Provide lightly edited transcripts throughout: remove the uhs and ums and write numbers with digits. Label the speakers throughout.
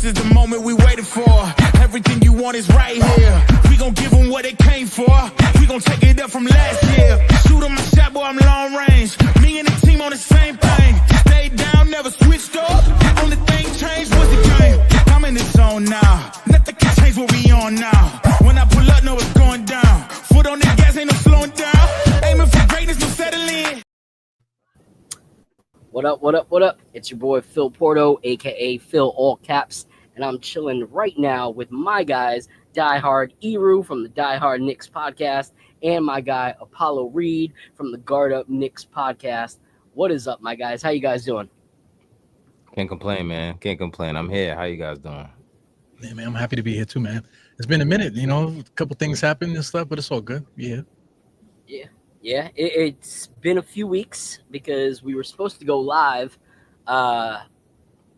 Speaker 1: This is the moment we waited for. Everything you want is right here. We gon' give them what they came for. We gon' take it up from last year. Shoot on my shot, boy, I'm long range. Me and the team on the same thing. Stayed down, never switched up. Only thing changed was the game. I'm in the zone now. Nothing can change what we on now. When I pull up, know it's going down. Foot on the gas, ain't no slowing down. Aiming for greatness, no settling.
Speaker 2: What up, what up, what up? It's your boy Phil Porto, a.k.a. Phil All Caps, and I'm chilling right now with my guys, Diehard Eru from the Diehard Knicks podcast, and my guy, Apollo Reed from the Guard Up Knicks podcast. What is up, my guys? How you guys doing?
Speaker 3: Can't complain, man. Can't complain. I'm here. How you guys doing?
Speaker 4: Yeah, man, I'm happy to be here too, man. It's been a minute, you know, a couple things happened and stuff, but it's all good. Yeah.
Speaker 2: It's been a few weeks because we were supposed to go live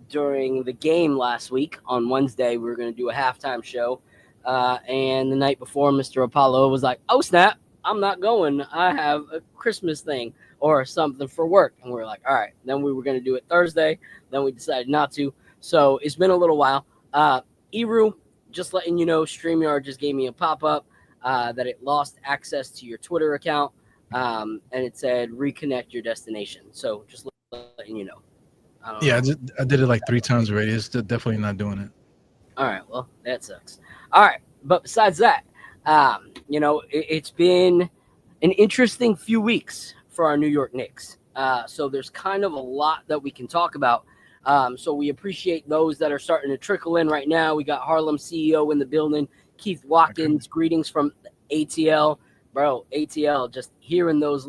Speaker 2: during the game last week. On Wednesday, we were going to do a halftime show. And the night before, Mr. Apollo was like, oh, snap, I'm not going. I have a Christmas thing or something for work. And we were like, all right. Then we were going to do it Thursday. Then we decided not to. So it's been a little while. Eru, just letting you know, StreamYard just gave me a pop-up that it lost access to your Twitter account. And it said reconnect your destination. So just letting you know.
Speaker 4: I did it like 3 times already. It's definitely not doing it.
Speaker 2: All right. Well, that sucks. All right. But besides that, it's been an interesting few weeks for our New York Knicks. So there's kind of a lot that we can talk about. So we appreciate those that are starting to trickle in right now. We got Harlem CEO in the building, Keith Watkins. Okay. Greetings from ATL. Bro, ATL, just hearing those,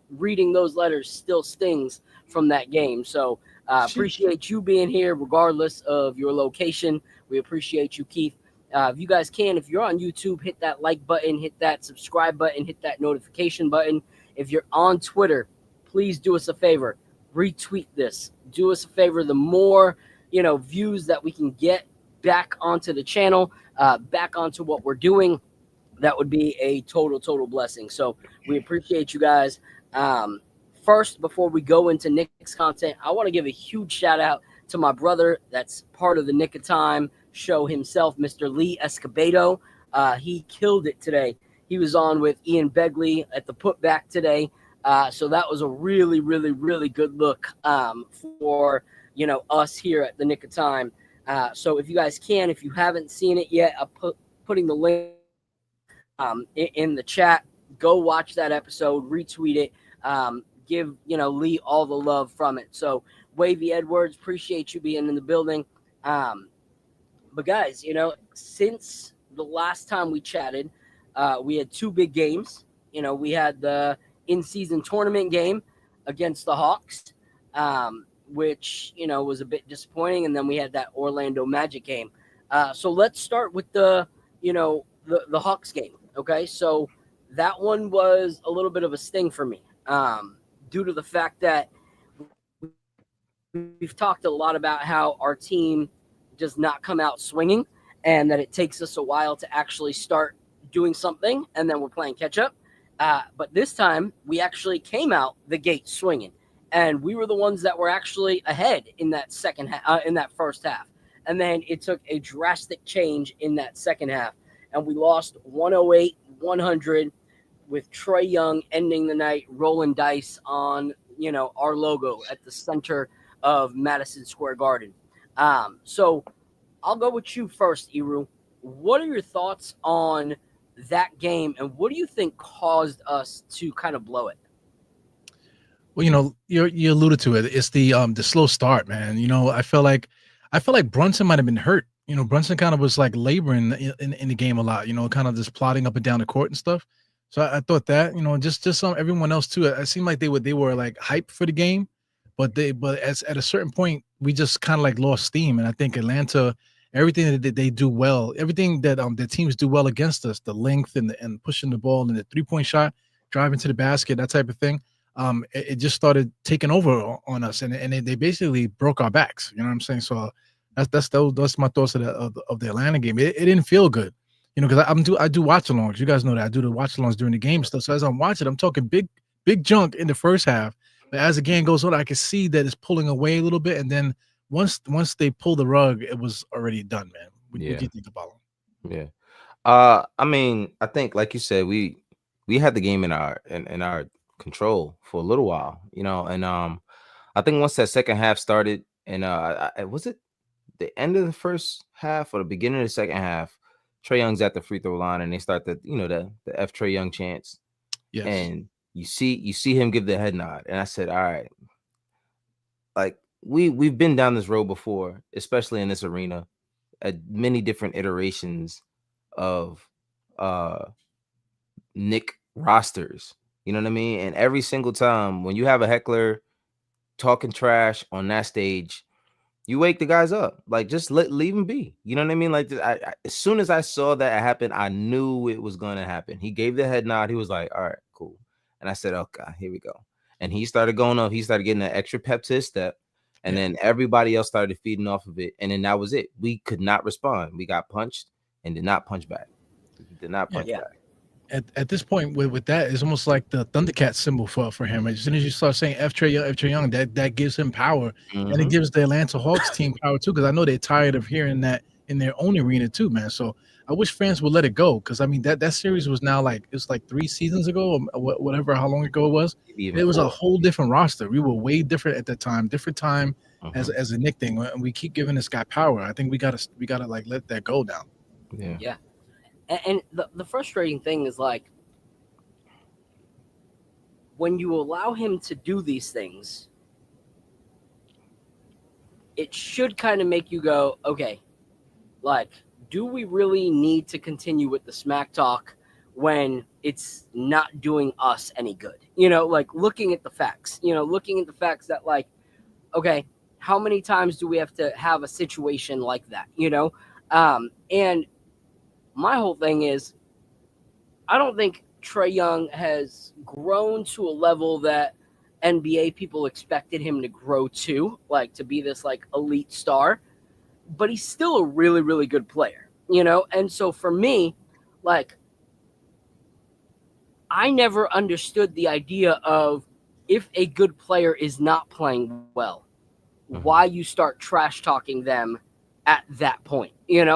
Speaker 2: reading those letters still stings from that game. So appreciate you being here regardless of your location. We appreciate you, Keith. If you guys can, if you're on YouTube, hit that like button, hit that subscribe button, hit that notification button. If you're on Twitter, please do us a favor. Retweet this. Do us a favor. The more, views that we can get back onto the channel, back onto what we're doing, that would be a total blessing. So we appreciate you guys. First, before we go into Knicks content, I want to give a huge shout out to my brother that's part of the Nick of Time show himself, Mr. Lee Escobedo. He killed it today. He was on with Ian Begley at the putback today. So that was a really good look for, us here at the Nick of Time. So if you guys can, if you haven't seen it yet, I'm putting the link in the chat. Go watch that episode, retweet it, give Lee all the love from it. So Wavy Edwards, appreciate you being in the building. But guys, since the last time we chatted, we had 2 big games. We had the in-season tournament game against the Hawks, which was a bit disappointing, and then we had that Orlando Magic game. So let's start with the Hawks game. Okay, so that one was a little bit of a sting for me due to the fact that we've talked a lot about how our team does not come out swinging and that it takes us a while to actually start doing something, and then we're playing catch up. But this time we actually came out the gate swinging, and we were the ones that were actually ahead in that in that first half. And then it took a drastic change in that second half. And we lost 108-100 with Trae Young ending the night rolling dice on, our logo at the center of Madison Square Garden. So I'll go with you first, Eru. What are your thoughts on that game, and what do you think caused us to kind of blow it?
Speaker 4: Well, you alluded to it. It's the slow start, man. I felt like Brunson might have been hurt. Brunson kind of was like laboring in the game a lot, kind of just plodding up and down the court and stuff. So I thought that, just everyone else too. It seemed like they were like hyped for the game, but at a certain point we just kind of like lost steam. And I think Atlanta, everything that they do well, everything that the teams do well against us, the length and pushing the ball and the 3-point shot, driving to the basket, that type of thing. It just started taking over on us, and they basically broke our backs. You know what I'm saying? So that's my thoughts of the Atlanta game. It didn't feel good, because I do watch alongs. You guys know that I do the watch alongs during the game stuff. So as I'm watching, I'm talking big junk in the first half. But as the game goes on, I can see that it's pulling away a little bit, and then once they pull the rug, it was already done, man. What do
Speaker 3: Yeah.
Speaker 4: you think about them?
Speaker 3: Yeah. I mean, I think like you said, we had the game in our control for a little while, and I think once that second half started, and was it the end of the first half or the beginning of the second half? Trae Young's at the free throw line, and they start the F Trae Young chants,
Speaker 4: Yes.
Speaker 3: and you see him give the head nod, and I said, all right, like we've been down this road before, especially in this arena, at many different iterations of Nick rosters. You know what I mean? And every single time when you have a heckler talking trash on that stage, you wake the guys up. Like, just leave him be. You know what I mean? Like, as soon as I saw that happen, I knew it was going to happen. He gave the head nod. He was like, all right, cool. And I said, okay, here we go. And he started going up. He started getting that extra pep to his step. And then everybody else started feeding off of it. And then that was it. We could not respond. We got punched and did not punch back. Did not punch back.
Speaker 4: At this point with that, it's almost like the Thundercat symbol for him. As soon as you start saying F Trae Young, that gives him power, and it gives the Atlanta Hawks team power too. Because I know they're tired of hearing that in their own arena too, man. So I wish fans would let it go. Because I mean that series was now it's like 3 seasons ago, or whatever, how long ago it was. It was a whole different roster. We were way different at that time, different time as a Knick thing. And we keep giving this guy power. I think we gotta like let that go down.
Speaker 2: Yeah. And the frustrating thing is, like, when you allow him to do these things, it should kind of make you go, okay, like, do we really need to continue with the smack talk when it's not doing us any good? Like, looking at the facts, that, like, okay, how many times do we have to have a situation like that, and my whole thing is, I don't think Trae Young has grown to a level that NBA people expected him to grow to, like, to be this, like, elite star, but he's still a really, really good player, And so for me, like, I never understood the idea of, if a good player is not playing well, why you start trash talking them at that point,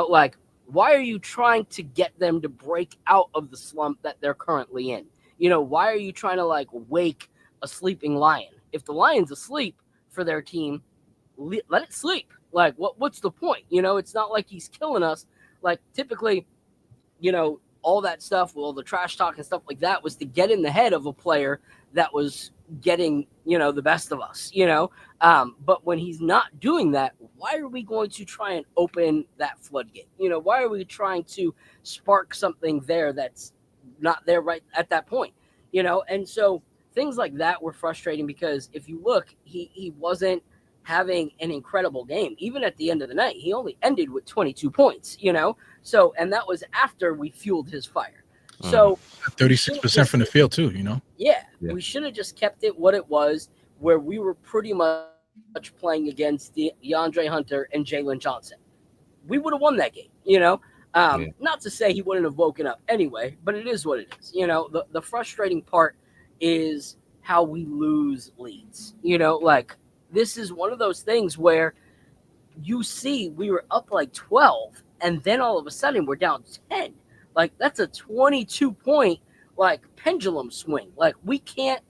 Speaker 2: like, why are you trying to get them to break out of the slump that they're currently in? Why are you trying to, like, wake a sleeping lion? If the lion's asleep for their team, let it sleep. Like, what's the point? It's not like he's killing us. Like, typically, all that stuff, all the trash talk and stuff like that, was to get in the head of a player that was getting, the best of us, but when he's not doing that, why are we going to try and open that floodgate? Why are we trying to spark something there that's not there right at that point? And so things like that were frustrating, because if you look, he wasn't having an incredible game. Even at the end of the night, he only ended with 22 points, so, and that was after we fueled his fire. So
Speaker 4: 36% from the field too,
Speaker 2: Yeah, we should have just kept it what it was, where we were pretty much playing against DeAndre Hunter and Jalen Johnson. We would have won that game, Not to say he wouldn't have woken up anyway, but it is what it is. The frustrating part is how we lose leads. Like, this is one of those things where you see we were up like 12, and then all of a sudden we're down 10. Like, that's a 22-point, like, pendulum swing. Like, we can't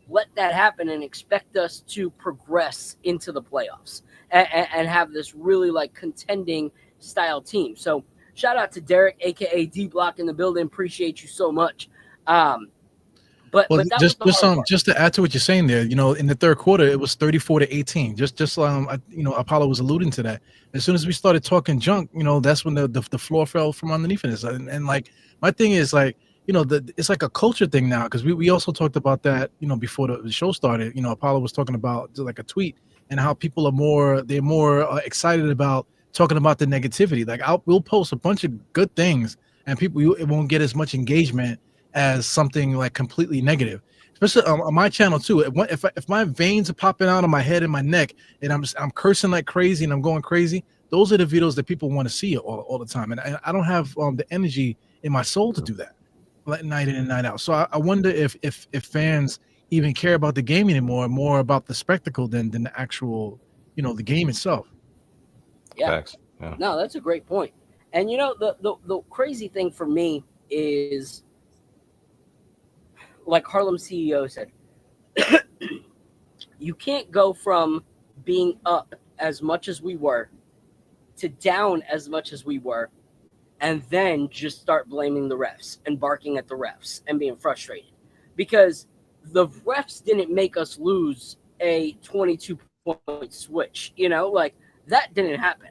Speaker 2: let that happen and expect us to progress into the playoffs and have this really, like, contending style team. So shout out to Derek, aka D Block, in the building. Appreciate you so much. But
Speaker 4: just to add to what you're saying there, in the third quarter it was 34-18. Apollo was alluding to that. As soon as we started talking junk, that's when the floor fell from underneath us. And like, my thing is, like, it's like a culture thing now, because we also talked about that, before the show started. Apollo was talking about, like, a tweet, and how people are more excited about talking about the negativity. Like, we'll post a bunch of good things, and it won't get as much engagement as something like completely negative, especially on my channel too. If my veins are popping out on my head and my neck, and I'm cursing like crazy and I'm going crazy, those are the videos that people want to see all the time, and I don't have the energy in my soul to do that, like, night in and night out. So I wonder if fans even care about the game anymore, more about the spectacle than the actual, the game itself.
Speaker 2: Yeah.
Speaker 3: Facts. Yeah.
Speaker 2: No, that's a great point. And the crazy thing for me is, like Harlem CEO said, you can't go from being up as much as we were to down as much as we were, and then just start blaming the refs and barking at the refs and being frustrated, because the refs didn't make us lose a 22-point switch. Like, that didn't happen.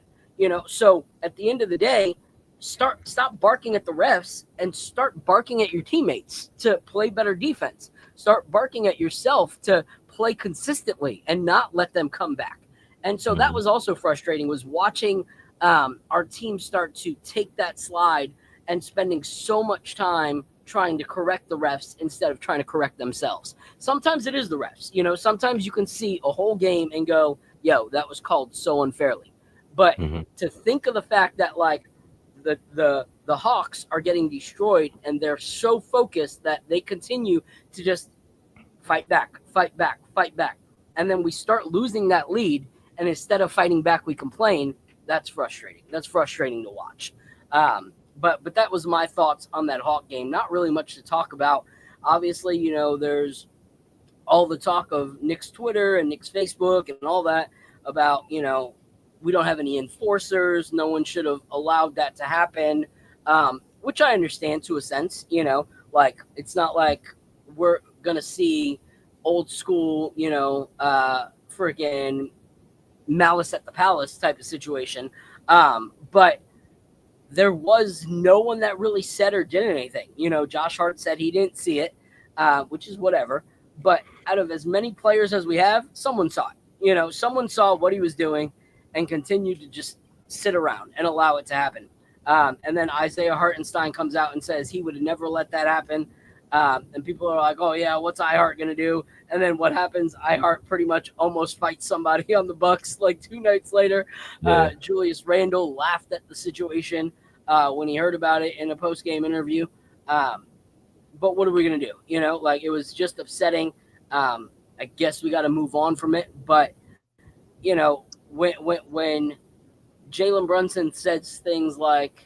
Speaker 2: So at the end of the day, stop barking at the refs and start barking at your teammates to play better defense. Start barking at yourself to play consistently and not let them come back. And so that was also frustrating, was watching our team start to take that slide and spending so much time trying to correct the refs instead of trying to correct themselves. Sometimes it is the refs. Sometimes you can see a whole game and go, yo, that was called so unfairly. But to think of the fact that, like, the Hawks are getting destroyed and they're so focused that they continue to just fight back. And then we start losing that lead, and instead of fighting back, we complain. That's frustrating. That's frustrating to watch. But that was my thoughts on that Hawk game. Not really much to talk about. Obviously, there's all the talk of Knicks Twitter and Knicks Facebook and all that about, we don't have any enforcers. No one should have allowed that to happen, which I understand to a sense. Like, it's not like we're going to see old school, friggin' Malice at the Palace type of situation. But there was no one that really said or did anything. Josh Hart said he didn't see it, which is whatever. But out of as many players as we have, someone saw it. Someone saw what he was doing and continued to just sit around and allow it to happen. And then Isaiah Hartenstein comes out and says he would have never let that happen. And people are like, oh, yeah, what's iHeart going to do? And then what happens? iHeart pretty much almost fights somebody on the Bucks like 2 nights later. Yeah. Julius Randle laughed at the situation when he heard about it in a post-game interview. But what are we going to do? It was just upsetting. I guess we got to move on from it. But, when Jalen Brunson says things like,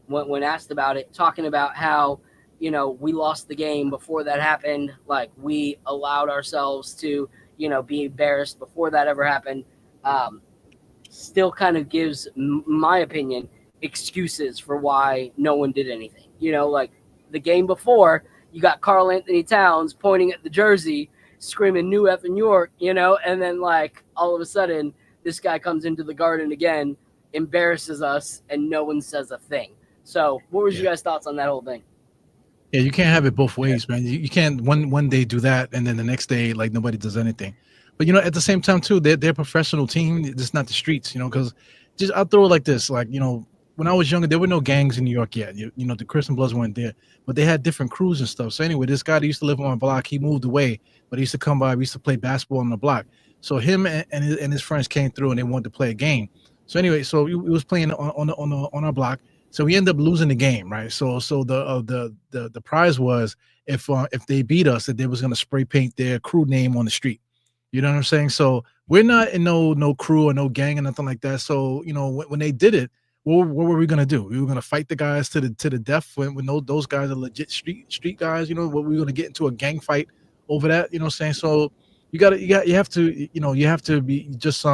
Speaker 2: when asked about it, talking about how, we lost the game before that happened. Like, we allowed ourselves to, be embarrassed before that ever happened. Still kind of gives, my opinion, excuses for why no one did anything. Like the game before, you got Karl Anthony Towns pointing at the jersey, screaming "New F in York," and then like all of a sudden this guy comes into the Garden again, embarrasses us, and no one says a thing. So what was your guys' thoughts on that whole thing?
Speaker 4: Yeah, you can't have it both ways, man. You can't one day do that and then the next day like nobody does anything. But at the same time too, they're a professional team. It's not the streets, because just I'll throw it like this, like when I was younger, there were no gangs in New York yet. The Crips and Bloods weren't there, but they had different crews and stuff. So anyway, this guy that used to live on my block, he moved away, but he used to come by. We used to play basketball on the block. So him and his friends came through and they wanted to play a game. So anyway, so we was playing on our block. So we ended up losing the game, right? So the prize was if they beat us, that they was gonna spray paint their crew name on the street. You know what I'm saying? So we're not in no crew or no gang or nothing like that. So when they did it, what were we gonna do? We were gonna fight the guys to the death when those guys are legit street guys. What we were gonna get into a gang fight over that? You know what I'm saying? So you have to be just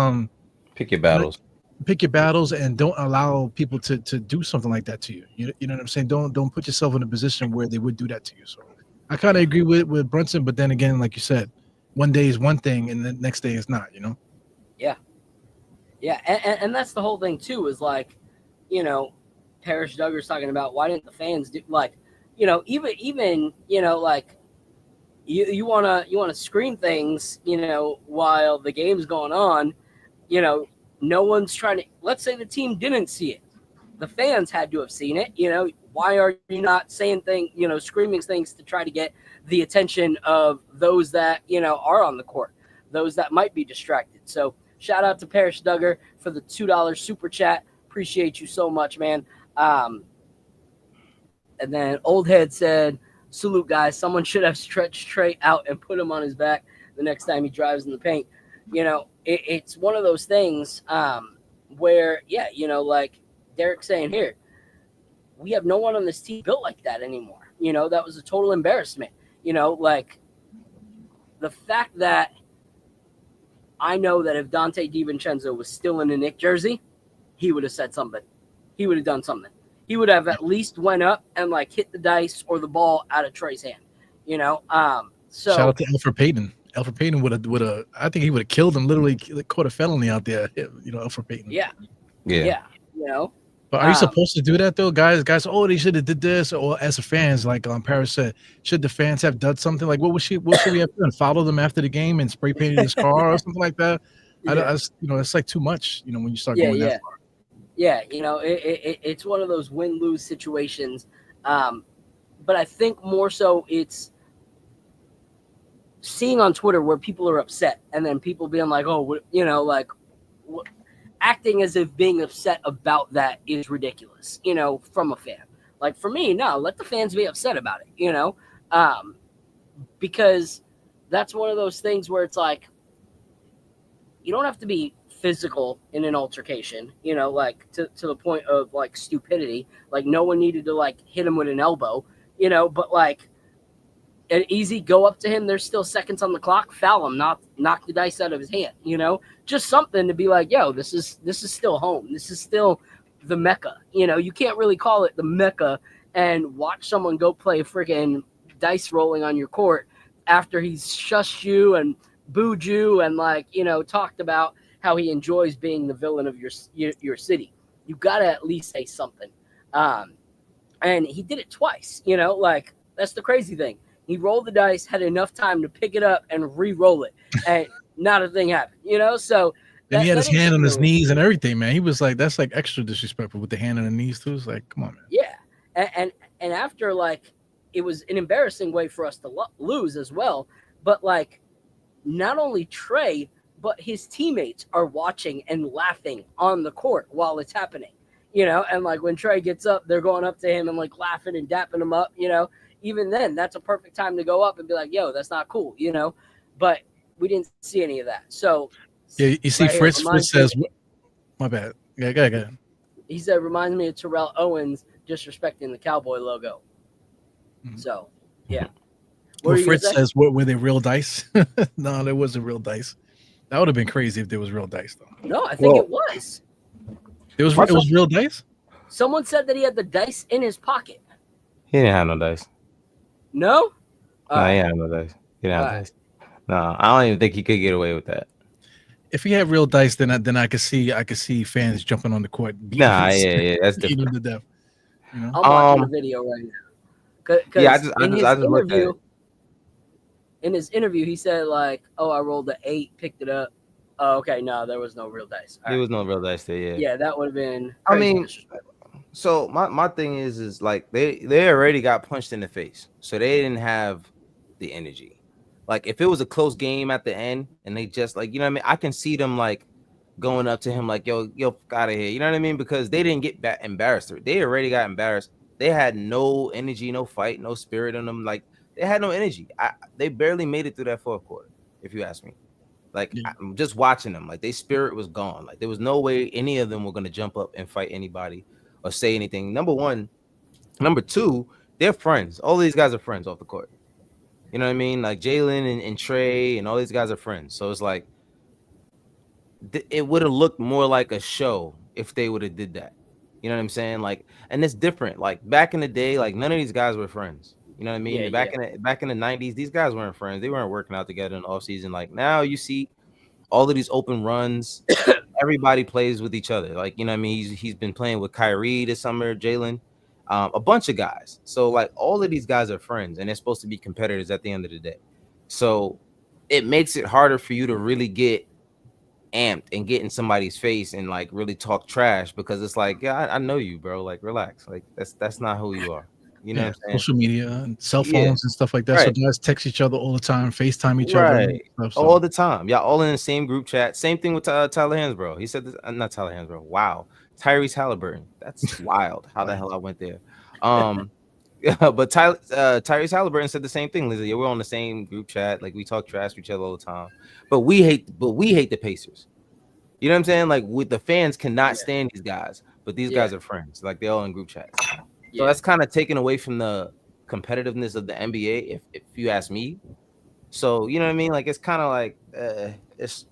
Speaker 3: pick your battles.
Speaker 4: Pick your battles and don't allow people to do something like that to you. You know what I'm saying? Don't put yourself in a position where they would do that to you. So I kind of agree with Brunson, but then again, like you said, one day is one thing and the next day is not.
Speaker 2: Yeah, and that's the whole thing too. Is like, Parrish Duggar's talking about why didn't the fans do like, even like you wanna scream things while the game's going on. No one's trying to. Let's say the team didn't see it. The fans had to have seen it. Why are you not saying things, screaming things to try to get the attention of those that, are on the court, those that might be distracted? So shout out to Parrish Duggar for the $2 super chat. Appreciate you so much, man. And then Old Head said, salute, guys. Someone should have stretched Trey out and put him on his back the next time he drives in the paint. it's one of those things where, yeah, like Derek's saying here, we have no one on this team built like that anymore. That was a total embarrassment. Like the fact that I know that if Dante DiVincenzo was still in a Knick jersey, he would have said something. He would have done something. He would have at least went up and like hit the dice or the ball out of Trey's hand. So
Speaker 4: shout out to Alfred Payton. Alfred Payton would have. I think he would have killed him. Literally caught a felony out there. Alfred Payton.
Speaker 2: Yeah.
Speaker 4: But are you supposed to do that though, guys? Oh, they should have did this. Or as a fans, like Paris said, should the fans have done something? Like what should we have done? Follow them after the game and spray painted his car or something like that? It's like too much. When you start going that far.
Speaker 2: Yeah, it's one of those win-lose situations. But I think more so it's seeing on Twitter where people are upset and then people being like, oh, acting as if being upset about that is ridiculous, from a fan. Like for me, no, let the fans be upset about it, because that's one of those things where it's like, you don't have to be physical in an altercation, like to the point of like stupidity. Like no one needed to like hit him with an elbow, but like an easy go up to him. There's still seconds on the clock. Foul him, knock the dice out of his hand. Just something to be like, yo, this is still home. This is still the Mecca. You can't really call it the Mecca and watch someone go play freaking dice rolling on your court after he's shushed you and booed you and talked about how he enjoys being the villain of your city. You gotta at least say something. And he did it twice. That's the crazy thing. He rolled the dice, had enough time to pick it up and re-roll it, and not a thing happened. So
Speaker 4: and he had his hand on his knees and everything, man. He was like, that's like extra disrespectful with the hand on the knees too. It's like, come on, man.
Speaker 2: Yeah, and after it was an embarrassing way for us to lose as well. But not only Trey, but his teammates are watching and laughing on the court while it's happening. And when Trey gets up, they're going up to him and laughing and dapping him up. Even then, that's a perfect time to go up and be like, yo, that's not cool, But we didn't see any of that. So,
Speaker 4: yeah, you see, right Fritz says, my bad. Yeah, go ahead.
Speaker 2: He said, reminds me of Terrell Owens disrespecting the Cowboy logo. Mm-hmm. So, yeah.
Speaker 4: Well, Fritz says, were they real dice? No, there wasn't real dice. That would have been crazy if there was real dice, though.
Speaker 2: No, I think it was.
Speaker 4: It was real dice?
Speaker 2: Someone said that he had the dice in his pocket.
Speaker 3: He didn't have no dice.
Speaker 2: No?
Speaker 3: He didn't have no dice. He didn't have dice. No, I don't even think he could get away with that.
Speaker 4: If he had real dice, then I could see fans jumping on the court.
Speaker 3: Yeah, that's different.
Speaker 2: To death. I'm watching the video right now.
Speaker 3: Yeah, I just looked at it.
Speaker 2: In his interview, he said "Oh, I rolled the 8, picked it up." Oh, okay, no, there was no real dice.
Speaker 3: There was no real dice there. Yeah.
Speaker 2: Yeah, that would have been.
Speaker 3: I mean, so my thing is they already got punched in the face, so they didn't have the energy. If it was a close game at the end and they just what I mean, I can see them going up to him yo, out of here. You know what I mean? Because they didn't get embarrassed. They already got embarrassed. They had no energy, no fight, no spirit in them. They had no energy. They barely made it through that fourth quarter, if you ask me. I'm just watching them. Their spirit was gone. There was no way any of them were going to jump up and fight anybody or say anything. Number one. Number two, they're friends. All these guys are friends off the court. You know what I mean? Jalen and Trey and all these guys are friends. So it's it would have looked more like a show if they would have did that. You know what I'm saying? And it's different. Back in the day, none of these guys were friends. You know what I mean? Back in the 90s, these guys weren't friends. They weren't working out together in the offseason. Now you see all of these open runs. Everybody plays with each other. You know what I mean? He's been playing with Kyrie this summer, Jalen, a bunch of guys. So all of these guys are friends and they're supposed to be competitors at the end of the day. So it makes it harder for you to really get amped and get in somebody's face and really talk trash because it's yeah, I know you, bro. Relax. That's not who you are. You know what I'm saying?
Speaker 4: Social media and cell phones and stuff like that. Right. So guys text each other all the time, FaceTime each other.
Speaker 3: And stuff, so. All the time. Y'all all in the same group chat. Same thing with Tyler Hansbrough. He said this, not Tyler Hansbrough. Wow. Tyrese Halliburton. That's wild. How the hell I went there. But Tyrese Halliburton said the same thing. Lizzie, yeah, we're on the same group chat. Like we talk trash to each other all the time. But we hate the Pacers. You know what I'm saying? Like with the fans cannot
Speaker 2: Yeah.
Speaker 3: stand these guys, but these
Speaker 2: Yeah.
Speaker 3: guys are friends. Like they're all in group chats. So
Speaker 2: Yeah.
Speaker 3: that's kind of taken away from the competitiveness of the NBA, if you ask me. So you know what I mean? Like it's kind of like it's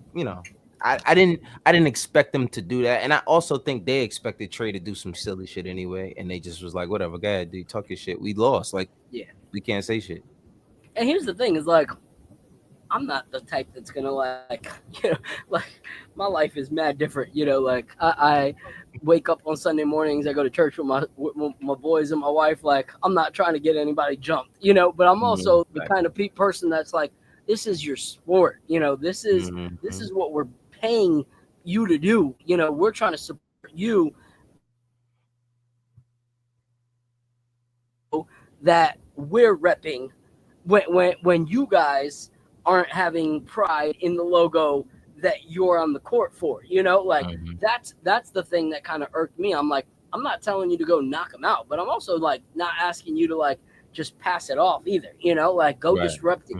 Speaker 3: I didn't expect them to do that, and I also think they expected Trey to do some silly shit anyway, and they just was like, whatever, go ahead, dude, talk your shit. We lost, like
Speaker 2: Yeah.
Speaker 3: we can't say shit.
Speaker 2: And here's the thing: is like, I'm not the type that's gonna like, like my life is mad different. Like I wake up on Sunday mornings, I go to church with my boys and my wife. Like I'm not trying to get anybody jumped, but I'm also the kind of person that's like, this is your sport. This is what we're paying you to do. We're trying to support you that we're repping when you guys aren't having pride in the logo that you're on the court for. Like that's the thing that kind of irked me. I'm like, I'm not telling you to go knock them out, but I'm also like not asking you to like just pass it off either. Like go disrupt it.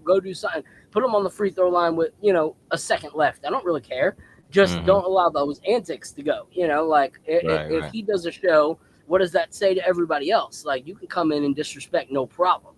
Speaker 2: Go do something. Put them on the free throw line with a second left. I don't really care. Just don't allow those antics to go. Like if he does a show, what does that say to everybody else? Like you can come in and disrespect, no problem.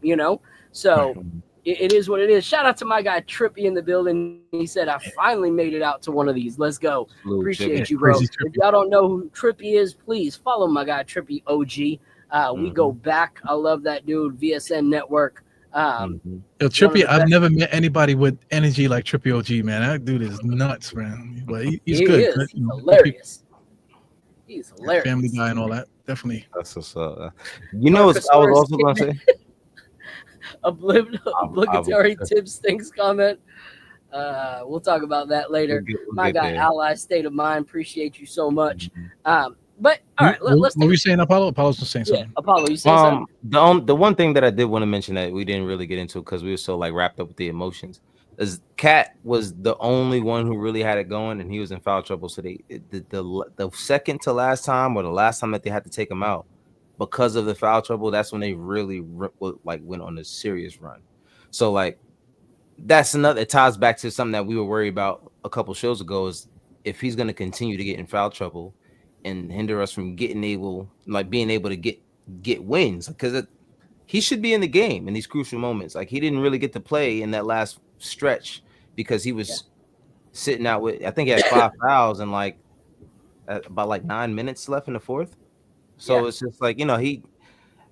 Speaker 2: So it is what it is. Shout out to my guy Trippy in the building. He said, I finally made it out to one of these. Let's go. Appreciate you, bro. If y'all don't know who Trippy is, please follow my guy Trippy OG. We go back. I love that dude. VSN Network.
Speaker 4: Yo, Trippy, I've never met anybody with energy like Trippy OG, man. That dude is nuts, man. But he's good.
Speaker 2: He's hilarious. He's hilarious.
Speaker 4: Family guy and all that. Definitely.
Speaker 3: That's what's up. I was also going to say.
Speaker 2: Obligatory Tibbs Stinks comment. We'll talk about that later. My guy, Ally State of Mind. Appreciate you so much. But all right, let's.
Speaker 4: What were you saying, Apollo? Apollo's just saying something.
Speaker 2: Yeah, Apollo, you saying something?
Speaker 3: The one thing that I did want to mention that we didn't really get into because we were so like wrapped up with the emotions is Cat was the only one who really had it going, and he was in foul trouble. So the second to last time or the last time that they had to take him out because of the foul trouble, that's when they really went on a serious run. So like that's another. It ties back to something that we were worried about a couple shows ago is if he's going to continue to get in foul trouble and hinder us from being able to get wins because he should be in the game in these crucial moments. Like he didn't really get to play in that last stretch because he was sitting out with, I think he had 5 fouls and about 9 minutes left in the fourth. So it's just like,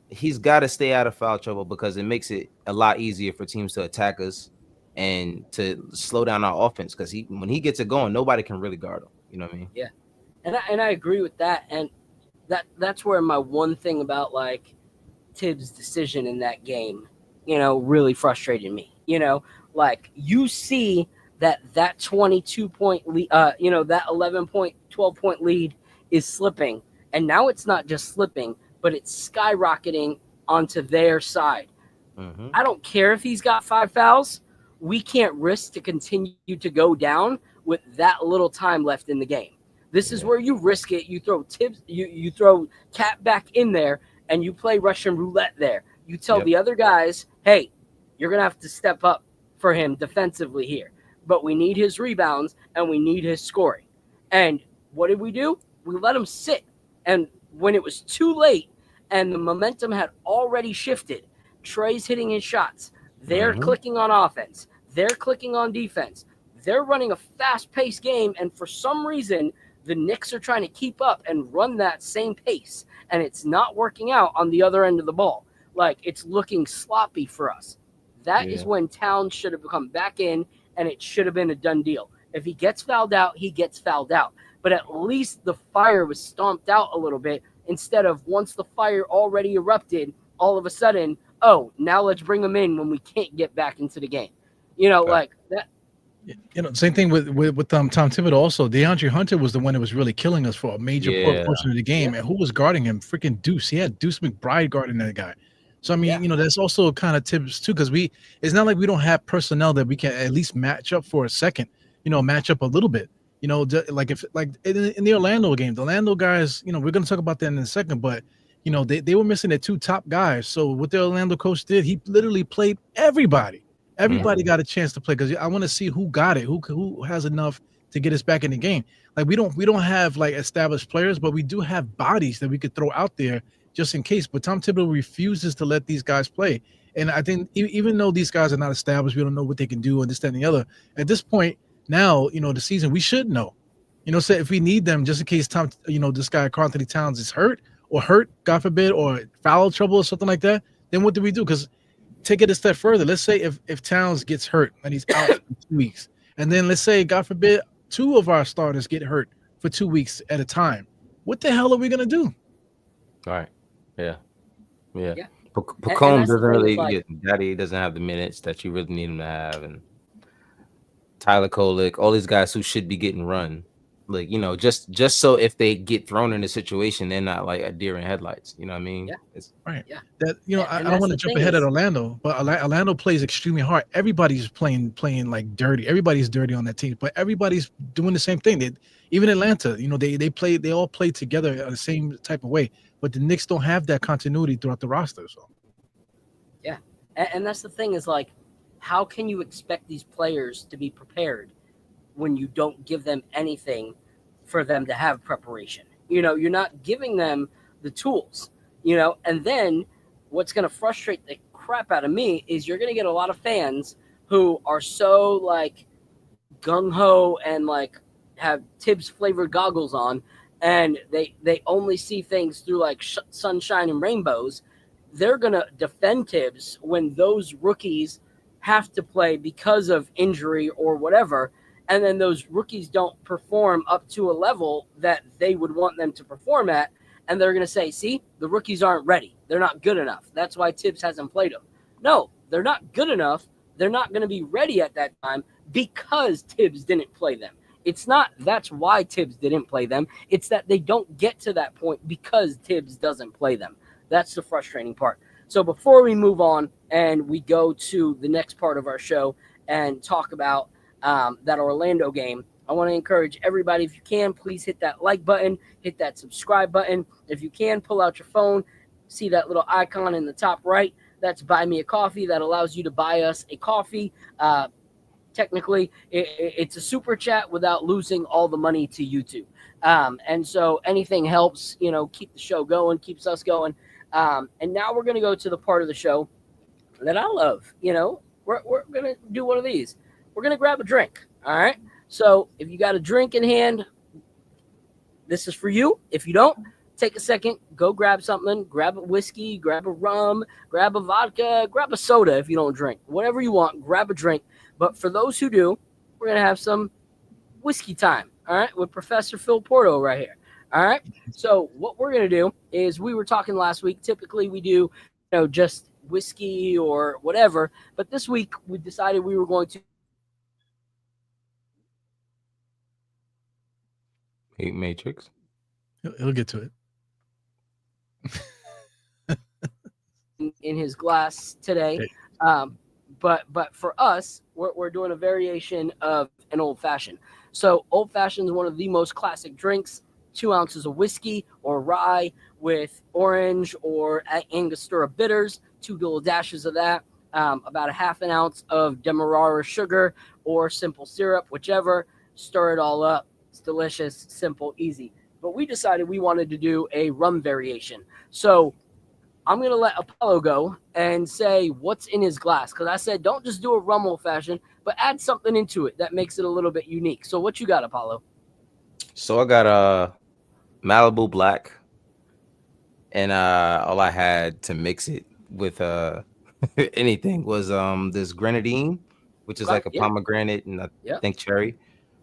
Speaker 3: he's got to stay out of foul trouble because it makes it a lot easier for teams to attack us and to slow down our offense. Because when he gets it going, nobody can really guard him. You know what I mean?
Speaker 2: Yeah. And I agree with that. And that's where my one thing about like Tibbs' decision in that game, really frustrated me. Like you see that 22-point lead, that 11 point, 12-point lead is slipping. And now it's not just slipping, but it's skyrocketing onto their side. I don't care if he's got 5 fouls. We can't risk to continue to go down with that little time left in the game. This is where you risk it. You throw Tibbs, you throw Cat back in there, and you play Russian roulette there. You tell the other guys, hey, you're going to have to step up for him defensively here. But we need his rebounds, and we need his scoring. And what did we do? We let him sit. And when it was too late and the momentum had already shifted, Trey's hitting his shots. They're clicking on offense. They're clicking on defense. They're running a fast-paced game, and for some reason – the Knicks are trying to keep up and run that same pace, and it's not working out on the other end of the ball. Like, it's looking sloppy for us. That is when Towns should have come back in, and it should have been a done deal. If he gets fouled out, he gets fouled out. But at least the fire was stomped out a little bit instead of once the fire already erupted, all of a sudden, now let's bring him in when we can't get back into the game. Like that.
Speaker 4: Same thing with Tom Thibodeau also. DeAndre Hunter was the one that was really killing us for a major portion of the game. And who was guarding him? Freaking Deuce. He had Deuce McBride guarding that guy. So, I mean, that's also kind of Tibbs too, because it's not like we don't have personnel that we can at least match up for a second, match up a little bit. Like in the Orlando game, the Orlando guys, we're going to talk about that in a second, but you know, they were missing their two top guys. So what the Orlando coach did, he literally played everybody. Everybody got a chance to play because I want to see who got it, who has enough to get us back in the game. Like we don't have like established players, but we do have bodies that we could throw out there just in case. But Tom Thibodeau refuses to let these guys play. And I think even though these guys are not established, we don't know what they can do and this, that, and the other. At this point, now, you know, the season, we should know. You know, so if we need them just in case this guy Karl Anthony Towns is hurt, God forbid, or foul trouble or something like that, then what do we do? Because take it a step further. Let's say if Towns gets hurt and he's out for 2 weeks, and then let's say, God forbid, two of our starters get hurt for 2 weeks at a time. What the hell are we gonna do?
Speaker 3: All right. Yeah.
Speaker 2: Yeah.
Speaker 3: Pacome
Speaker 2: that's the
Speaker 3: doesn't
Speaker 2: thing,
Speaker 3: really
Speaker 2: it's like-
Speaker 3: Daddy doesn't have the minutes that you really need him to have, and Tyler Kolek, all these guys who should be getting run, like, you know, just so if they get thrown in a situation, they're not like a deer in headlights. You know what I mean?
Speaker 2: Yeah.
Speaker 3: It's,
Speaker 4: Right.
Speaker 2: Yeah.
Speaker 4: That, you know, I
Speaker 2: And
Speaker 4: don't
Speaker 2: that's
Speaker 4: want to
Speaker 2: the
Speaker 4: jump
Speaker 2: thing
Speaker 4: ahead at
Speaker 2: is-
Speaker 4: Orlando, but Orlando plays extremely hard. Everybody's playing like dirty. Everybody's dirty on that team, but everybody's doing the same thing. Even Atlanta, you know, they all play together the same type of way. But the Knicks don't have that continuity throughout the roster. So
Speaker 2: Yeah. And that's the thing is like, how can you expect these players to be prepared when you don't give them anything for them to have preparation? You know, you're not giving them the tools, you know, and then what's going to frustrate the crap out of me is you're going to get a lot of fans who are so like gung-ho and like have Tibbs flavored goggles on, and they only see things through like sunshine and rainbows. They're going to defend Tibbs when those rookies have to play because of injury or whatever, and then those rookies don't perform up to a level that they would want them to perform at, and they're going to say, see, the rookies aren't ready. They're not good enough. That's why Tibbs hasn't played them. No, they're not good enough. They're not going to be ready at that time because Tibbs didn't play them. It's not that's why Tibbs didn't play them. It's that they don't get to that point because Tibbs doesn't play them. That's the frustrating part. So before we move on and we go to the next part of our show and talk about that Orlando game, I want to encourage everybody, if you can, please hit that like button, hit that subscribe button. If you can, pull out your phone, see that little icon in the top right. That's Buy Me a Coffee. That allows you to buy us a coffee. Technically, it's a super chat without losing all the money to YouTube. And so anything helps, you know, keep the show going, keeps us going. And now we're going to go to the part of the show that I love. You know, we're going to do one of these. We're going to grab a drink. All right. So if you got a drink in hand, this is for you. If you don't, take a second, go grab something, grab a whiskey, grab a rum, grab a vodka, grab a soda if you don't drink. Whatever you want, grab a drink. But for those who do, we're going to have some whiskey time, all right, with Professor Phil Porto right here. All right. So what we're going to do is we were talking last week. Typically we do, you know, just whiskey or whatever. But this week we decided we were going to.
Speaker 3: Hate Matrix.
Speaker 4: he'll get to it.
Speaker 2: In his glass today. But for us, we're doing a variation of an old fashioned. So old fashioned is one of the most classic drinks. 2 ounces of whiskey or rye with orange or Angostura bitters, 2 little dashes of that, about a half an ounce of Demerara sugar or simple syrup, whichever. Stir it all up. It's delicious, simple, easy. But we decided we wanted to do a rum variation. So I'm going to let Apollo go and say what's in his glass. Because I said don't just do a rum old fashioned, but add something into it that makes it a little bit unique. So what you got, Apollo?
Speaker 3: So I got a Malibu Black, and all I had to mix it with anything was this grenadine, which is like a pomegranate and I think cherry.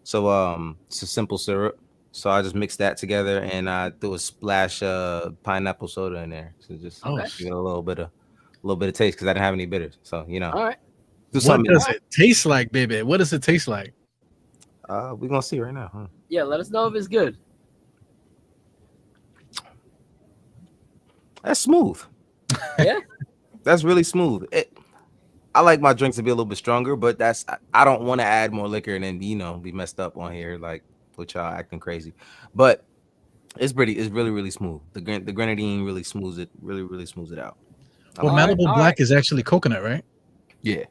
Speaker 3: So it's a simple syrup. So I just mixed that together and I threw a splash of pineapple soda in there. So just give it a little bit of taste because I didn't have any bitters. So you know,
Speaker 2: all right.
Speaker 4: What does it taste like, baby? What does it taste like?
Speaker 3: We're gonna see right now, huh?
Speaker 2: Yeah, let us know if it's good.
Speaker 3: That's smooth.
Speaker 2: Yeah,
Speaker 3: that's really smooth. I like my drinks to be a little bit stronger, but I don't want to add more liquor and then be messed up on here like with y'all acting crazy. But It's pretty. It's really really smooth. The grenadine really smooths it. Really smooths it out. I
Speaker 4: Well,
Speaker 3: like it.
Speaker 4: Malibu
Speaker 2: all
Speaker 4: Black
Speaker 2: right.
Speaker 4: is actually coconut, right?
Speaker 3: Yeah.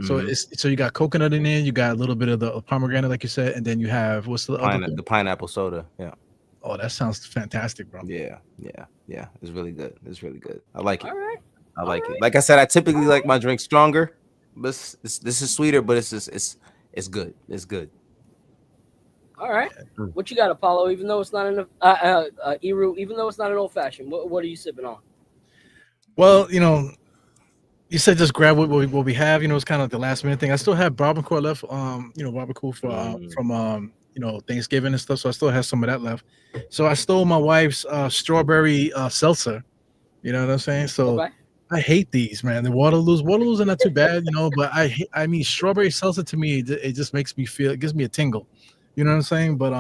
Speaker 4: So
Speaker 3: Mhm.
Speaker 4: it's you got coconut in there, you got a little bit of the pomegranate, like you said, and then you have what's the other thing?
Speaker 3: The pineapple soda. Yeah.
Speaker 4: Oh, that sounds fantastic, bro.
Speaker 3: Yeah. It's really good. It's really good. I like
Speaker 2: All
Speaker 3: it.
Speaker 2: right.
Speaker 3: I
Speaker 2: All
Speaker 3: like it.
Speaker 2: right.
Speaker 3: Like I said, I typically like my drink stronger, but this is sweeter, but it's good. It's good.
Speaker 2: All right.
Speaker 3: Mm.
Speaker 2: What you got, Apollo? Even though it's not an Eru, even though it's not an old fashioned, what are you sipping on?
Speaker 4: Well, you said just grab what we have. It's kind of the last minute thing. I still have barbacoa left. Barbacoa
Speaker 3: Mm.
Speaker 4: from Thanksgiving and stuff. So I still have some of that left. So I stole my wife's strawberry seltzer. You know what I'm saying? So
Speaker 2: Okay.
Speaker 4: I hate these, man. The Waterloos are not too bad, but I mean, strawberry salsa to me, it just makes me feel, it gives me a tingle. You know what I'm saying? But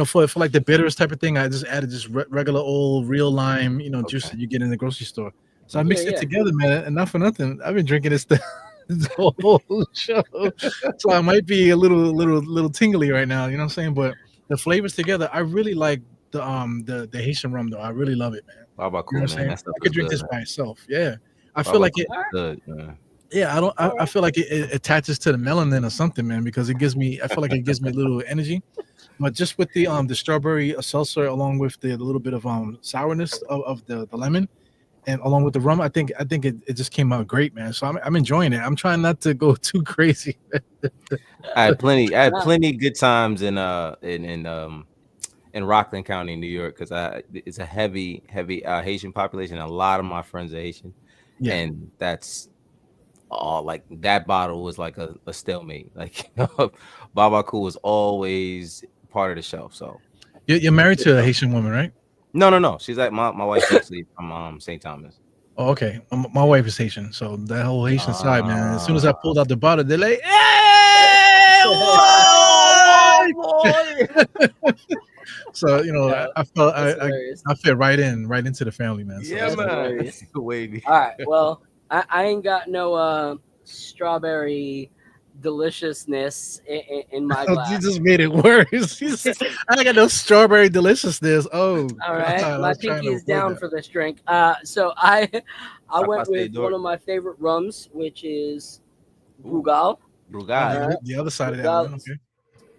Speaker 4: for like the bitters type of thing, I just added just regular old real lime, juice
Speaker 3: Okay.
Speaker 4: that you get in the grocery store. So I
Speaker 3: Okay.
Speaker 2: Yeah,
Speaker 4: mixed it
Speaker 2: yeah.
Speaker 4: together, man, and not for nothing, I've been drinking this the whole show. So I might be a little tingly right now. You know what I'm saying? But the flavors together, I really like the Haitian rum though. I really love it, man.
Speaker 3: Baba
Speaker 4: You know
Speaker 3: cool,
Speaker 4: what I'm
Speaker 3: man.
Speaker 4: saying?
Speaker 3: That stuff
Speaker 4: I
Speaker 3: is
Speaker 4: could drink
Speaker 3: good,
Speaker 4: this
Speaker 3: man.
Speaker 4: by itself. Yeah. I feel
Speaker 3: Baba
Speaker 4: like
Speaker 3: cool
Speaker 4: it.
Speaker 2: All right.
Speaker 3: is good, man.
Speaker 4: Yeah, I don't.
Speaker 2: All
Speaker 4: I
Speaker 2: right.
Speaker 4: feel like it attaches to the melanin or something, man, because it gives me. I feel like it gives me a little energy. But just with the strawberry seltzer, along with the little bit of sourness of the lemon, and along with the rum, I think it just came out great, man. So I'm enjoying it. I'm trying not to go too crazy.
Speaker 3: I had
Speaker 2: Nah,
Speaker 3: plenty good times in Rockland County, New York, because it's a heavy Haitian population. A lot of my friends are Haitian,
Speaker 4: Yeah,
Speaker 3: and that's all. Like that bottle was like a stalemate. Like Baba Cool was always part of the shelf. So
Speaker 4: you're
Speaker 3: it was
Speaker 4: married
Speaker 3: good
Speaker 4: to a
Speaker 3: stuff.
Speaker 4: Haitian woman, right?
Speaker 3: No. She's like my wife's actually from St. Thomas.
Speaker 4: Oh, okay. My wife is Haitian, so that whole Haitian side, man. As soon as I
Speaker 3: Ah,
Speaker 4: pulled out the bottle, they're like, "Hey,
Speaker 3: oh,
Speaker 4: boy!"
Speaker 3: boy.
Speaker 4: So
Speaker 2: yeah,
Speaker 4: I felt
Speaker 2: that's hilarious.
Speaker 4: I fit right into the family, man. So
Speaker 3: Yeah,
Speaker 4: that's
Speaker 2: That's
Speaker 4: good.
Speaker 3: man.
Speaker 2: hilarious.
Speaker 3: Wavy.
Speaker 2: All right. Well, I ain't got no strawberry deliciousness in my
Speaker 4: You
Speaker 2: glass.
Speaker 4: just made it worse. You said, I got no strawberry deliciousness. Oh
Speaker 2: All
Speaker 4: God,
Speaker 2: right,
Speaker 4: I
Speaker 2: my
Speaker 4: was trying
Speaker 2: pinky
Speaker 4: to
Speaker 2: is
Speaker 4: avoid
Speaker 2: down
Speaker 4: that.
Speaker 2: for this drink. So I went
Speaker 3: Papaste
Speaker 2: with one
Speaker 3: Dork.
Speaker 2: of my favorite rums, which is
Speaker 3: Ooh,
Speaker 2: Brugal.
Speaker 4: Oh,
Speaker 3: Brugal.
Speaker 2: All right,
Speaker 4: the other side of that
Speaker 2: Brugal
Speaker 4: one.
Speaker 2: is
Speaker 4: Okay.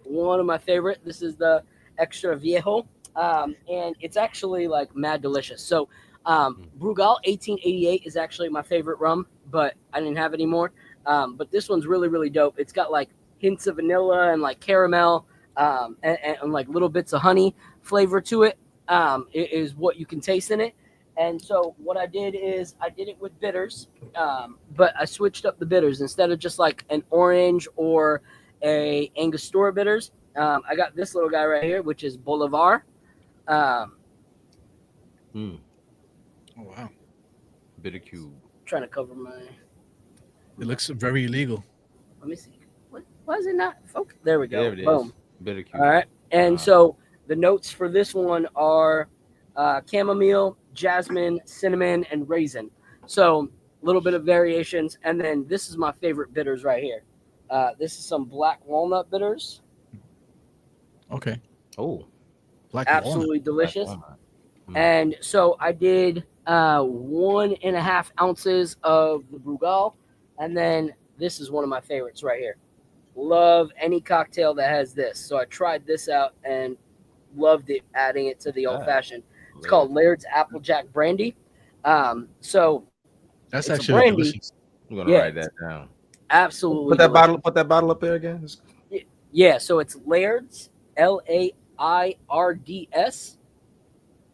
Speaker 2: one of my favorite. This is the extra viejo, and it's actually like mad delicious. So Brugal 1888 is actually my favorite rum, but I didn't have it anymore. But this one's really dope. It's got like hints of vanilla and like caramel, and like little bits of honey flavor to it. Is what you can taste in it. And so what I did is I did it with bitters, but I switched up the bitters instead of just like an orange or a Angostura bitters. I got this little guy right here, which is Bolivar. Um,
Speaker 3: Mm,
Speaker 4: Oh wow,
Speaker 3: bitter cube.
Speaker 2: trying to cover my.
Speaker 4: it looks very illegal.
Speaker 2: Let me see. Why is it not focus? There we go.
Speaker 3: There it is.
Speaker 2: Boom.
Speaker 3: Bitter
Speaker 2: All
Speaker 3: cube.
Speaker 2: right. And so the notes for this one are chamomile, jasmine, cinnamon, and raisin. So a little bit of variations. And then this is my favorite bitters right here. This is some black walnut bitters.
Speaker 4: Okay,
Speaker 3: Oh,
Speaker 4: black walnut.
Speaker 2: Absolutely
Speaker 3: black
Speaker 2: delicious.
Speaker 3: walnut. Mm.
Speaker 2: And so I did 1.5 ounces of the Brugal. And then this is one of my favorites right here. Love any cocktail that has this. So I tried this out and loved it, adding it to the old fashioned. It's called Laird's Applejack Brandy. So
Speaker 4: That's
Speaker 2: it's a
Speaker 4: actually
Speaker 2: brandy.
Speaker 4: delicious.
Speaker 3: I'm gonna
Speaker 2: Yeah,
Speaker 3: write
Speaker 2: it's
Speaker 3: that down.
Speaker 2: absolutely
Speaker 3: Put that
Speaker 2: delicious.
Speaker 3: bottle. Put that bottle up there again.
Speaker 2: Yeah, so it's Laird's, Lairds,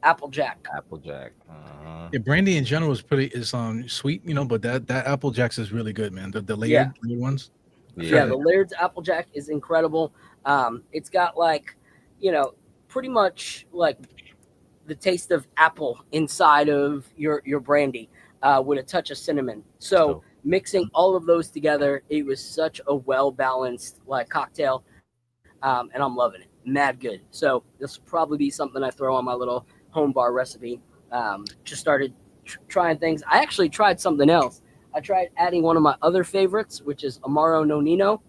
Speaker 2: Applejack.
Speaker 3: Applejack.
Speaker 4: Yeah, brandy in general is sweet, but that apple jacks is really good, man. The
Speaker 2: Yeah,
Speaker 4: layered ones. I
Speaker 2: yeah,
Speaker 4: tried
Speaker 2: the
Speaker 4: that.
Speaker 2: Laird's Applejack is incredible. It's got like, pretty much like the taste of apple inside of your brandy, with a touch of cinnamon. So
Speaker 3: So
Speaker 2: mixing all of those together, it was such a well balanced like cocktail, and I'm loving it. Mad good. So this will probably be something I throw on my little home bar recipe. Just started trying things. I actually tried something else. I tried adding one of my other favorites, which is Amaro Nonino,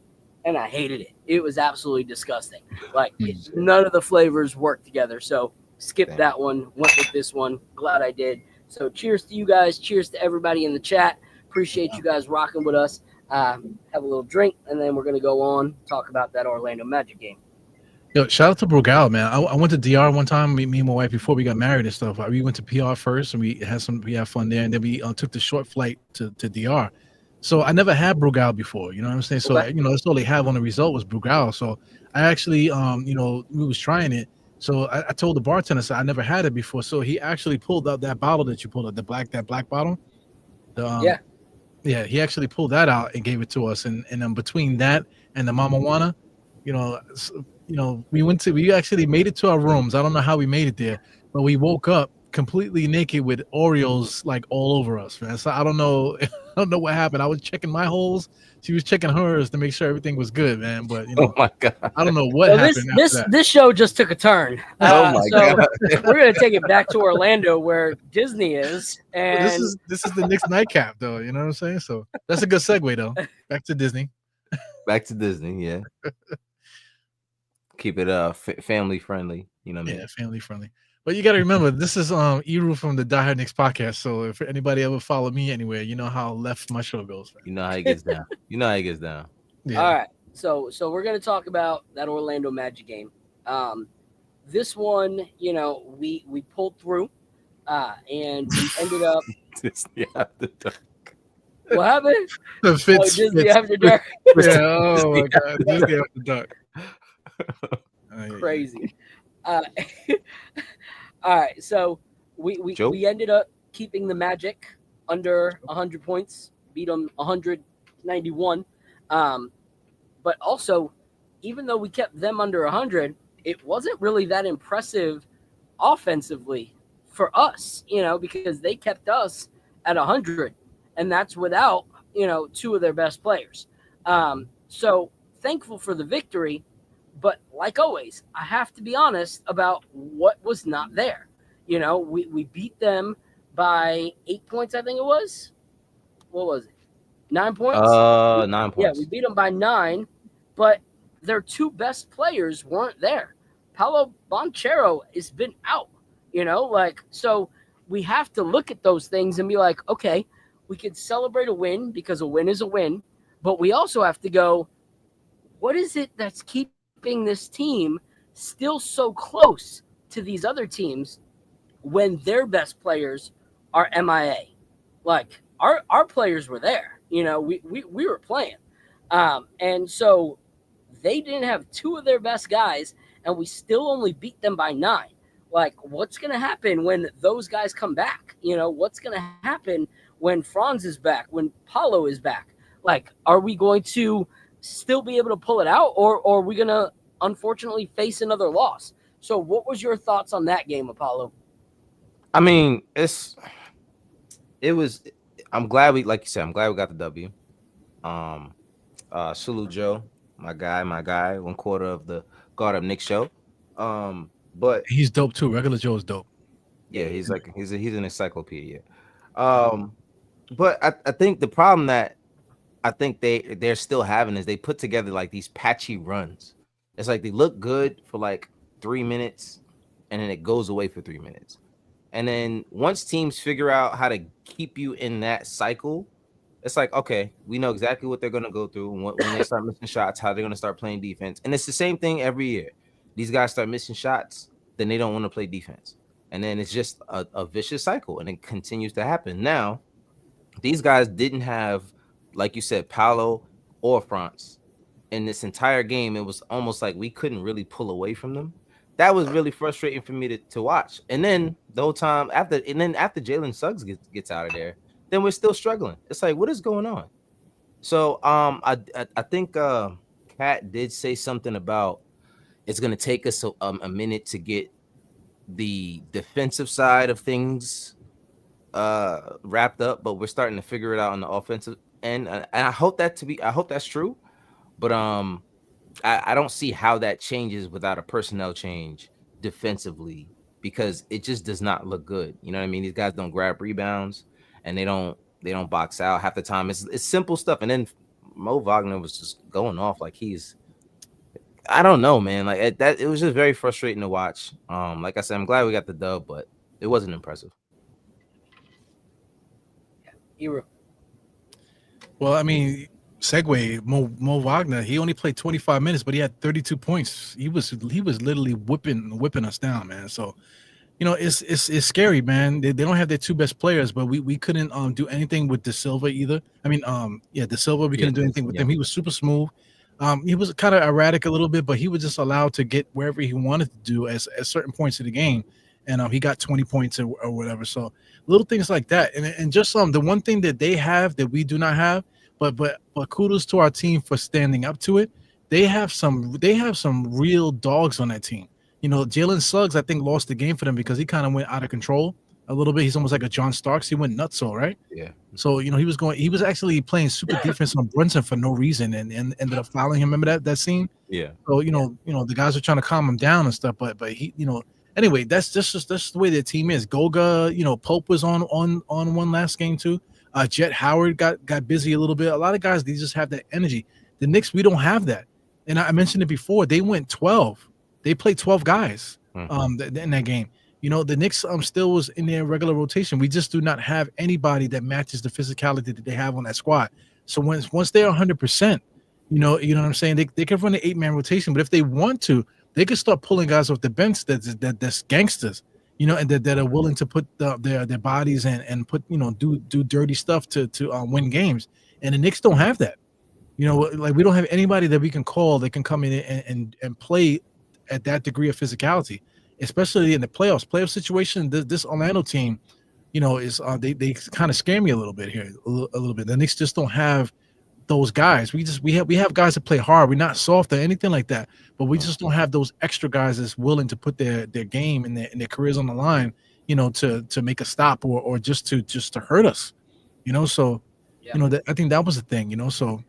Speaker 2: and I hated it. It was absolutely disgusting. Like
Speaker 4: Hmm.
Speaker 2: none of the flavors work together. So skipped
Speaker 3: Damn.
Speaker 2: that one, went with this one. Glad I did. So cheers to you guys. Cheers to everybody in the chat. Appreciate you guys rocking with us. Have a little drink, and then we're going to go on, talk about that Orlando Magic game.
Speaker 4: Yo, shout out to Brugal, man. I went to DR one time. Me and my wife before we got married and stuff. We went to PR first, and we had fun there, and then we took the short flight to DR. So I never had Brugal before. You know what I'm saying? So
Speaker 2: Okay.
Speaker 4: that's all they had on the result was Brugal. So I actually we was trying it. So I told the bartender, I said, I never had it before. So he actually pulled out that bottle that you pulled out, that black bottle.
Speaker 2: Yeah.
Speaker 4: Yeah, he actually pulled that out and gave it to us. And between that and the Mama Juana, we actually made it to our rooms. I don't know how we made it there, but we woke up completely naked with Oreos like all over us, man. So I don't know, I don't know what happened. I was checking my holes, she was checking hers to make sure everything was good, man. But
Speaker 3: Oh my god.
Speaker 4: I don't know what
Speaker 2: So
Speaker 4: happened after that.
Speaker 2: this show just took a turn.
Speaker 3: Oh my
Speaker 2: so
Speaker 3: god.
Speaker 2: we're going to take it back to Orlando where Disney is. And
Speaker 4: This is the Knicks nightcap, though. You know what I'm saying? So that's a good segue, though. Back to Disney.
Speaker 3: Back to Disney, yeah. Keep it family friendly, you know what I mean?
Speaker 4: Yeah, family friendly. But you got to remember, this is Eru from the Die Hard Knicks podcast. So if anybody ever follow me anywhere, you know how left my show goes. Man.
Speaker 3: You know how he gets down. You know how he gets down.
Speaker 4: Yeah.
Speaker 2: All right. So we're going to talk about that Orlando Magic game. This one, we pulled through, and we ended up.
Speaker 3: Disney after dark.
Speaker 2: What happened?
Speaker 4: The Fitz,
Speaker 2: Disney
Speaker 4: Fitz.
Speaker 2: After Dark.
Speaker 4: Yeah, oh my god, Disney After Dark.
Speaker 2: Crazy. All right. So we ended up keeping the Magic under 100 points, beat them 191. But also, even though we kept them under 100, it wasn't really that impressive offensively for us, because they kept us at 100, and that's without, two of their best players. So thankful for the victory, but like always, I have to be honest about what was not there. We beat them by 8 points, I think it was. What was it? 9 points?
Speaker 3: 9 points.
Speaker 2: Yeah, we beat them by 9, but their two best players weren't there. Paolo Banchero has been out, so we have to look at those things and be like, okay, we could celebrate a win because a win is a win, but we also have to go, what is it that's keeping this team still so close to these other teams when their best players are MIA? Like, our players were there, we were playing. And so they didn't have two of their best guys, and we still only beat them by 9. Like, what's going to happen when those guys come back? What's going to happen when Franz is back, when Paulo is back? Like, are we going to still be able to pull it out, or are we going to unfortunately face another loss? So what was your thoughts on that game, Apollo?
Speaker 3: I mean, I'm glad we got the W. Salute Joe, my guy, 1 quarter of the Guard Up Knicks show. But
Speaker 4: he's dope too. Regular Joe's dope.
Speaker 3: Yeah, he's an encyclopedia. But I think the problem that I think they're still having is they put together like these patchy runs. It's like they look good for like 3 minutes, and then it goes away for 3 minutes. And then once teams figure out how to keep you in that cycle, it's like, okay, we know exactly what they're going to go through when they start missing shots, how they're going to start playing defense. And it's the same thing every year. These guys start missing shots, then they don't want to play defense. And then it's just a vicious cycle, and it continues to happen. Now, these guys didn't have, like you said, Paolo or Franz. In this entire game, it was almost like we couldn't really pull away from them. That was really frustrating for me to watch. And then the whole time after Jalen Suggs gets out of there, then we're still struggling. It's like, what is going on? So I think Kat did say something about it's going to take us a minute to get the defensive side of things wrapped up, but we're starting to figure it out on the offensive end. And I hope that's true. But I don't see how that changes without a personnel change defensively, because it just does not look good. You know what I mean? These guys don't grab rebounds, and they don't box out half the time. It's simple stuff. And then Mo Wagner was just going off like he's I don't know, man. Like it was just very frustrating to watch. Like I said, I'm glad we got the dub, but it wasn't impressive.
Speaker 2: Hero.
Speaker 4: Well, I mean, segue Mo Wagner. He only played 25 minutes, but he had 32 points. He was literally whipping us down, man. So it's scary, man. They don't have their two best players, but we couldn't do anything with De Silva either. I mean, De Silva, we couldn't do anything with him. He was super smooth. He was kind of erratic a little bit, but he was just allowed to get wherever he wanted to do at certain points of the game, and he got 20 points or whatever. So little things like that, and just the one thing that they have that we do not have, but kudos to our team for standing up to it. They have some real dogs on that team. Jalen Suggs, I think, lost the game for them because he kind of went out of control a little bit. He's almost like a John Starks. He went nuts, all right.
Speaker 3: Yeah.
Speaker 4: So he was actually playing super defense on Brunson for no reason, and ended up fouling him. Remember that scene?
Speaker 3: Yeah.
Speaker 4: So the guys are trying to calm him down and stuff, but he anyway, that's the way their team is. Goga, Pope was on one last game too. Jet Howard got busy a little bit. A lot of guys, they just have that energy. The Knicks, we don't have that, and I mentioned it before. They went 12. They played 12 guys in that game. The Knicks still was in their regular rotation. We just do not have anybody that matches the physicality that they have on that squad. So once they're 100%, you know what I'm saying? They can run an 8-man rotation, but if they want to, they could start pulling guys off the bench that's gangsters, and that are willing to put their bodies and put do dirty stuff to win games. And the Knicks don't have that. Like we don't have anybody that we can call that can come in and play at that degree of physicality, especially in the playoff situation. This Orlando team, is they kind of scare me a little bit here, a little bit. The Knicks just don't have those guys. We have guys that play hard. We're not soft or anything like that, but we just don't have those extra guys that's willing to put their game and their careers on the line, to make a stop or just to hurt us, So, I think that was the thing, So.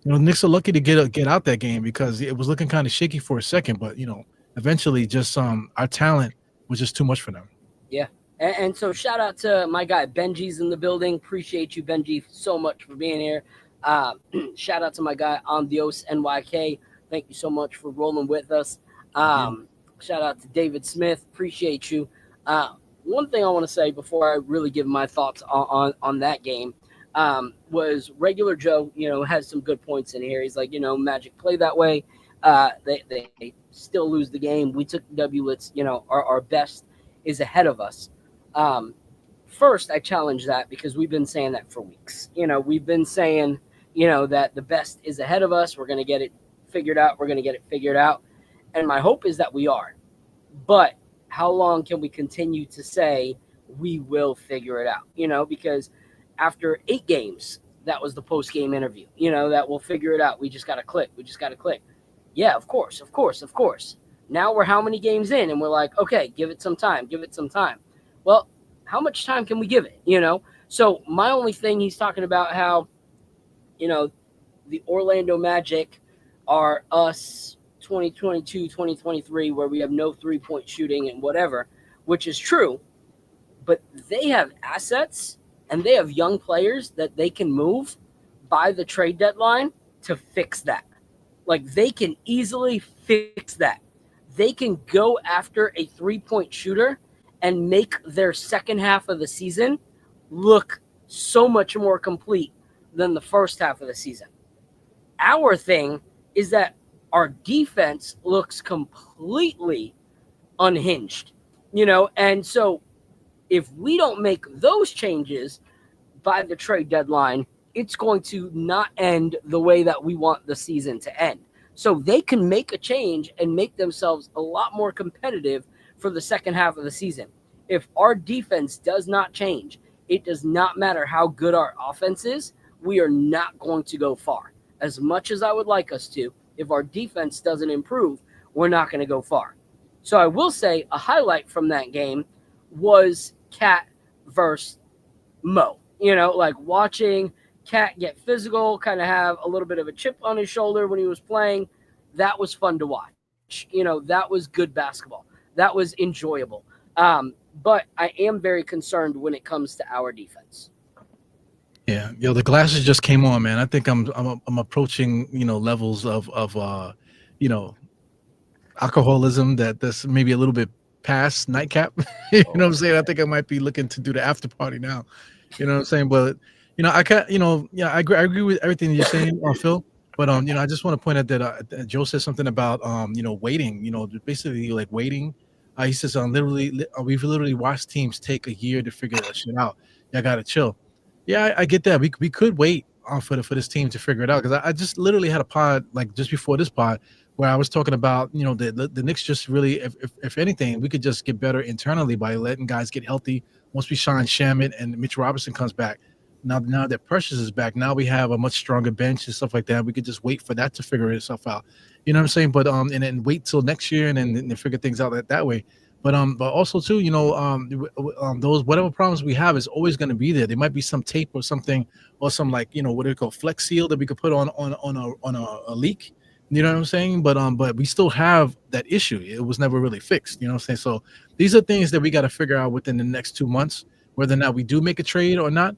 Speaker 4: The Knicks are lucky to get out that game because it was looking kind of shaky for a second, but eventually just our talent was just too much for them.
Speaker 2: Yeah. And so shout out to my guy Benji's in the building. Appreciate you, Benji, so much for being here. Shout out to my guy Andios NYK. Thank you so much for rolling with us. Shout out to David Smith. Appreciate you. One thing I want to say before I really give my thoughts on that game. Was Regular Joe, has some good points in here. He's like, Magic play that way. They still lose the game. We took the W. Let's, our best is ahead of us. First, I challenge that because we've been saying that for weeks. We've been saying, that the best is ahead of us. We're going to get it figured out. We're going to get it figured out. And my hope is that we are. But how long can we continue to say we will figure it out? Because after 8 games, that was the post-game interview, that we'll figure it out. We just got to click. Yeah, of course. Now we're how many games in? And we're like, okay, give it some time. Well, how much time can we give it, So my only thing, he's talking about how, the Orlando Magic are us 2022, 2023, where we have no three-point shooting and whatever, which is true. But they have assets and they have young players that they can move by the trade deadline to fix that. Like, they can easily fix that. They can go after a three-point shooter and make their second half of the season look so much more complete than the first half of the season. Our thing is that our defense looks completely unhinged, and so if we don't make those changes by the trade deadline, it's going to not end the way that we want the season to end. So they can make a change and make themselves a lot more competitive for the second half of the season. If our defense does not change, it does not matter how good our offense is, we are not going to go far. As much as I would like us to, if our defense doesn't improve, we're not going to go far. So I will say a highlight from that game was Cat versus Mo. Like watching Cat get physical, kind of have a little bit of a chip on his shoulder when he was playing. That was fun to watch. That was good basketball. That was enjoyable. But I am very concerned when it comes to our defense.
Speaker 4: Yeah, the glasses just came on, man. I think I'm approaching, levels of alcoholism that's maybe a little bit past Nightcap. You know what I'm saying? I think I might be looking to do the after party now. You know what I'm saying? But I can't. Yeah, I agree with everything you're saying, Phil. But I just want to point out that Joe said something about waiting. Basically like waiting. He says we've literally watched teams take a year to figure that shit out. Yeah, gotta chill. Yeah, I get that. We could wait for this team to figure it out because I just literally had a pod like just before this pod where I was talking about the Knicks just really if anything we could just get better internally by letting guys get healthy once we sign Shamet and Mitch Robinson comes back. Now that Precious is back, now we have a much stronger bench and stuff like that. We could just wait for that to figure itself out. You know what I'm saying? But and then wait till next year and then figure things out that way. But also too, those whatever problems we have is always going to be there. There might be some tape or something or some like what do you call flex seal that we could put on a leak. You know what I'm saying? But we still have that issue. It was never really fixed. You know what I'm saying? So these are things that we got to figure out within the next 2 months, whether or not we do make a trade or not.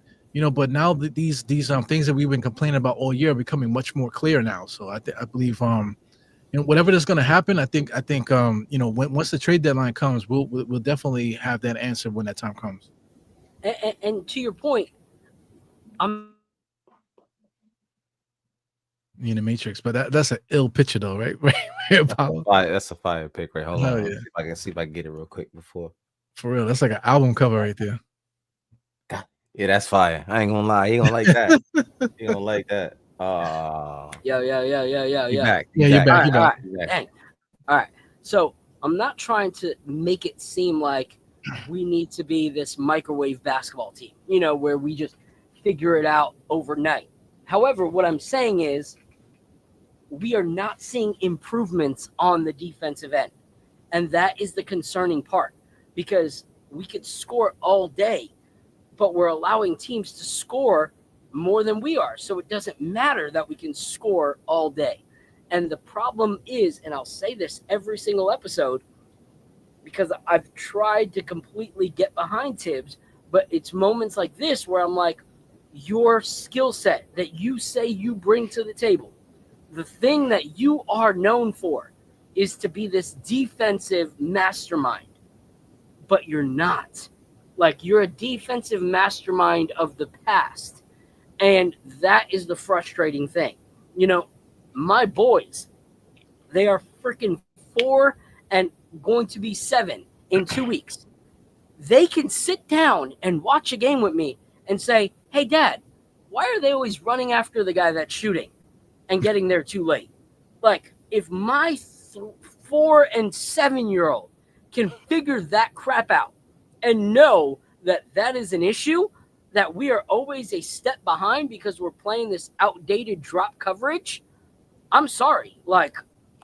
Speaker 4: But now these things that we've been complaining about all year are becoming much more clear now. So I believe whatever that's going to happen, I think once the trade deadline comes, we'll definitely have that answer when that time comes.
Speaker 2: And to your point, I'm
Speaker 4: in the Matrix, but that's an ill picture though, right? Apollo?
Speaker 3: That's a fire pick, right? Hold
Speaker 4: Hell
Speaker 3: on.
Speaker 4: yeah.
Speaker 3: See if I can get it real quick before.
Speaker 4: For real, that's like an album cover right there.
Speaker 3: Yeah, that's fire. I ain't gonna lie. He gonna like that. He gonna like that.
Speaker 2: Yeah.
Speaker 3: You back.
Speaker 4: You're back.
Speaker 2: All right. Dang. All right. So I'm not trying to make it seem like we need to be this microwave basketball team, where we just figure it out overnight. However, what I'm saying is we are not seeing improvements on the defensive end. And that is the concerning part because we could score all day, but we're allowing teams to score more than we are. So it doesn't matter that we can score all day. And the problem is, and I'll say this every single episode, because I've tried to completely get behind Tibbs, but it's moments like this where I'm like, your skill set that you say you bring to the table, the thing that you are known for is to be this defensive mastermind, but you're not. Like, you're a defensive mastermind of the past. And that is the frustrating thing. My boys, they are freaking 4 and going to be 7 in 2 weeks. They can sit down and watch a game with me and say, hey, Dad, why are they always running after the guy that's shooting and getting there too late? Like, if my 4 and 7-year-old can figure that crap out and know that that is an issue, that we are always a step behind because we're playing this outdated drop coverage, I'm sorry. Like,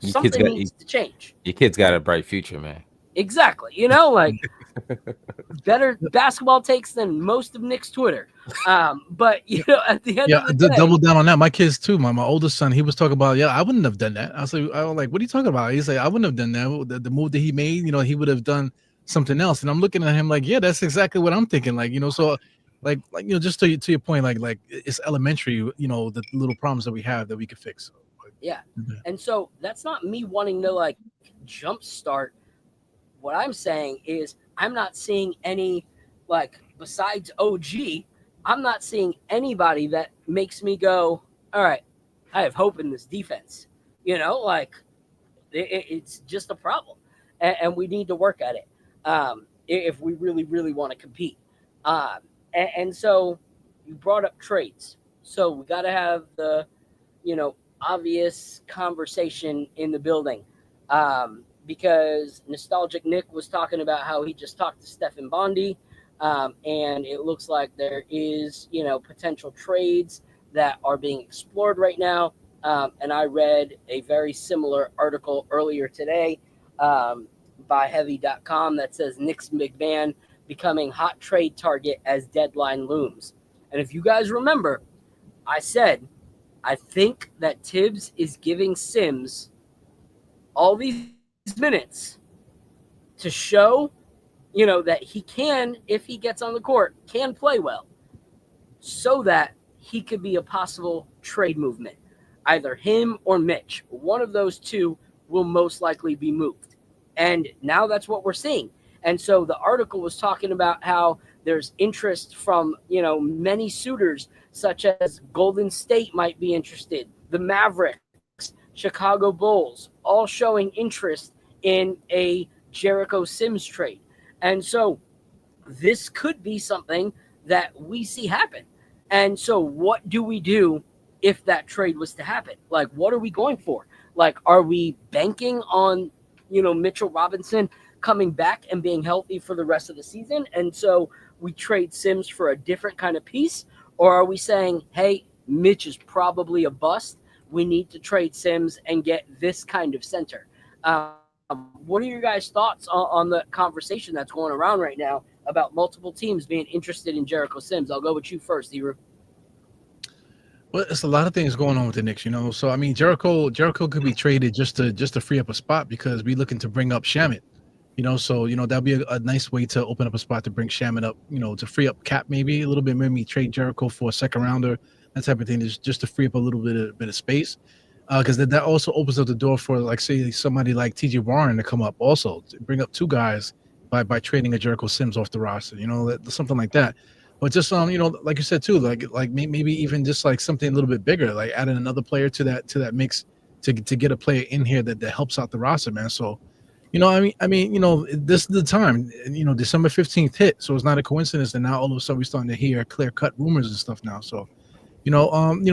Speaker 2: something needs to change.
Speaker 3: Your kid's got a bright future, man.
Speaker 2: Exactly. Better basketball takes than most of Knicks Twitter. But, at the end of the day.
Speaker 4: Double down on that. My kids, too. My oldest son, he was talking about, I wouldn't have done that. I was like, what are you talking about? He's like, I wouldn't have done that. The move that he made, he would have done something else. And I'm looking at him like, yeah, that's exactly what I'm thinking. Like, so like just to your point, like it's elementary, the little problems that we have that we could fix.
Speaker 2: Yeah. And so that's not me wanting to jumpstart. What I'm saying is I'm not seeing any, besides OG, I'm not seeing anybody that makes me go, all right, I have hope in this defense. It's just a problem. And we need to work at it if we really, really want to compete. And so you brought up trades. So we got to have the, obvious conversation in the building. Because Nostalgic Nick was talking about how he just talked to Stephen Bondi. And it looks like there is, potential trades that are being explored right now. And I read a very similar article earlier today by Heavy.com that says Knicks McMahon becoming hot trade target as deadline looms. And if you guys remember, I said, I think that Tibbs is giving Sims all these minutes to show, that he can, if he gets on the court, can play well, so that he could be a possible trade movement. Either him or Mitch, one of those two will most likely be moved. And now that's what we're seeing. And so the article was talking about how there's interest from, many suitors, such as Golden State might be interested, the Mavericks, Chicago Bulls, all showing interest in a Jericho Sims trade. And so this could be something that we see happen. And so, what do we do if that trade was to happen? Like, what are we going for? Like, are we banking on, Mitchell Robinson coming back and being healthy for the rest of the season? And so we trade Sims for a different kind of piece? Or are we saying, hey, Mitch is probably a bust. We need to trade Sims and get this kind of center. What are your guys' thoughts on the conversation that's going around right now about multiple teams being interested in Jericho Sims? I'll go with you first, Eru.
Speaker 4: Well, it's a lot of things going on with the Knicks, So I mean, Jericho could be traded just to free up a spot because we're looking to bring up Shamet. So that'll be a nice way to open up a spot to bring Shamet up, to free up cap maybe a little bit, maybe trade Jericho for a second rounder, that type of thing, just to free up a little bit of space. Because that also opens up the door for, like, say, somebody like TJ Warren to come up also, to bring up two guys by trading a Jericho Sims off the roster, something like that. But just like you said too, like maybe even just like something a little bit bigger, like adding another player to that mix to get a player in here that helps out the roster, man. So, this is the time. December 15th hit, so it's not a coincidence that now all of a sudden we're starting to hear clear cut rumors and stuff now. So, I'm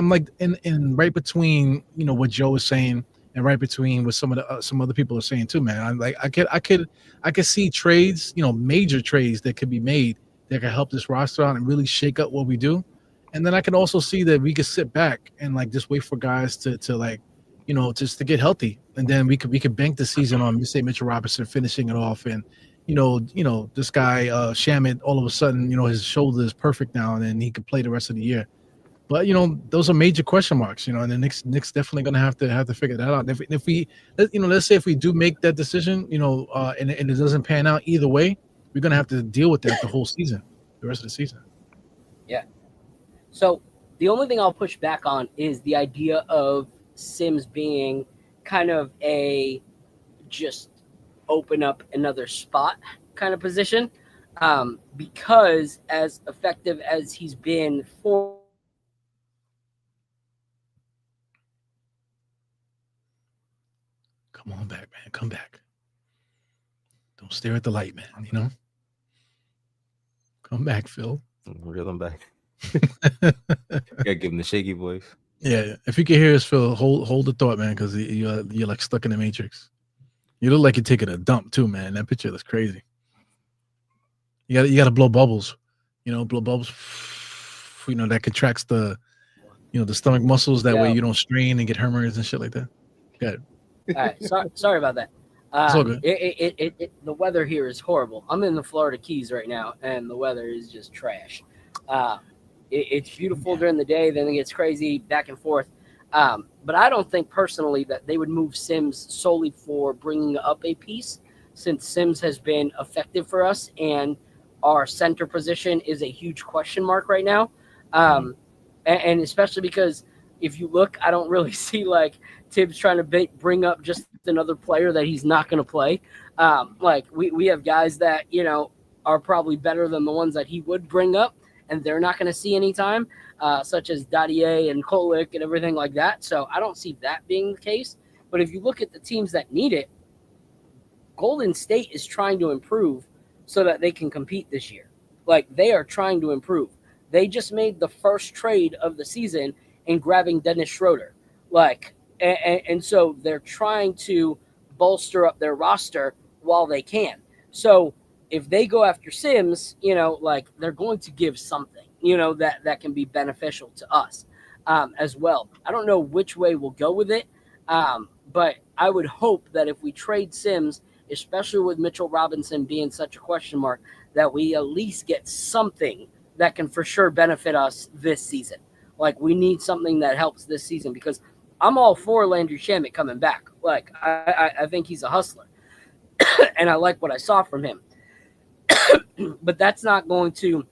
Speaker 4: like in right between what Joe is saying and right between what some other people are saying too, man. I'm like I could see trades, major trades that could be made that could help this roster out and really shake up what we do. And then I can also see that we could sit back and like just wait for guys to like, just to get healthy, and then we could bank the season on, say, Mitchell Robinson finishing it off, and this guy Shamet, all of a sudden, his shoulder is perfect now, and then he could play the rest of the year. But those are major question marks, and the Knicks definitely gonna have to figure that out. If we, let's say if we do make that decision, and it doesn't pan out either way, we're gonna have to deal with that the whole season, the rest of the season.
Speaker 2: Yeah. So the only thing I'll push back on is the idea of Sims being kind of a just open up another spot kind of position, because as effective as he's been for
Speaker 4: Come on back, man. Come back. Don't stare at the light, man. Come back, Phil.
Speaker 3: Reel him back. Gotta give him the shaky voice.
Speaker 4: Yeah, if you can hear us, Phil, hold the thought, man, because you're like stuck in the Matrix. You look like you're taking a dump too, man. That picture looks crazy. You got to blow bubbles, blow bubbles. That contracts the, the stomach muscles. That way you don't strain and get hemorrhoids and shit like that. Good.
Speaker 2: All right, sorry about that.
Speaker 4: It's all good.
Speaker 2: The weather here is horrible. I'm in the Florida Keys right now, and the weather is just trash. It's beautiful during the day, then it gets crazy back and forth. But I don't think personally that they would move Sims solely for bringing up a piece, since Sims has been effective for us, and our center position is a huge question mark right now. And especially because if you look, I don't really see like Tibbs trying to bring up just another player that he's not going to play. Like we have guys that, are probably better than the ones that he would bring up, and they're not going to see any time, such as Dadier and Kolek and everything like that. So I don't see that being the case. But if you look at the teams that need it, Golden State is trying to improve so that they can compete this year. Like, they are trying to improve. They just made the first trade of the season in grabbing Dennis Schroeder. Like, and so they're trying to bolster up their roster while they can. So if they go after Sims, like, they're going to give something, that can be beneficial to us as well. I don't know which way we'll go with it, but I would hope that if we trade Sims, especially with Mitchell Robinson being such a question mark, that we at least get something that can for sure benefit us this season. Like, we need something that helps this season, because I'm all for Landry Shamet coming back. Like, I think he's a hustler, and I like what I saw from him. But that's not going to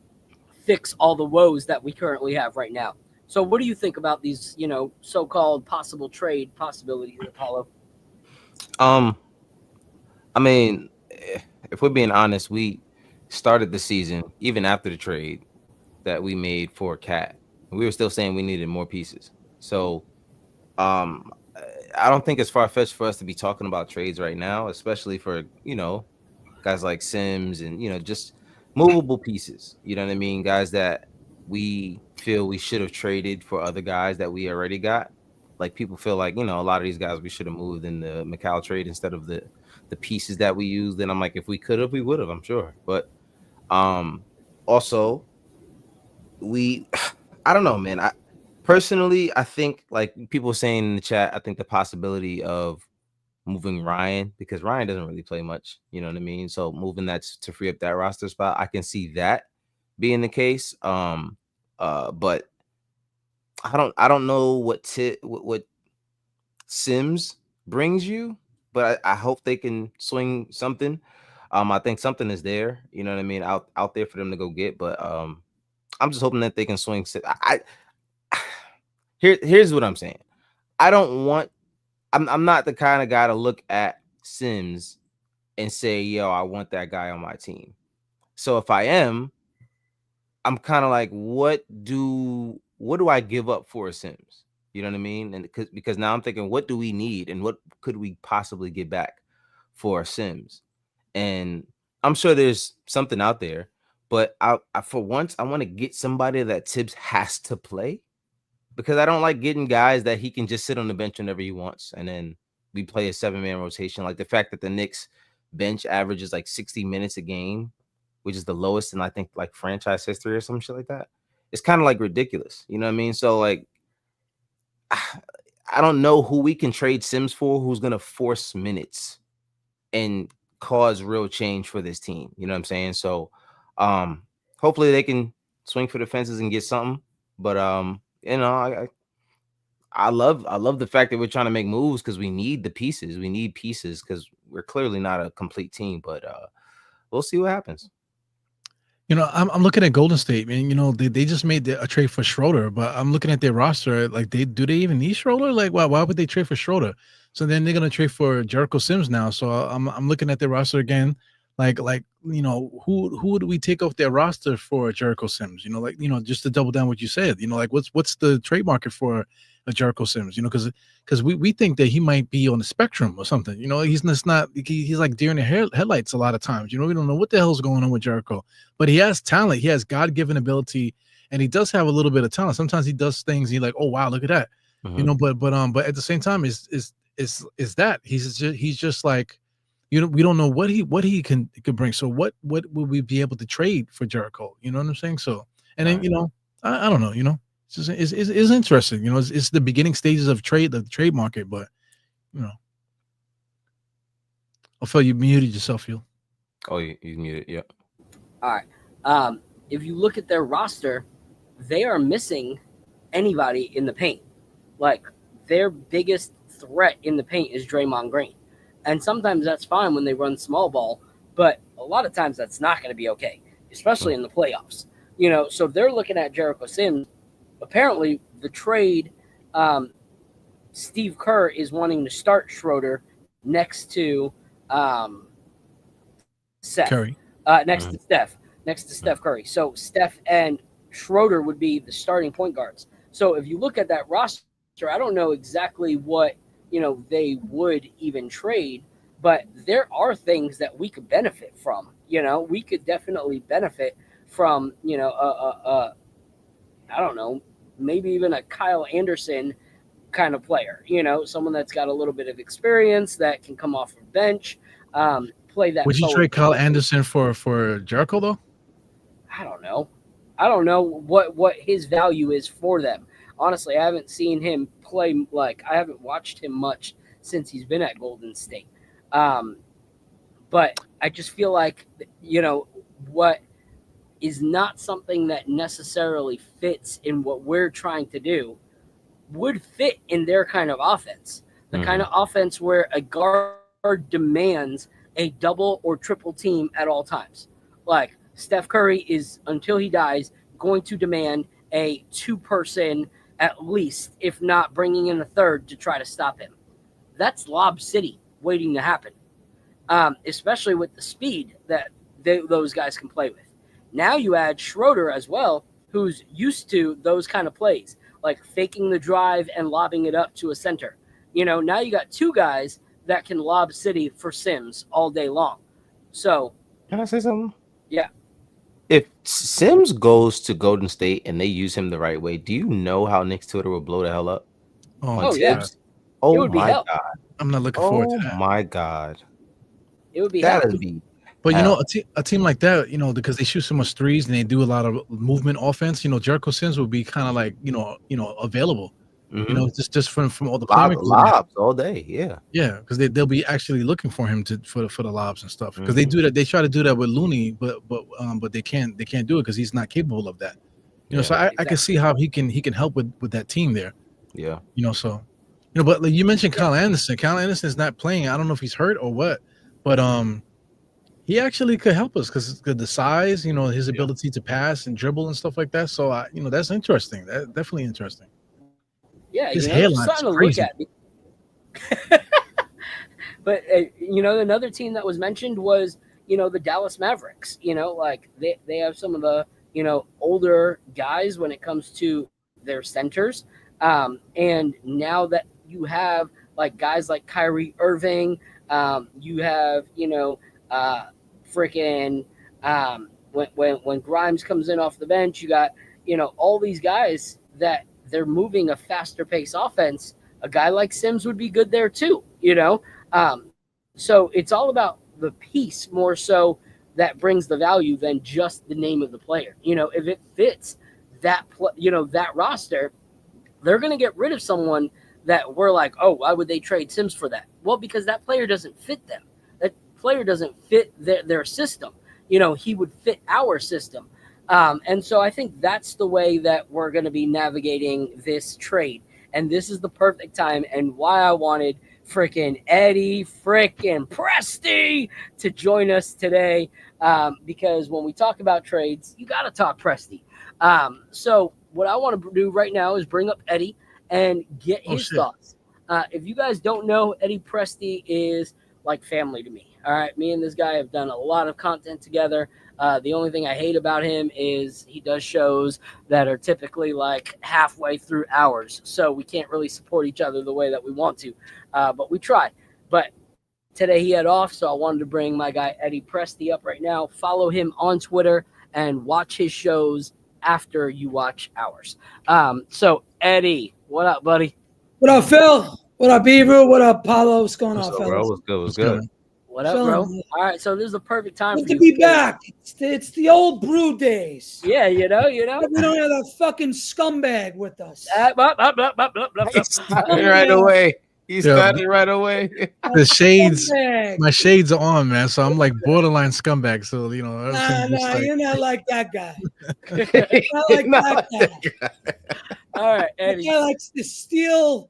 Speaker 2: fix all the woes that we currently have right now. So what do you think about these, so-called possible trade possibilities, Apollo?
Speaker 3: Um, I mean, if we're being honest, we started the season even after the trade that we made for Cat. We were still saying we needed more pieces. So, um, I don't think it's far fetched for us to be talking about trades right now, especially for guys like Sims and just movable pieces. You know what I mean? Guys that we feel we should have traded for other guys that we already got. Like people feel like a lot of these guys we should have moved in the McCall trade instead of the pieces that we used. And I'm like, if we could have, we would have. I'm sure, but also we, I don't know, man. I personally, I think like people saying in the chat, I think the possibility of moving Ryan because Ryan doesn't really play much, you know what I mean? So moving that to free up that roster spot, I can see that being the case. But I don't know what Sims brings you, but I hope they can swing something. I think something is there, you know what I mean, out there for them to go get, but I'm just hoping that they can swing. Here's what I'm saying. I don't want. I'm not the kind of guy to look at Sims and say, "Yo, I want that guy on my team." So if I am, I'm kind of like, what do I give up for a Sims? You know what I mean? And because now I'm thinking, what do we need, and what could we possibly get back for Sims? And I'm sure there's something out there, but I for once I want to get somebody that Tibbs has to play because I don't like getting guys that he can just sit on the bench whenever he wants, and then we play a 7-man rotation. Like the fact that the Knicks bench averages like 60 minutes a game, which is the lowest in I think like franchise history or some shit like that. It's kind of like ridiculous, you know what I mean? So like, I don't know who we can trade Sims for, who's gonna force minutes and cause real change for this team. You know what I'm saying? So, hopefully they can swing for the fences and get something. But I love the fact that we're trying to make moves because we need the pieces. We need pieces because we're clearly not a complete team. But we'll see what happens.
Speaker 4: I'm looking at Golden State, man. They just made a trade for Schroeder, but I'm looking at their roster. Like, do they even need Schroeder? Like, why would they trade for Schroeder? So then they're gonna trade for Jericho Sims now. So I'm looking at their roster again. Who do we take off their roster for Jericho Sims? Just to double down what you said. Like what's the trade market for a Jericho Sims? Because we think that he might be on the spectrum or something. He's just not. He's like deer in the headlights a lot of times. We don't know what the hell's going on with Jericho, but he has talent. He has God-given ability, and he does have a little bit of talent. Sometimes he does things. And you're like, oh wow, look at that.
Speaker 3: Mhm.
Speaker 4: But at the same time, is that he's just like. We don't know what he can bring. So what would we be able to trade for Jericho? You know what I'm saying? So and then
Speaker 3: Right.
Speaker 4: I don't know. It's just it's interesting. It's the beginning stages of the trade market. But I feel you muted yourself, Phil.
Speaker 3: Oh, he's muted. Yeah.
Speaker 2: All right. If you look at their roster, they are missing anybody in the paint. Like, their biggest threat in the paint is Draymond Green. And sometimes that's fine when they run small ball, but a lot of times that's not going to be okay, especially in the playoffs. So they're looking at Jericho Sims. Apparently, the trade, Steve Kerr is wanting to start Schroeder next to Seth,
Speaker 4: Curry.
Speaker 2: next to Steph Curry. So Steph and Schroeder would be the starting point guards. So if you look at that roster, I don't know exactly what they would even trade, but there are things that we could benefit from. We could definitely benefit from I don't know, maybe even a Kyle Anderson kind of player. Someone that's got a little bit of experience that can come off the bench, play that.
Speaker 4: Would you
Speaker 2: forward
Speaker 4: trade Kyle
Speaker 2: position.
Speaker 4: Anderson for Jericho though?
Speaker 2: I don't know what his value is for them. Honestly, I haven't seen him play. Like, I haven't watched him much since he's been at Golden State. But I just feel like, what is not something that necessarily fits in what we're trying to do would fit in their kind of offense. The kind of offense where a guard demands a double or triple team at all times. Like, Steph Curry is, until he dies, going to demand a two-person, at least, if not bringing in a third to try to stop him. That's Lob City waiting to happen, especially with the speed that those guys can play with. Now you add Schroeder as well, who's used to those kind of plays, like faking the drive and lobbing it up to a center. Now you got two guys that can lob City for Sims all day long. So,
Speaker 3: can I say something?
Speaker 2: Yeah.
Speaker 3: If Sims goes to Golden State and they use him the right way, do you know how Knicks Twitter will blow the hell up?
Speaker 2: Oh yeah.
Speaker 3: Oh my God.
Speaker 4: I'm not looking forward to that.
Speaker 3: Oh my God.
Speaker 2: It would be
Speaker 3: that'd be.
Speaker 4: But a team like that, because they shoot so much threes and they do a lot of movement offense, Jericho Sims would be kind of like, available.
Speaker 3: Mm-hmm.
Speaker 4: Just from all the
Speaker 3: lobs all day,
Speaker 4: yeah, because they'll be actually looking for him for the lobs and stuff. Because they do that, they try to do that with Looney, but they can't do it because he's not capable of that. So I can see how he can help with that team there.
Speaker 3: Yeah.
Speaker 4: But like you mentioned Kyle Anderson. Kyle Anderson is not playing. I don't know if he's hurt or what, but he actually could help us because the size, his ability to pass and dribble and stuff like that. So that's interesting. That's definitely interesting.
Speaker 2: Yeah,
Speaker 4: his hairline is crazy.
Speaker 2: But another team that was mentioned was the Dallas Mavericks. Like they have some of the older guys when it comes to their centers, and now that you have like guys like Kyrie Irving, you have when Grimes comes in off the bench, you got all these guys that they're moving a faster pace offense. A guy like Sims would be good there too, so it's all about the piece more so that brings the value than just the name of the player. If it fits that that roster, they're going to get rid of someone that we're like, oh, why would they trade Sims for that? Well, because that player doesn't fit them. That player doesn't fit their system. He would fit our system. And so I think that's the way that we're going to be navigating this trade. And this is the perfect time and why I wanted freaking Eddie freaking Presti to join us today. Because when we talk about trades, you got to talk Presti. So what I want to do right now is bring up Eddie and get his thoughts. If you guys don't know, Eddie Presti is like family to me. All right, me and this guy have done a lot of content together. The only thing I hate about him is he does shows that are typically like halfway through ours. So we can't really support each other the way that we want to. But we try. But today he had off, so I wanted to bring my guy Eddie Presti up right now. Follow him on Twitter and watch his shows after you watch ours. So, Eddie, what up, buddy?
Speaker 5: What up, Phil? What up, Beaver? What up, Paulo? What's going on, fellas?
Speaker 3: What's good? What's good?
Speaker 2: What up, bro? All right, so this is the perfect time
Speaker 5: good
Speaker 2: for
Speaker 5: to be back. It's the old brew days.
Speaker 2: Yeah, you know.
Speaker 5: We don't have that fucking scumbag with us.
Speaker 3: He started right away.
Speaker 4: The shades, my shades are on, man. So I'm like borderline scumbag. So
Speaker 5: Nah, you're not like that guy. You're not like that guy.
Speaker 2: All right, Eddie.
Speaker 5: That guy likes to steal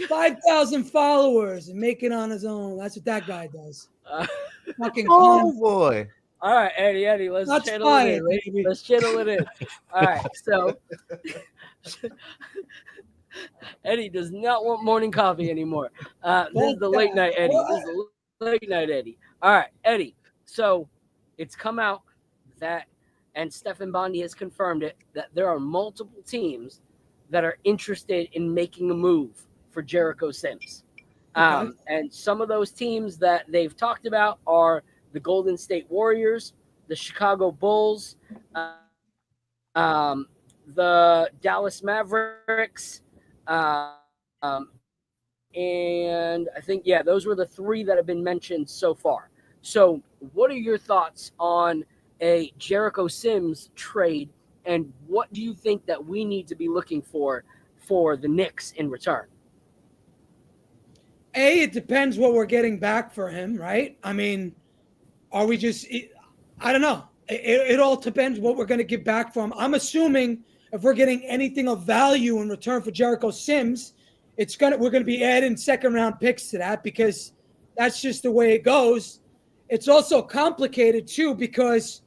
Speaker 5: 5,000 followers and make it on his own. That's what that guy does. Fucking
Speaker 3: boy.
Speaker 2: All right, Eddie, let's channel it in. Let's channel it in. All right, so Eddie does not want morning coffee anymore. This is the late night Eddie. All right, Eddie. So it's come out that, and Stefan Bondi has confirmed it, that there are multiple teams that are interested in making a move for Jericho Sims. And some of those teams that they've talked about are the Golden State Warriors, the Chicago Bulls, the Dallas Mavericks, and I think, those were the three that have been mentioned so far. So what are your thoughts on a Jericho Sims trade, and what do you think that we need to be looking for the Knicks in return?
Speaker 5: It depends what we're getting back for him, right? I mean, are we just – I don't know. It all depends what we're going to get back from. I'm assuming if we're getting anything of value in return for Jericho Sims, we're going to be adding second-round picks to that because that's just the way it goes. It's also complicated, too, because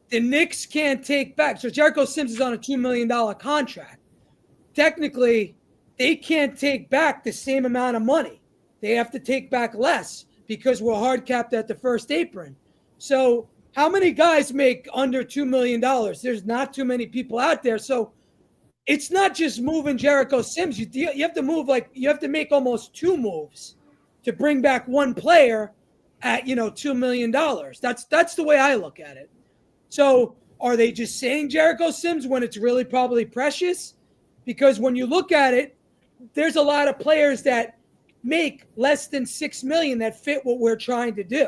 Speaker 5: the Knicks can't take back. So Jericho Sims is on a $2 million contract. technically they can't take back the same amount of money. They have to take back less because we're hard capped at the first apron. So how many guys make under $2 million? There's not too many people out there. So it's not just moving Jericho Sims. You have to move you have to make almost two moves to bring back one player at $2 million. That's the way I look at it. So are they just saying Jericho Sims when it's really probably Precious? Because when you look at it, there's a lot of players that make less than $6 million that fit what we're trying to do.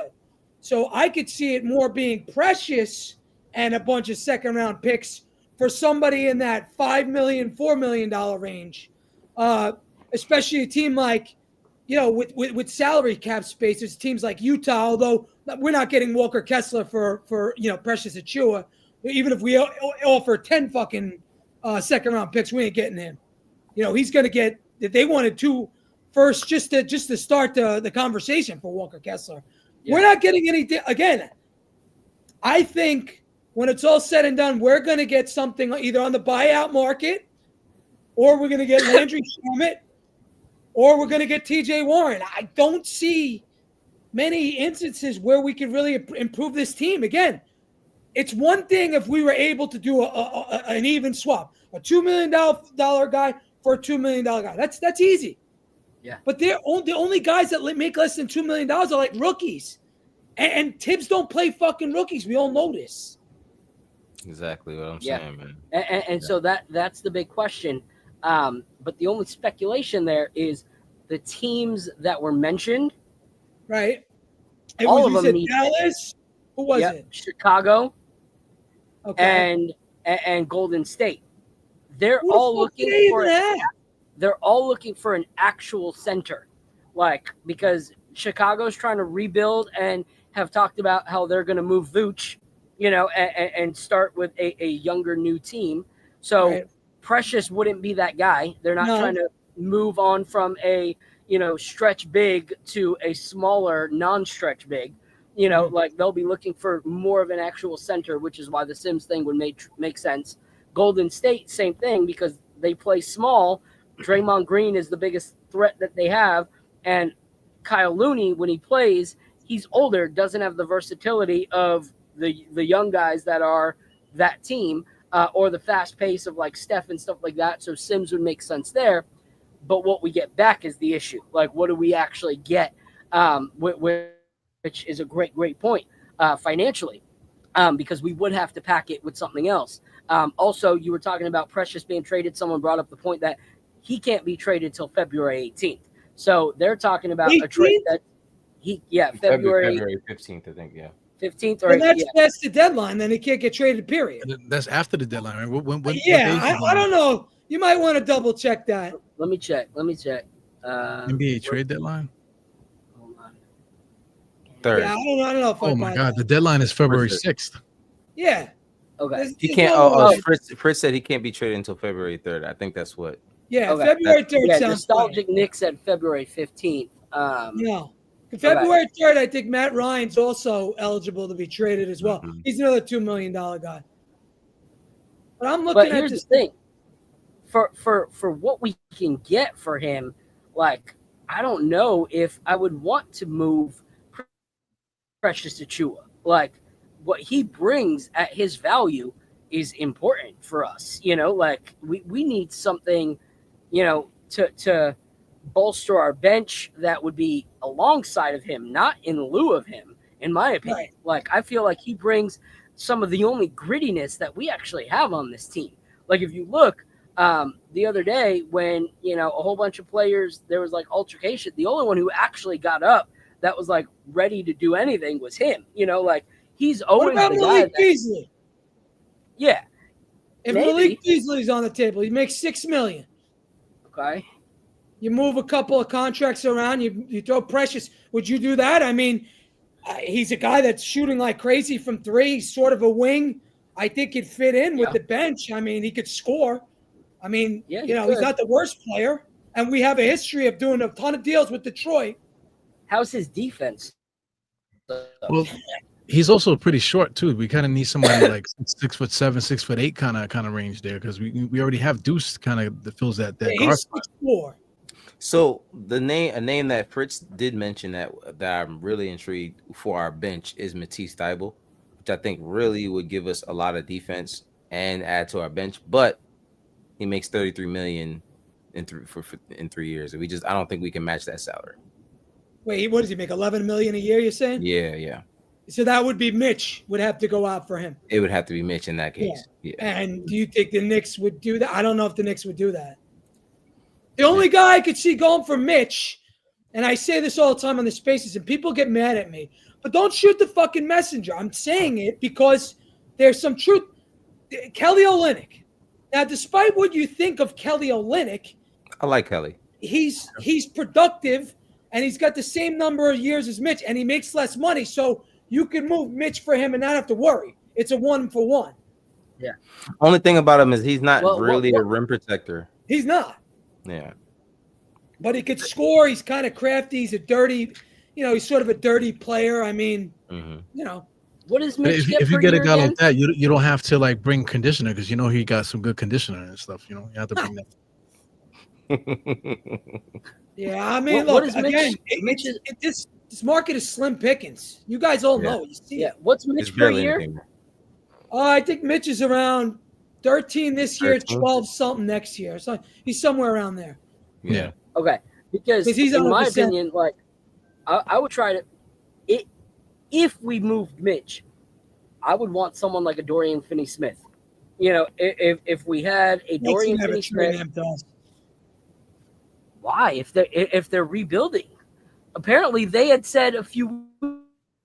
Speaker 5: So I could see it more being Precious and a bunch of second round picks for somebody in that $5 million, $4 million range, especially a team like, with salary cap space. There's teams like Utah, although we're not getting Walker Kessler for Precious Achua. Even if we offer 10 fucking second round picks, we ain't getting him. He's going to get. They wanted 2 first just to start the conversation for Walker Kessler. Yeah. We're not getting anything again. I think when it's all said and done, we're going to get something either on the buyout market, or we're going to get Landry Shamet, or we're going to get TJ Warren. I don't see many instances where we could really improve this team. Again, it's one thing if we were able to do an even swap, a $2 million guy for a $2 million guy. That's easy.
Speaker 2: Yeah.
Speaker 5: But the only guys that make less than $2 million are like rookies. And Tibbs don't play fucking rookies. We all know this.
Speaker 3: Exactly what I'm saying, man.
Speaker 2: And so that's the big question. But the only speculation there is the teams that were mentioned.
Speaker 5: Right.
Speaker 2: All of them need
Speaker 5: Dallas. Who was it?
Speaker 2: Chicago.
Speaker 5: Okay.
Speaker 2: And Golden State. They're all looking for an actual center, because Chicago's trying to rebuild and have talked about how they're going to move Vooch, and start with a younger new team. So right. Precious wouldn't be that guy. They're not trying to move on from a stretch big to a smaller non-stretch big. They'll be looking for more of an actual center, which is why the Sims thing would make sense. Golden State, same thing, because they play small. Draymond Green is the biggest threat that they have, and Kyle Looney, when he plays, he's older, doesn't have the versatility of the young guys that are that team, or the fast pace of like Steph and stuff like that. So Sims would make sense there. But what we get back is the issue. What do we actually get? Which is a great point financially, because we would have to pack it with something else. Also, you were talking about Precious being traded. Someone brought up the point that he can't be traded till February 18th. So they're talking about 18th? A trade that February
Speaker 3: 15th, I think,
Speaker 2: 15th,
Speaker 5: or that's the deadline. Then he can't get traded. Period.
Speaker 4: That's after the deadline, right? When
Speaker 5: I don't know. You might want to double check that.
Speaker 2: Let me check.
Speaker 4: NBA trade deadline.
Speaker 2: Hold on.
Speaker 3: 3rd.
Speaker 5: Yeah, I don't know.
Speaker 4: Oh my God, the deadline is February 6th.
Speaker 5: Yeah.
Speaker 2: Okay.
Speaker 3: He can't. Fritz said he can't be traded until February 3rd. I think that's what.
Speaker 5: Yeah, okay. February 3rd sounds
Speaker 2: Nostalgic funny. Knicks at February 15th.
Speaker 5: No. February 3rd, I think Matt Ryan's also eligible to be traded as well. Mm-hmm. He's another $2 million guy. But I'm looking at
Speaker 2: here's the thing. For what we can get for him, I don't know if I would want to move Precious Achua. What he brings at his value is important for us. We need something, to bolster our bench that would be alongside of him, not in lieu of him, in my opinion. Right. I feel like he brings some of the only grittiness that we actually have on this team. If you look the other day when, a whole bunch of players, there was altercation, the only one who actually got up that was ready to do anything was him. He's always
Speaker 5: what about
Speaker 2: the
Speaker 5: Malik
Speaker 2: guy
Speaker 5: Beasley?
Speaker 2: Yeah.
Speaker 5: If Malik Beasley's on the table, he makes $6 million.
Speaker 2: Okay.
Speaker 5: You move a couple of contracts around, you throw Precious. Would you do that? I mean, he's a guy that's shooting like crazy from 3. He's sort of a wing. I think he'd fit in with the bench. I mean, he could score. I mean, he's not the worst player. And we have a history of doing a ton of deals with Detroit.
Speaker 2: How's his defense?
Speaker 4: Well, He's also pretty short too. We kind of need somebody like 6'7", 6'8" kind of range there, because we already have Deuce kind of that fills that guard
Speaker 5: He's
Speaker 4: spot.
Speaker 5: 6'4".
Speaker 3: So a name that Fritz did mention that I'm really intrigued for our bench is Matisse Thybulle, which I think really would give us a lot of defense and add to our bench. But he makes $33 million in 3 years, and I don't think we can match that salary.
Speaker 5: Wait, what does he make? $11 million a year? You're saying?
Speaker 3: Yeah.
Speaker 5: So that would be Mitch would have to go out for him.
Speaker 3: It would have to be Mitch in that case. Yeah.
Speaker 5: And do you think the Knicks would do that? I don't know if the Knicks would do that. The only guy I could see going for Mitch, and I say this all the time on the spaces, and people get mad at me, but don't shoot the fucking messenger. I'm saying it because there's some truth. Kelly Olynyk. Now, despite what you think of Kelly Olynyk,
Speaker 3: I like Kelly.
Speaker 5: He's productive, and he's got the same number of years as Mitch, and he makes less money, so you can move Mitch for him and not have to worry. It's a 1-for-1.
Speaker 2: Yeah.
Speaker 3: Only thing about him is he's not really a rim protector.
Speaker 5: He's not.
Speaker 3: Yeah.
Speaker 5: But he could score. He's kind of crafty. He's a dirty, he's sort of a dirty player. I mean,
Speaker 2: What is Mitch
Speaker 4: if you get a guy like that, you don't have to like bring conditioner, because he got some good conditioner and stuff. You have to bring that.
Speaker 5: Yeah, I mean,
Speaker 2: what
Speaker 5: look,
Speaker 2: is
Speaker 5: again,
Speaker 2: Mitch?
Speaker 5: this market is slim pickings. You guys all know. You see it.
Speaker 2: What's Mitch per year?
Speaker 5: I think Mitch is around 13 this year,
Speaker 3: 13?
Speaker 5: 12 something next year. So he's somewhere around there.
Speaker 3: Yeah.
Speaker 2: Okay, because
Speaker 5: he's
Speaker 2: in my
Speaker 5: 100%.
Speaker 2: opinion, like I would try to. If we moved Mitch, I would want someone like a Dorian Finney-Smith. If we had a Dorian Finney-Smith. Why? If they're rebuilding, apparently they had said a few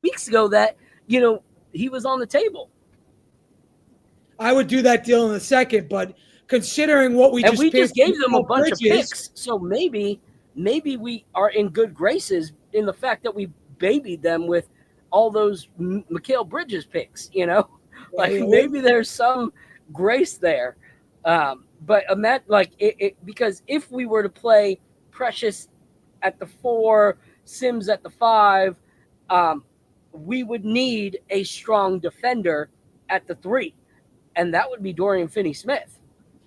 Speaker 2: weeks ago that he was on the table.
Speaker 5: I would do that deal in a second, but considering what we
Speaker 2: just gave them a bunch of picks, so maybe we are in good graces in the fact that we babied them with all those Mikal Bridges picks. Maybe there's some grace there. But because if we were to play Precious at the 4, Sims at the 5, we would need a strong defender at the 3, and that would be Dorian Finney-Smith.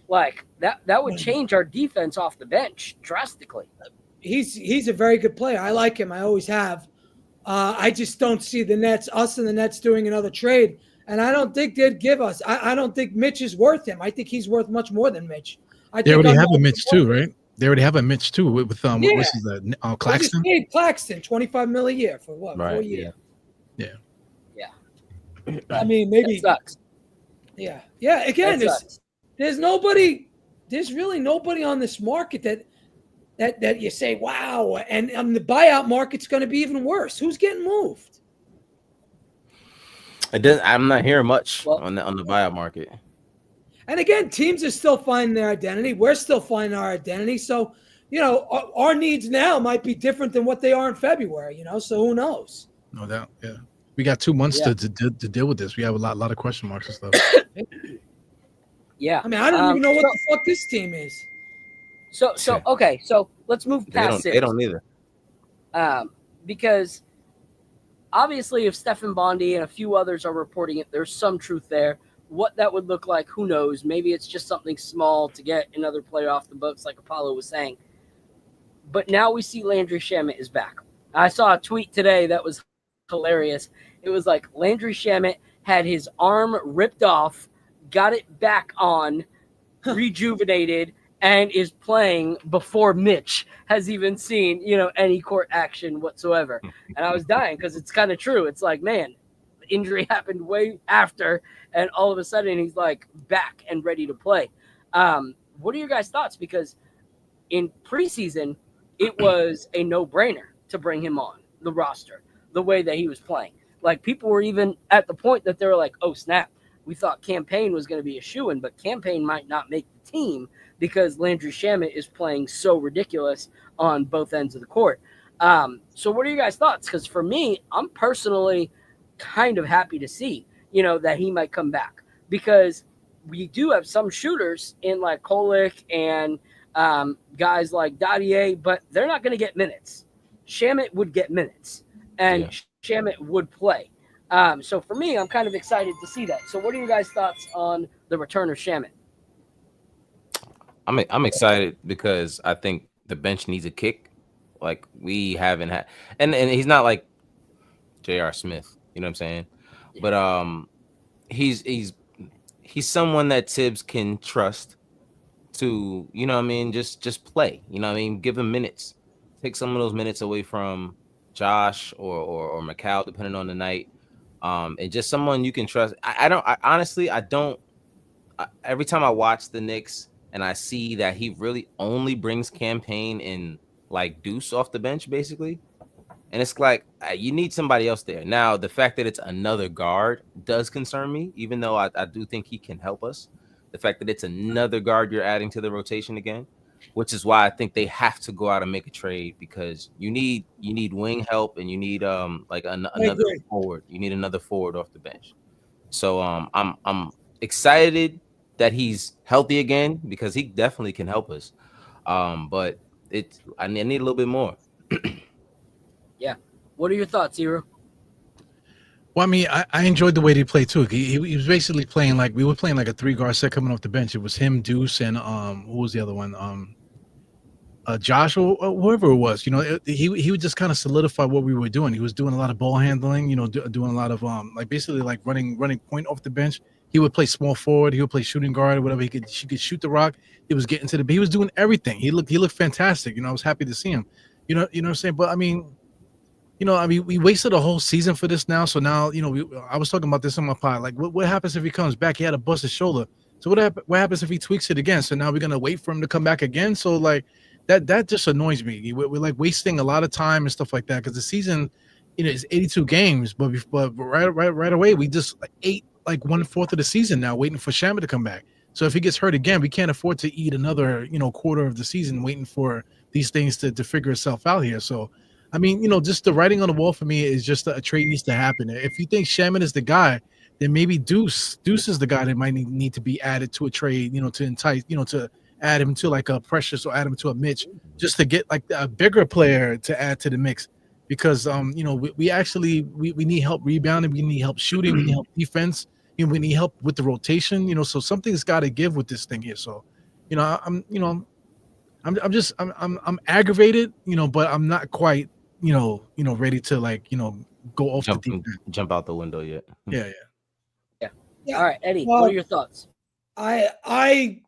Speaker 2: Like that would change our defense off the bench drastically.
Speaker 5: He's a very good player. I like him. I always have. I just don't see us and the Nets doing another trade. And I don't think they'd give us. I don't think Mitch is worth him. I think he's worth much more than Mitch.
Speaker 4: They already have a Mitch too, right? They already have a Mitch too with what's that? Claxton.
Speaker 5: Claxton, $25 million a year for what?
Speaker 3: Right.
Speaker 5: 4 years.
Speaker 2: Yeah.
Speaker 5: I mean, maybe.
Speaker 2: That sucks.
Speaker 5: Yeah. Again, there's nobody. There's really nobody on this market that you say, wow, and the buyout market's going to be even worse. Who's getting moved?
Speaker 3: I'm not hearing much on the buyout market.
Speaker 5: And again, teams are still finding their identity. We're still finding our identity. So, our needs now might be different than what they are in February. So who knows?
Speaker 4: No doubt. Yeah, we got 2 months to deal with this. We have a lot of question marks and stuff.
Speaker 2: Yeah,
Speaker 5: I mean, I don't even know what the fuck this team is.
Speaker 2: So okay, so let's move past it.
Speaker 3: They don't either.
Speaker 2: Because obviously, if Stephen Bondi and a few others are reporting it, there's some truth there. What that would look like, who knows? Maybe it's just something small to get another player off the books, like Apollo was saying. But now we see Landry Shamet is back. I saw a tweet today that was hilarious. It was like Landry Shamet had his arm ripped off, got it back on, rejuvenated, and is playing before Mitch has even seen, any court action whatsoever. And I was dying because it's kind of true. It's like, man, the injury happened way after, and all of a sudden he's like back and ready to play. What are your guys' thoughts? Because in preseason, it was a no-brainer to bring him on the roster the way that he was playing. Like, people were even at the point that they were like, oh, snap. We thought Campaign was going to be a shoo-in, but Campaign might not make the team because Landry Shamet is playing so ridiculous on both ends of the court. So what are your guys' thoughts? Because for me, I'm personally kind of happy to see, that he might come back, because we do have some shooters in like Kolek and guys like Dadier, but they're not going to get minutes. Shamet would get minutes, and Shamet would play. So for me, I'm kind of excited to see that. So what are your guys' thoughts on the return of Shamet?
Speaker 3: I'm excited because I think the bench needs a kick. Like we haven't had, and he's not like J.R. Smith. You know what I'm saying?
Speaker 2: Yeah.
Speaker 3: But he's he's he's someone that Tibbs can trust to, you know what I mean, just play. You know what I mean? Give him minutes. Take some of those minutes away from Josh or Macau, depending on the night. And just someone you can trust. I honestly I don't every time I watch the Knicks and I see that he really only brings campaign and like Deuce off the bench, basically. And it's like you need somebody else there. Now, the fact that it's another guard does concern me, even though I do think he can help us. The fact that it's another guard you're adding to the rotation again, which is why I think they have to go out and make a trade because you need wing help and you need like
Speaker 5: I
Speaker 3: another
Speaker 5: agree.
Speaker 3: forward. You need another forward off the bench. So I'm excited that he's healthy again because he definitely can help us. But I need a little bit more.
Speaker 2: Yeah. What are your thoughts, Zero?
Speaker 4: Well, I mean, I enjoyed the way they played too. He was basically playing like we were playing like a 3 guard set coming off the bench. It was him, Deuce, and who was the other one? Josh or whoever it was. You know, he would just kind of solidify what we were doing. He was doing a lot of ball handling. You know, doing a lot of like basically like running point off the bench. He would play small forward. He would play shooting guard, whatever. He could shoot the rock. He was getting to the. He was doing everything. He looked fantastic. You know, I was happy to see him. You know what I'm saying. But I mean, we wasted a whole season for this now. So now, I was talking about this on my pod. Like, what happens if he comes back? He had a busted shoulder. So what happens if he tweaks it again? So now we're gonna wait for him to come back again. So like that just annoys me. We're like wasting a lot of time and stuff like that because the season, is 82 games, but right away we just like, ate like 1/4 of the season now waiting for Shamet to come back. So if he gets hurt again, we can't afford to eat another quarter of the season waiting for these things to figure itself out here. So I mean, just the writing on the wall for me is just a trade needs to happen. If you think Shaman is the guy, then maybe Deuce is the guy that might need to be added to a trade, to entice, to add him to like a Precious or add him to a Mitch, just to get like a bigger player to add to the mix. Because we actually we need help rebounding, we need help shooting, we need help defense, we need help with the rotation, so something's got to give with this thing here. So, I'm aggravated, but I'm not quite ready to like, go off the deep end.
Speaker 3: Jump out the window yet.
Speaker 4: Yeah.
Speaker 5: Yeah.
Speaker 2: All right, Eddie, what are your thoughts?
Speaker 5: I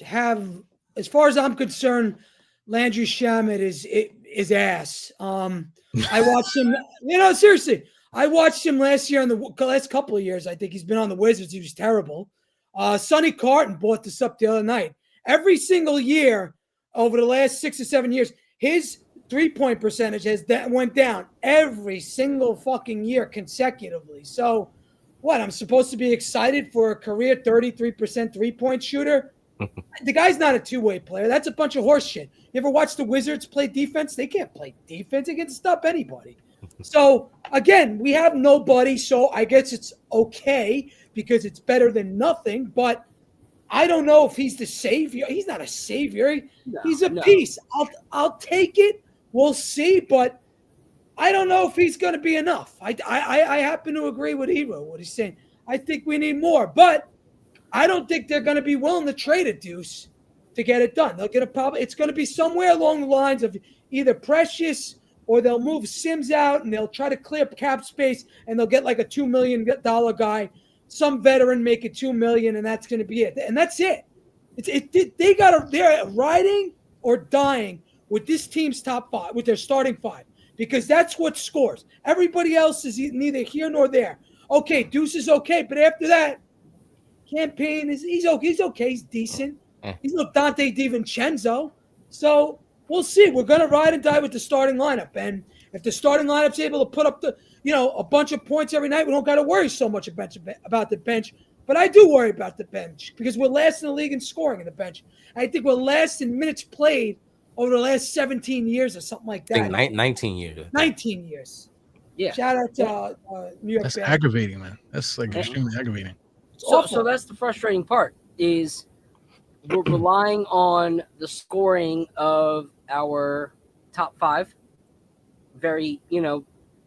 Speaker 5: have, as far as I'm concerned, Landry Shamet is ass. I watched him. Seriously, I watched him last year in the last couple of years. I think he's been on the Wizards. He was terrible. Sonny Carton brought this up the other night. Every single year over the last 6 or 7 years, his 3-point percentage went down every single fucking year consecutively. So, what? I'm supposed to be excited for a career 33% 3-point shooter? The guy's not a two-way player. That's a bunch of horse shit. You ever watch the Wizards play defense? They can't play defense. They can stop anybody. So, again, we have nobody. So, I guess it's okay because it's better than nothing. But I don't know if he's the savior. He's not a savior. He's a piece. I'll take it. We'll see. But I don't know if he's going to be enough. I happen to agree with Hero, what he's saying. I think we need more. But I don't think they're going to be willing to trade a Deuce to get it done. It's going to be somewhere along the lines of either Precious or they'll move Sims out and they'll try to clear cap space and they'll get like a $2 million guy, some veteran make it $2 million, and that's going to be it. And that's it. They're riding or dying with this team's top five, with their starting five, because that's what scores. Everybody else is neither here nor there. Okay, Deuce is okay, but after that, Campaign he's okay. He's decent. He's no Dante DiVincenzo. So we'll see. We're gonna ride and die with the starting lineup, and if the starting lineup's able to put up a bunch of points every night, we don't got to worry so much about the bench. But I do worry about the bench because we're last in the league in scoring in the bench. I think we're last in minutes played over the last 17 years or something like that.
Speaker 3: I think 19 years.
Speaker 5: 19 years.
Speaker 2: Yeah.
Speaker 5: Shout out to New York.
Speaker 4: That's aggravating, man. That's like extremely aggravating.
Speaker 2: So that's the frustrating part is we're relying on the scoring of our top five. Very,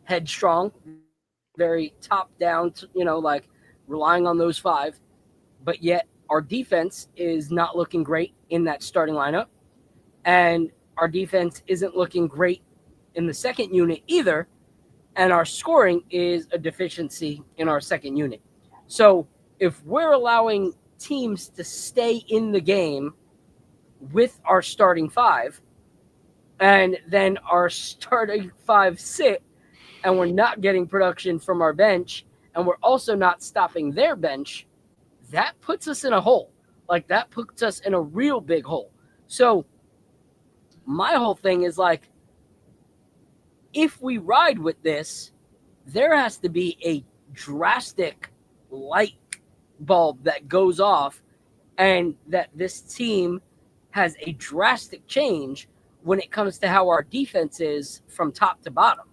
Speaker 2: headstrong, very top down, like relying on those 5, but yet our defense is not looking great in that starting lineup, and our defense isn't looking great in the second unit either, and our scoring is a deficiency in our second unit. So if we're allowing teams to stay in the game with our starting 5, and then our starting 5 sit, and we're not getting production from our bench, and we're also not stopping their bench, that puts us in a hole. Like, that puts us in a real big hole. So my whole thing is, like, if we ride with this, there has to be a drastic light bulb that goes off, and that this team has a drastic change when it comes to how our defense is from top to bottom.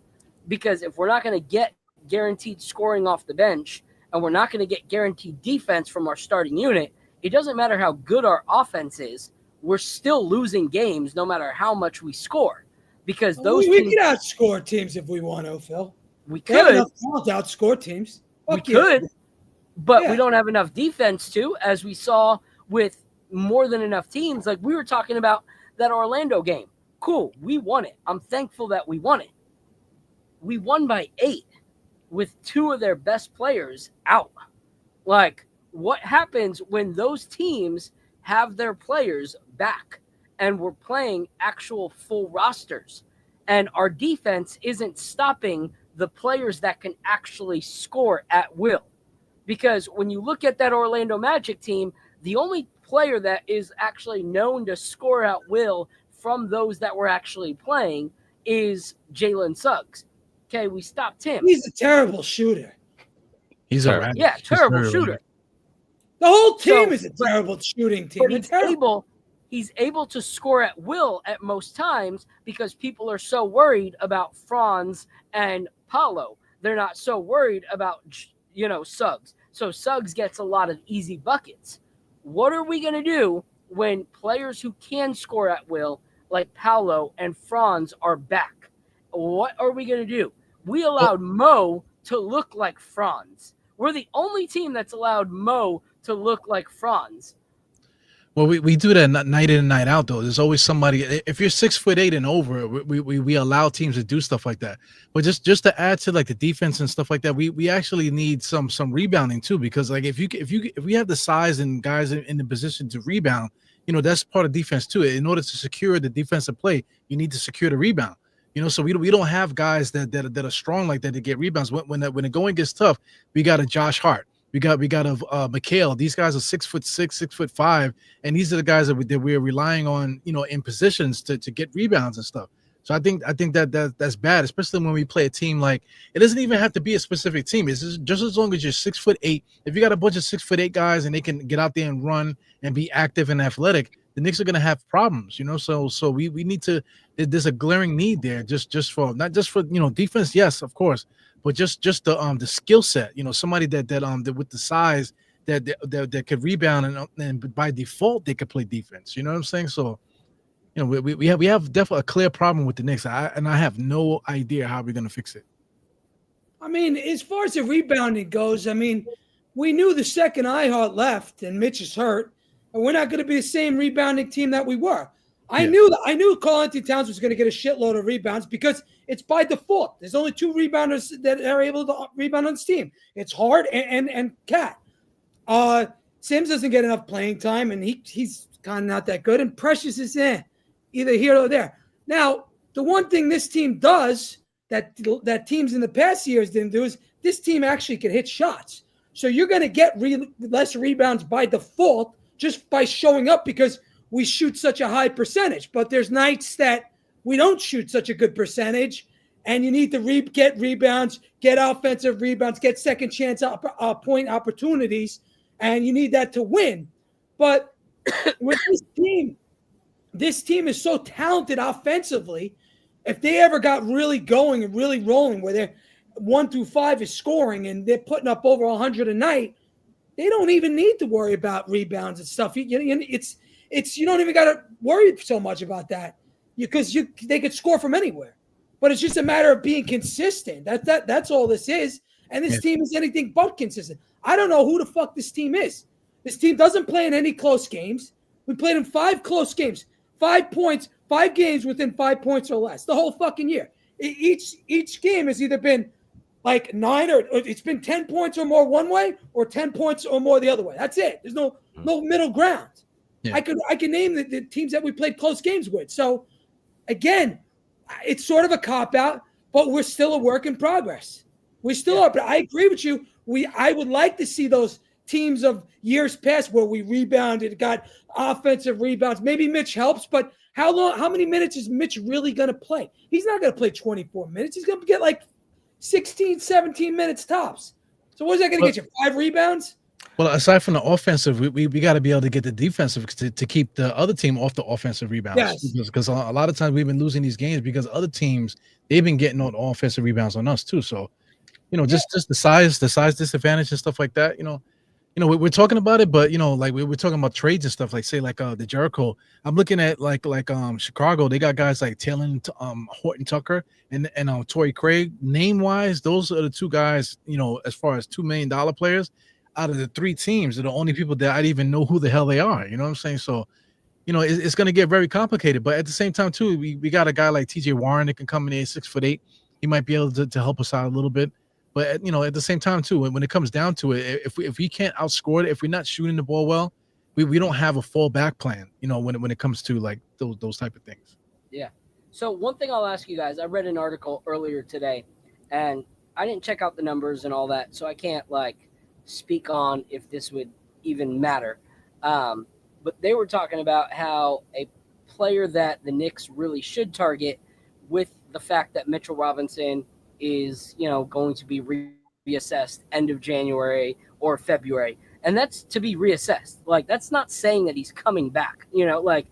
Speaker 2: Because if we're not going to get guaranteed scoring off the bench, and we're not going to get guaranteed defense from our starting unit, it doesn't matter how good our offense is, we're still losing games no matter how much we score. Because those
Speaker 5: we
Speaker 2: teams,
Speaker 5: could outscore teams if we want to, Phil.
Speaker 2: we
Speaker 5: They have
Speaker 2: could,
Speaker 5: enough talent to outscore teams.
Speaker 2: we could, but
Speaker 5: Yeah.
Speaker 2: we don't have enough defense to, as we saw with more than enough teams. Like we were talking about that Orlando game. Cool, we won it. I'm thankful that we won it. We won by 8 with 2 of their best players out. Like, what happens when those teams have their players back and we're playing actual full rosters, and our defense isn't stopping the players that can actually score at will? Because when you look at that Orlando Magic team, the only player that is actually known to score at will from those that were actually playing is Jalen Suggs. Okay, we stopped him.
Speaker 5: He's a terrible shooter.
Speaker 4: He's
Speaker 3: Terrible.
Speaker 4: erratic.
Speaker 2: Yeah,
Speaker 4: He's
Speaker 2: terrible
Speaker 4: very
Speaker 2: shooter.
Speaker 4: erratic.
Speaker 5: The whole team
Speaker 2: So,
Speaker 5: is a terrible shooting team.
Speaker 2: But
Speaker 5: They're terrible.
Speaker 2: he's able to score at will at most times because people are so worried about Franz and Paolo. They're not so worried about, Suggs. So Suggs gets a lot of easy buckets. What are we going to do when players who can score at will, like Paolo and Franz, are back? What are we going to do? We allowed Mo to look like Franz. We're the only team that's allowed Mo to look like Franz.
Speaker 4: Well, we do that night in and night out, though. There's always somebody. If you're 6'8" and over, we allow teams to do stuff like that. But just to add to like the defense and stuff like that, we actually need some rebounding too, because like if we have the size and guys in the position to rebound, that's part of defense too. In order to secure the defensive play, you need to secure the rebound. So we don't have guys that are strong like that to get rebounds. When the going gets tough, we got a Josh Hart. We got a Mikhail. These guys are 6'6", 6'5", and these are the guys that we're relying on, in positions to get rebounds and stuff. So I think that's bad, especially when we play a team like, it doesn't even have to be a specific team. It's just as long as you're 6'8". If you got a bunch of 6'8" guys and they can get out there and run and be active and athletic, the Knicks are going to have problems, So we need to. There's a glaring need there, just for not just for defense, yes, of course, but just the skill set. Somebody that with the size that could rebound and by default they could play defense. You know what I'm saying? So we have definitely a clear problem with the Knicks. I have no idea how we're going to fix it.
Speaker 5: I mean, as far as the rebounding goes, I mean, we knew the second Ihart left and Mitch is hurt, and we're not going to be the same rebounding team that we were. I knew Karl-Anthony Towns was going to get a shitload of rebounds because it's by default. There's only 2 rebounders that are able to rebound on this team. It's Hart and Cat. Sims doesn't get enough playing time, and he's kind of not that good. And Precious is either here or there. Now, the one thing this team does that teams in the past years didn't do is this team actually can hit shots. So you're going to get less rebounds by default just by showing up because we shoot such a high percentage. But there's nights that we don't shoot such a good percentage, and you need to get rebounds, get offensive rebounds, get second chance point opportunities, and you need that to win. But with this team is so talented offensively. If they ever got really going and really rolling where they're 1 through 5 is scoring and they're putting up over 100 a night, they don't even need to worry about rebounds and stuff. You don't even got to worry so much about that because they could score from anywhere. But it's just a matter of being consistent. That's all this is. And this team is anything but consistent. I don't know who the fuck this team is. This team doesn't play in any close games. We played in 5 close games, 5 points, 5 games within 5 points or less the whole fucking year. Each game has either been like 9 or it's been 10 points or more one way or 10 points or more the other way. That's it. There's no middle ground. Yeah. I can name the teams that we played close games with. So again, it's sort of a cop-out, but we're still a work in progress. We still are. But I agree with you. I would like to see those teams of years past where we rebounded, got offensive rebounds. Maybe Mitch helps, but how many minutes is Mitch really going to play? He's not going to play 24 minutes. He's going to get like 16, 17 minutes tops. So what is that going to get you? 5 rebounds?
Speaker 4: Well, aside from the offensive, we got to be able to get the defensive to keep the other team off the offensive rebounds.
Speaker 5: Yes.
Speaker 4: Because a lot of times we've been losing these games because other teams, they've been getting on offensive rebounds on us too. So, just the size disadvantage and stuff like that, we're talking about it, but like we're talking about trades and stuff, like say like the Jericho. I'm looking at like Chicago. They got guys like Taylor, Horton Tucker, and Torrey Craig. Name wise, those are the 2 guys. As far as $2 million players, out of the 3 teams, are the only people that I'd even know who the hell they are. You know what I'm saying? So, it's going to get very complicated. But at the same time, too, we got a guy like T.J. Warren that can come in there 6'8". He might be able to help us out a little bit. But at the same time too, when it comes down to it, if we can't outscore it, if we're not shooting the ball well, we don't have a fallback plan. When it comes to like those type of things.
Speaker 2: Yeah. So one thing I'll ask you guys, I read an article earlier today, and I didn't check out the numbers and all that, so I can't like speak on if this would even matter. But they were talking about how a player that the Knicks really should target, with the fact that Mitchell Robinson is, going to be reassessed end of January or February. And that's to be reassessed. Like, that's not saying that he's coming back. Like,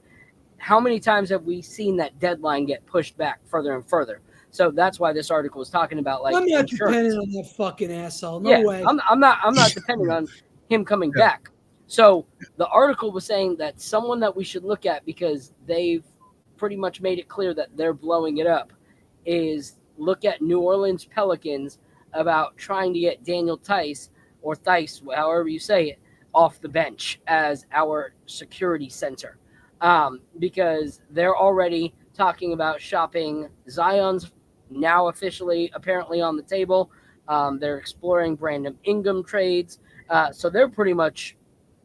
Speaker 2: how many times have we seen that deadline get pushed back further and further? So that's why this article was talking about, like,
Speaker 5: I'm not
Speaker 2: insurance.
Speaker 5: depending on that fucking asshole. No way.
Speaker 2: I'm not depending on him coming back. So the article was saying that someone that we should look at, because they've pretty much made it clear that they're blowing it up, is look at New Orleans Pelicans about trying to get Daniel Theis, or Theis, however you say it, off the bench as our security center. Because they're already talking about shopping. Zion's now officially apparently on the table. They're exploring Brandon Ingram trades. So they're pretty much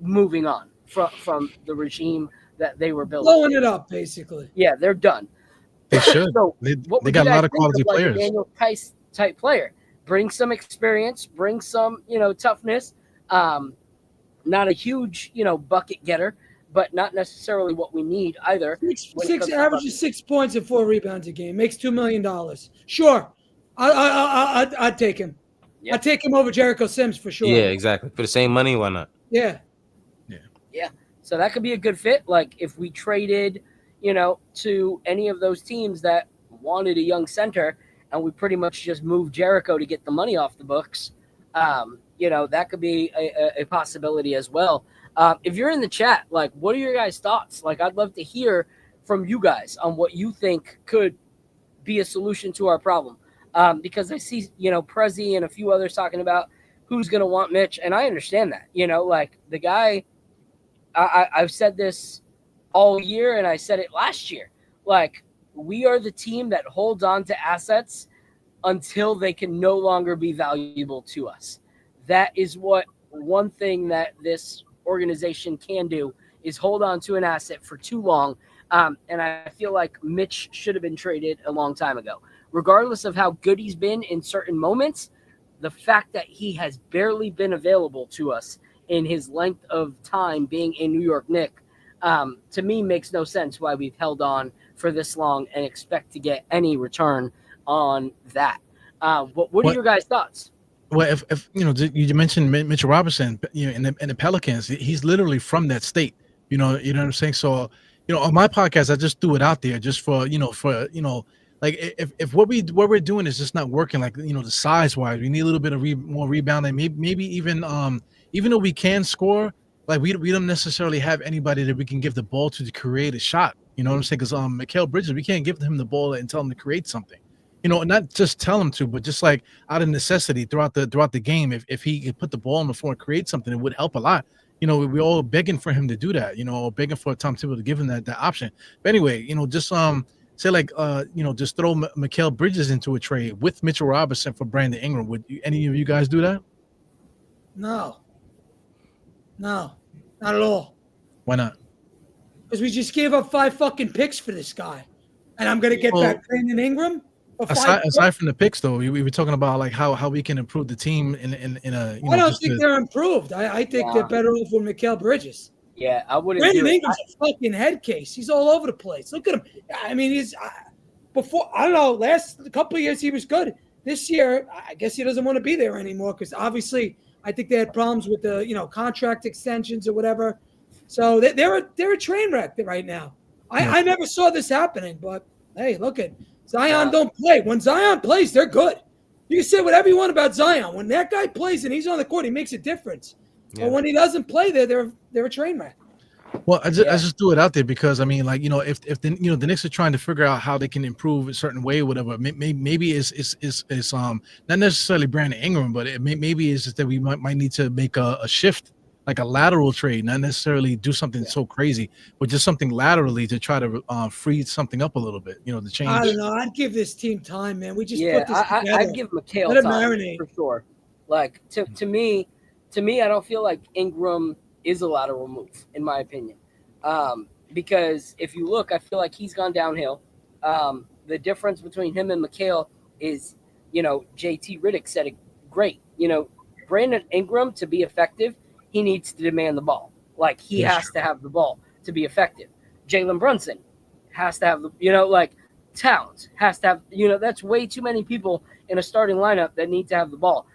Speaker 2: moving on from the regime that they were building.
Speaker 5: Blowing it up, basically.
Speaker 2: Yeah, they're done.
Speaker 4: They should.
Speaker 2: So
Speaker 4: they got a lot of quality players.
Speaker 2: Daniel Theis type player. Bring some experience, bring some, toughness. Not a huge, bucket getter, but not necessarily what we need either.
Speaker 5: Averages 6 points and 4 rebounds a game. Makes $2 million. Sure. I'd take him. Yep. I'd take him over Jericho Sims for sure.
Speaker 3: Yeah, exactly. For the same money, why not?
Speaker 5: Yeah.
Speaker 2: So that could be a good fit. Like if we traded, to any of those teams that wanted a young center, and we pretty much just moved Jericho to get the money off the books, that could be a possibility as well. If you're in the chat, like, what are your guys' thoughts? Like, I'd love to hear from you guys on what you think could be a solution to our problem. Because I see, Prezi and a few others talking about who's going to want Mitch, and I understand that. Like the guy, I've said this all year, and I said it last year. Like, we are the team that holds on to assets until they can no longer be valuable to us. That is what one thing that this organization can do, is hold on to an asset for too long. And I feel like Mitch should have been traded a long time ago. Regardless of how good he's been in certain moments, the fact that he has barely been available to us in his length of time being a New York Knick, to me makes no sense why we've held on for this long and expect to get any return on that. What are your guys' thoughts?
Speaker 4: Well, if you mentioned Mitchell Robinson, in the Pelicans, he's literally from that state. You know what I'm saying? So, on my podcast, I just threw it out there just for like if what we're doing is just not working, like the size wise, we need a little bit of more rebounding. Maybe even though we can score, like we don't necessarily have anybody that we can give the ball to create a shot. You know what I'm saying? Because Mikal Bridges, we can't give him the ball and tell him to create something. not just tell him to, but just like out of necessity throughout the game. If he could put the ball on the floor and create something, it would help a lot. We're all begging for him to do that. Begging for Tom Thibodeau to give him that option. But anyway, just say like just throw Mikal Bridges into a trade with Mitchell Robinson for Brandon Ingram. Would any of you guys do that?
Speaker 5: No, not at all.
Speaker 4: Why not?
Speaker 5: Because we just gave up 5 fucking picks for this guy, and I'm gonna get back Brandon Ingram.
Speaker 4: Aside from the picks, though, we were talking about like how we can improve the team in a.
Speaker 5: I don't think they're improved. I think they're better off with Mikal Bridges.
Speaker 2: Yeah, I wouldn't.
Speaker 5: Brandon Ingram's a fucking head case. He's all over the place. Look at him. I mean, he's before. I don't know. Last couple of years he was good. This year, I guess he doesn't want to be there anymore because obviously I think they had problems with the contract extensions or whatever. So they're a train wreck right now. I never saw this happening, but hey, look at Zion. Don't play. When Zion plays, they're good. You can say whatever you want about Zion. When that guy plays and he's on the court, he makes a difference. Yeah. But when he doesn't play there, they're a train wreck.
Speaker 4: Well, I just threw it out there because I mean, like if the the Knicks are trying to figure out how they can improve a certain way, or whatever. Maybe it's not necessarily Brandon Ingram, but maybe it's just that we might need to make a shift, like a lateral trade, not necessarily do something so crazy, but just something laterally to try to free something up a little bit. To change.
Speaker 5: I don't know. I'd give this team time, man. We just put this together.
Speaker 2: I'd give Mikal time for sure. Like to me, I don't feel like Ingram is a lateral move, in my opinion. Because if you look, I feel like he's gone downhill. The difference between him and Mikal is, JT Riddick said it great. Brandon Ingram, to be effective, he needs to demand the ball. Like, he has to have the ball to be effective. Jalen Brunson has to have Towns has to have, that's way too many people in a starting lineup that need to have the ball.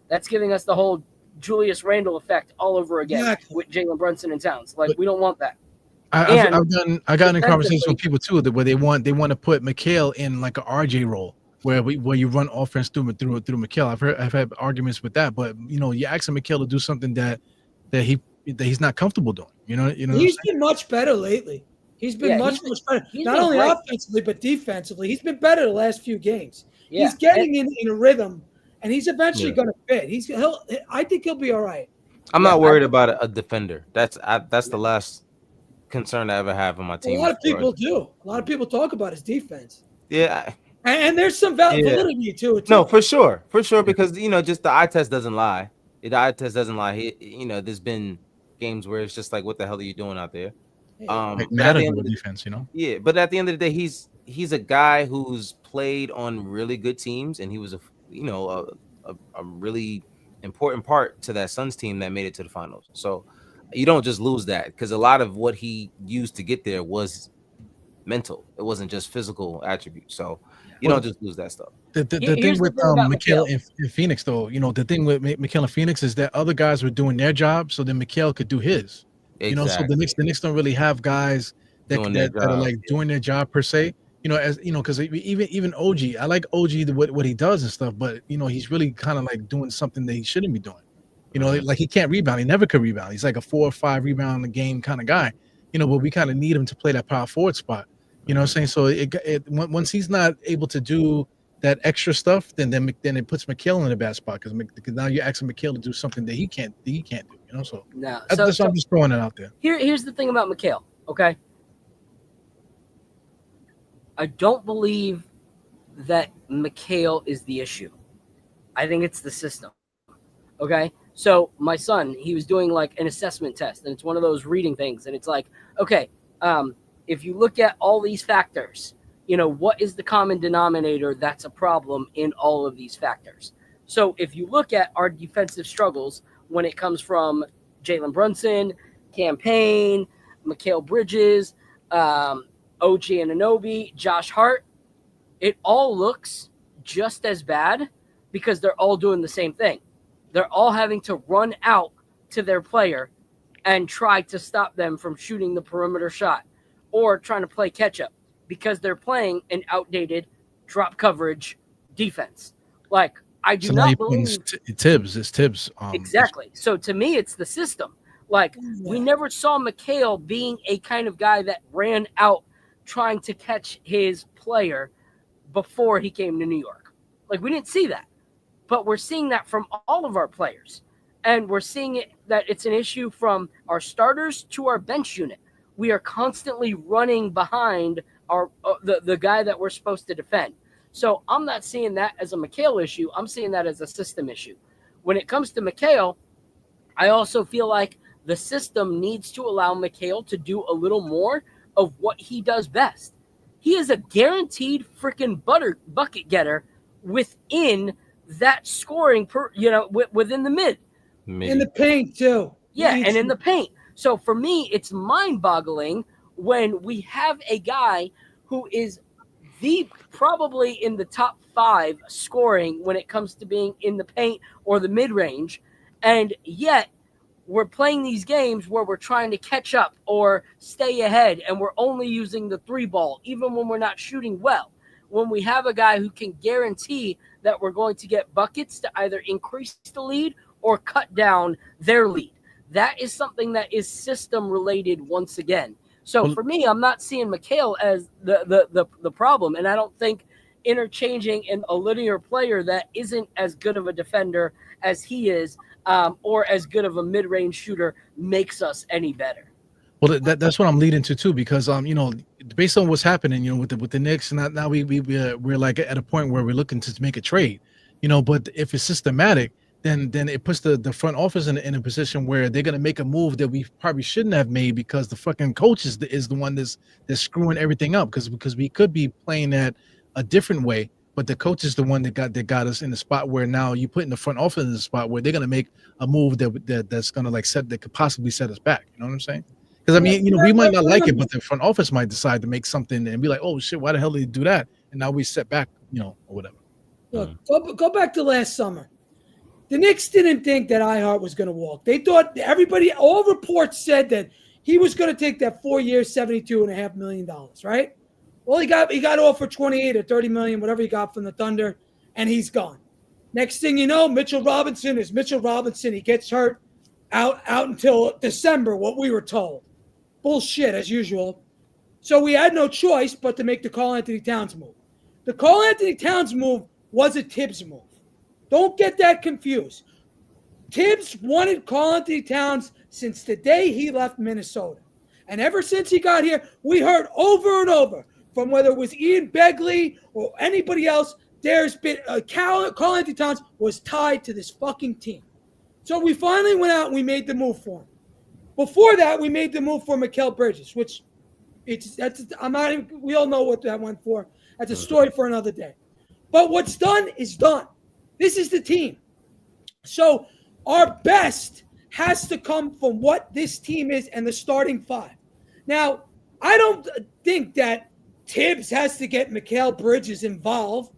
Speaker 2: That's giving us the whole Julius Randle effect all over again with Jalen Brunson and Towns. Like, we don't want that.
Speaker 4: I've gotten in conversations with people too where they want to put Mikal in like an RJ role where you run offense through Mikal. I've had arguments with that, but you asking Mikal to do something that he's not comfortable doing.
Speaker 5: He's been much better lately. He's been much better. Not only offensively but defensively. He's been better the last few games. Yeah. He's getting in a rhythm. And he's eventually going to fit. I think he'll be all right.
Speaker 3: I'm not worried about a defender. That's the last concern I ever have on my team.
Speaker 5: A lot of people do. A lot of people talk about his defense.
Speaker 3: Yeah.
Speaker 5: And there's some validity to it, too.
Speaker 3: No, for sure. Because, just the eye test doesn't lie. The eye test doesn't lie. There's been games where it's just like, what the hell are you doing out there?
Speaker 4: Defense,
Speaker 3: Yeah, but at the end of the day, he's a guy who's played on really good teams, and he was a really important part to that Suns team that made it to the finals. So you don't just lose that, because a lot of what he used to get there was mental. It wasn't just physical attributes. So you don't just lose that stuff.
Speaker 4: The thing with Mikal in Phoenix, though, the thing with Mikal in Phoenix is that other guys were doing their job, so then Mikal could do his. So the Knicks don't really have guys that are like doing their job per se. Because even OG, I like OG what he does and stuff, but he's really kind of like doing something that he shouldn't be doing. Like he can't rebound. He never could rebound. He's like a 4 or 5 rebound a game kind of guy. But we kind of need him to play that power forward spot. You know what I'm saying? So once he's not able to do that extra stuff, then it puts Mikal in a bad spot because now you're asking Mikal to do something that he can't do. So I'm just throwing it out there.
Speaker 2: Here's the thing about Mikal. Okay. I don't believe that Mikal is the issue. I think it's the system. Okay? So my son, he was doing like an assessment test, and it's one of those reading things, and it's like, okay, if you look at all these factors, what is the common denominator that's a problem in all of these factors? So if you look at our defensive struggles when it comes from Jalen Brunson, Campaign, Mikal Bridges, OG Anunoby, Josh Hart, it all looks just as bad because they're all doing the same thing. They're all having to run out to their player and try to stop them from shooting the perimeter shot or trying to play catch up because they're playing an outdated drop coverage defense. Like, I do not believe
Speaker 4: Tibbs. It's Tibbs.
Speaker 2: Exactly. So to me, it's the system. Like, we never saw Mikal being a kind of guy that ran out trying to catch his player before he came to New York. Like, we didn't see that. But we're seeing that from all of our players. And we're seeing it that it's an issue from our starters to our bench unit. We are constantly running behind our the guy that we're supposed to defend. So I'm not seeing that as a McHale issue. I'm seeing that as a system issue. When it comes to McHale, I also feel like the system needs to allow McHale to do a little more of what he does best. He is a guaranteed freaking bucket getter within that scoring within the mid.
Speaker 5: In the paint too.
Speaker 2: Yeah, and in the paint. So for me, it's mind-boggling when we have a guy who is probably in the top 5 scoring when it comes to being in the paint or the mid-range, and yet we're playing these games where we're trying to catch up or stay ahead, and we're only using the 3-ball, even when we're not shooting well. When we have a guy who can guarantee that we're going to get buckets to either increase the lead or cut down their lead. That is something that is system related once again. So for me, I'm not seeing McHale as the problem, and I don't think interchanging in a linear player that isn't as good of a defender as he is, or as good of a mid-range shooter, makes us any better.
Speaker 4: Well, that's what I'm leading to too, because based on what's happening, with the Knicks, and now we're like at a point where we're looking to make a trade, but if it's systematic, then it puts the front office in a position where they're gonna make a move that we probably shouldn't have made, because the fucking coach is the one that's screwing everything up, because we could be playing that a different way, but the coach is the one that got us in the spot where now you put in the front office in the spot where they're gonna make a move that's gonna that could possibly set us back. You know what I'm saying? Because we might not like it, but the front office might decide to make something and be like, oh shit, why the hell did they do that? And now we set back, or whatever.
Speaker 5: Look, go back to last summer. The Knicks didn't think that Ihart was going to walk. They thought all reports said that he was going to take that 4 years, $72.5 million, right? Well, he got offered 28 or 30 million, whatever he got from the Thunder, and he's gone. Next thing you know, Mitchell Robinson is Mitchell Robinson. He gets hurt out until December, what we were told. Bullshit, as usual. So we had no choice but to make the Karl-Anthony Towns move. The Karl-Anthony Towns move was a Tibbs move. Don't get that confused. Tibbs wanted Karl-Anthony Towns since the day he left Minnesota. And ever since he got here, we heard over and over from whether it was Ian Begley or anybody else, there's been Karl-Anthony Towns was tied to this fucking team. So we finally went out and we made the move for him. Before that, we made the move for Mikal Bridges, which we all know what that went for. That's a story for another day. But what's done is done. This is the team. So our best has to come from what this team is and the starting 5. Now, I don't think that Tibbs has to get Mikal Bridges involved.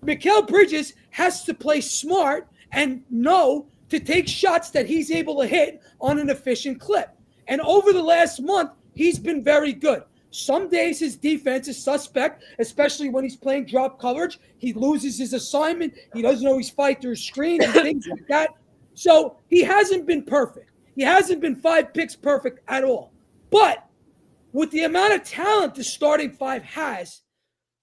Speaker 5: Mikal Bridges has to play smart and know to take shots that he's able to hit on an efficient clip. And over the last month, he's been very good. Some days his defense is suspect, especially when he's playing drop coverage. He loses his assignment. He doesn't always fight through screens and things like that. So he hasn't been perfect. He hasn't been 5 picks perfect at all. But with the amount of talent the starting 5 has,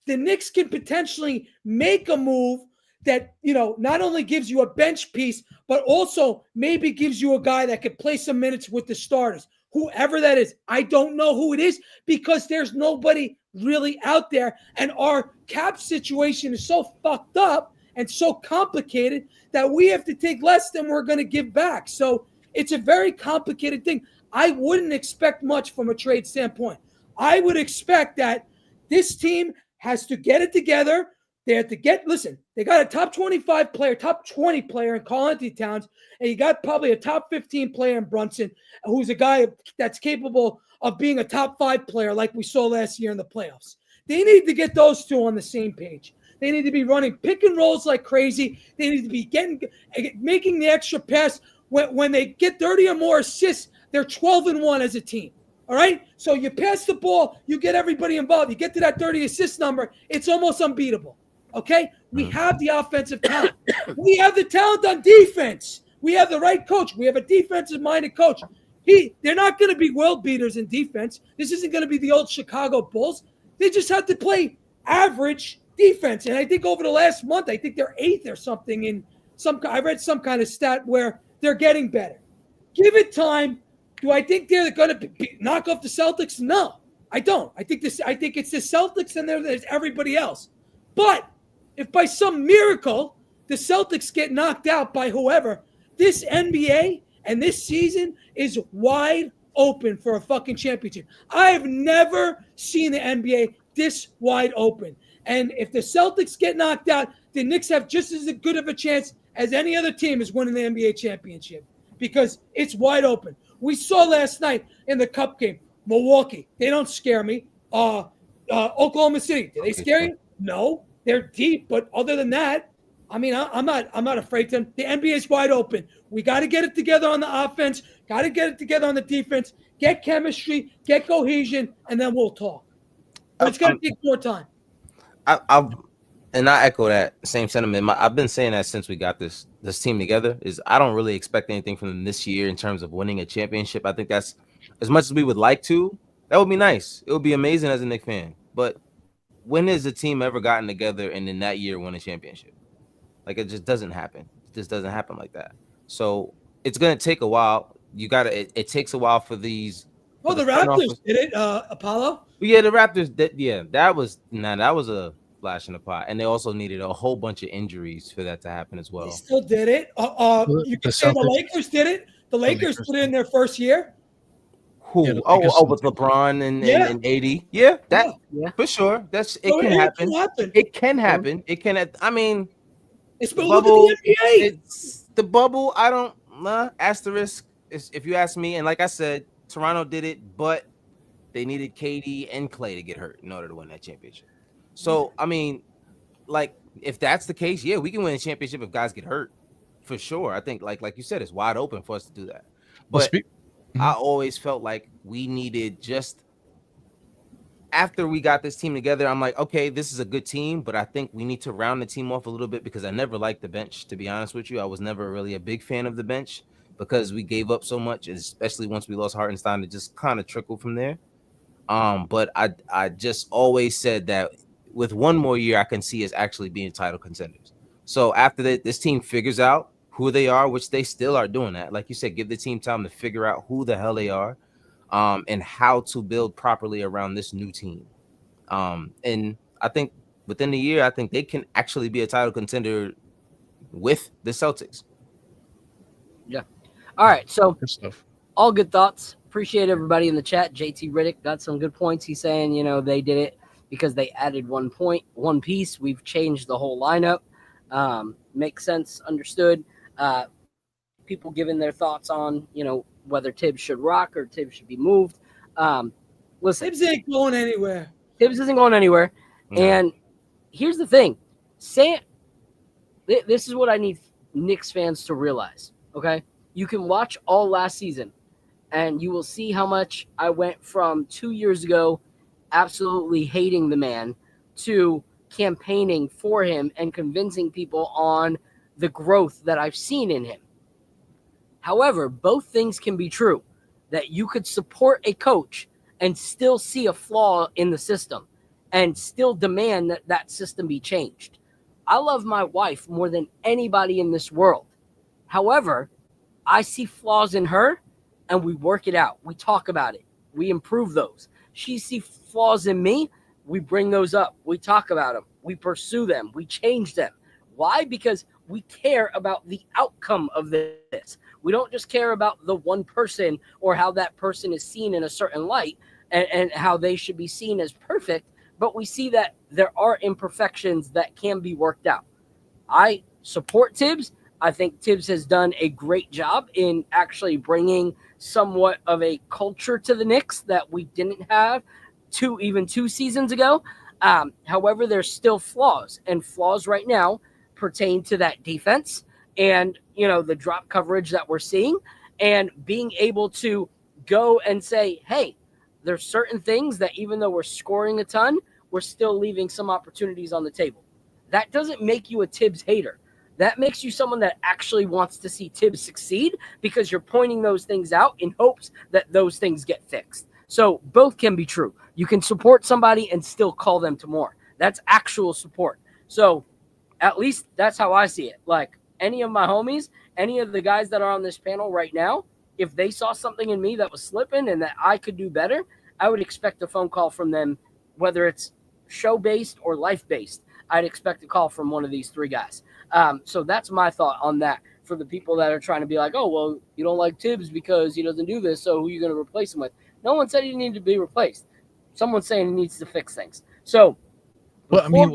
Speaker 5: the Knicks can potentially make a move that, not only gives you a bench piece, but also maybe gives you a guy that could play some minutes with the starters. Whoever that is, I don't know who it is because there's nobody really out there. And our cap situation is so fucked up and so complicated that we have to take less than we're going to give back. So it's a very complicated thing. I wouldn't expect much from a trade standpoint. I would expect that this team has to get it together. They have to they got a top 25 player, top 20 player in Karl-Anthony Towns, and you got probably a top 15 player in Brunson, who's a guy that's capable of being a top 5 player like we saw last year in the playoffs. They need to get those two on the same page. They need to be running pick and rolls like crazy. They need to be making the extra pass. When they get 30 or more assists, they're 12-1 as a team. All right? So you pass the ball, you get everybody involved, you get to that 30 assist number, it's almost unbeatable. Okay? We have the offensive talent. We have the talent on defense. We have the right coach. We have a defensive-minded coach. They're not going to be world beaters in defense. This isn't going to be the old Chicago Bulls. They just have to play average defense. And I think over the last month, I think they're 8th or something in I read some kind of stat where they're getting better. Give it time. Do I think they're going to knock off the Celtics? No, I don't. I think it's the Celtics and there's everybody else. But if by some miracle the Celtics get knocked out by whoever, this NBA and this season is wide open for a fucking championship. I have never seen the NBA this wide open. And if the Celtics get knocked out, the Knicks have just as good of a chance as any other team is winning the NBA championship because it's wide open. We saw last night in the Cup game, Milwaukee, they don't scare me. Oklahoma City, do they scare you? No, they're deep. But other than that, I mean, I'm not afraid to them. The NBA is wide open. We got to get it together on the offense, got to get it together on the defense, get chemistry, get cohesion, and then we'll talk. But it's going to take more time.
Speaker 3: I echo that same sentiment. I've been saying that since we got this team together. Is I don't really expect anything from them this year in terms of winning a championship. I think that's as much as we would like to. That would be nice. It would be amazing as a Knicks fan. But when has a team ever gotten together and in that year won a championship? Like it just doesn't happen. It just doesn't happen like that. So it's gonna take a while. It takes a while for these.
Speaker 5: Well, the Raptors did it, Apollo.
Speaker 3: Yeah, the Raptors. That was a flash in the pot, and they also needed a whole bunch of injuries for that to happen as well.
Speaker 5: They still did it. You can say the Lakers did it. The Lakers put it in their first year.
Speaker 3: Who? Yeah, with LeBron and AD. Yeah, for sure. Can happen. It can happen. It can. I mean,
Speaker 5: it's the bubble. The NBA.
Speaker 3: It's the bubble. I don't. Asterisk. If you ask me, and like I said, Toronto did it, but they needed KD and Clay to get hurt in order to win that championship. So, I mean, like, if that's the case, yeah, we can win a championship if guys get hurt, for sure. I think, like you said, it's wide open for us to do that. But I always felt like we needed just after we got this team together, I'm like, okay, this is a good team, but I think we need to round the team off a little bit because I never liked the bench, to be honest with you. I was never really a big fan of the bench because we gave up so much, especially once we lost Hartenstein, it just kind of trickled from there. But I just always said that with one more year, I can see us actually being title contenders. So after that, this team figures out who they are, which they still are doing that. Like you said, give the team time to figure out who the hell they are, and how to build properly around this new team. And I think within the year, I think they can actually be a title contender with the Celtics.
Speaker 2: Yeah. All right. So
Speaker 4: Good stuff.
Speaker 2: All good thoughts. Appreciate everybody in the chat. JT Riddick got some good points. He's saying, they did it because they added one piece. We've changed the whole lineup. Makes sense. Understood. People giving their thoughts on, whether Tibbs should rock or Tibbs should be moved. Listen,
Speaker 5: Tibbs ain't going anywhere.
Speaker 2: Tibbs isn't going anywhere.
Speaker 3: No.
Speaker 2: And here's the thing. This is what I need Knicks fans to realize, okay? You can watch all last season, and you will see how much I went from 2 years ago absolutely hating the man to campaigning for him and convincing people on the growth that I've seen in him. However, both things can be true, that you could support a coach and still see a flaw in the system and still demand that that system be changed. I love my wife more than anybody in this world. However, I see flaws in her and we work it out. We talk about it. We improve those. She sees flaws in me. We bring those up. We talk about them. We pursue them. We change them. Why? Because we care about the outcome of this. We don't just care about the one person or how that person is seen in a certain light and how they should be seen as perfect, but we see that there are imperfections that can be worked out. I support Tibbs. I think Tibbs has done a great job in actually bringing somewhat of a culture to the Knicks that we didn't have even 2 seasons ago. However, there's still flaws, and flaws right now pertain to that defense and, the drop coverage that we're seeing, and being able to go and say, hey, there's certain things that even though we're scoring a ton, we're still leaving some opportunities on the table. That doesn't make you a Tibbs hater. That makes you someone that actually wants to see Tibbs succeed because you're pointing those things out in hopes that those things get fixed. So both can be true. You can support somebody and still call them to more. That's actual support. So at least that's how I see it. Like any of my homies, any of the guys that are on this panel right now, if they saw something in me that was slipping and that I could do better, I would expect a phone call from them, whether it's show based or life based. I'd expect a call from one of these three guys. So that's my thought on that for the people that are trying to be like, oh, well, you don't like Tibbs because he doesn't do this, so who are you going to replace him with? No one said he needed to be replaced. Someone's saying he needs to fix things. So,
Speaker 4: well, I mean,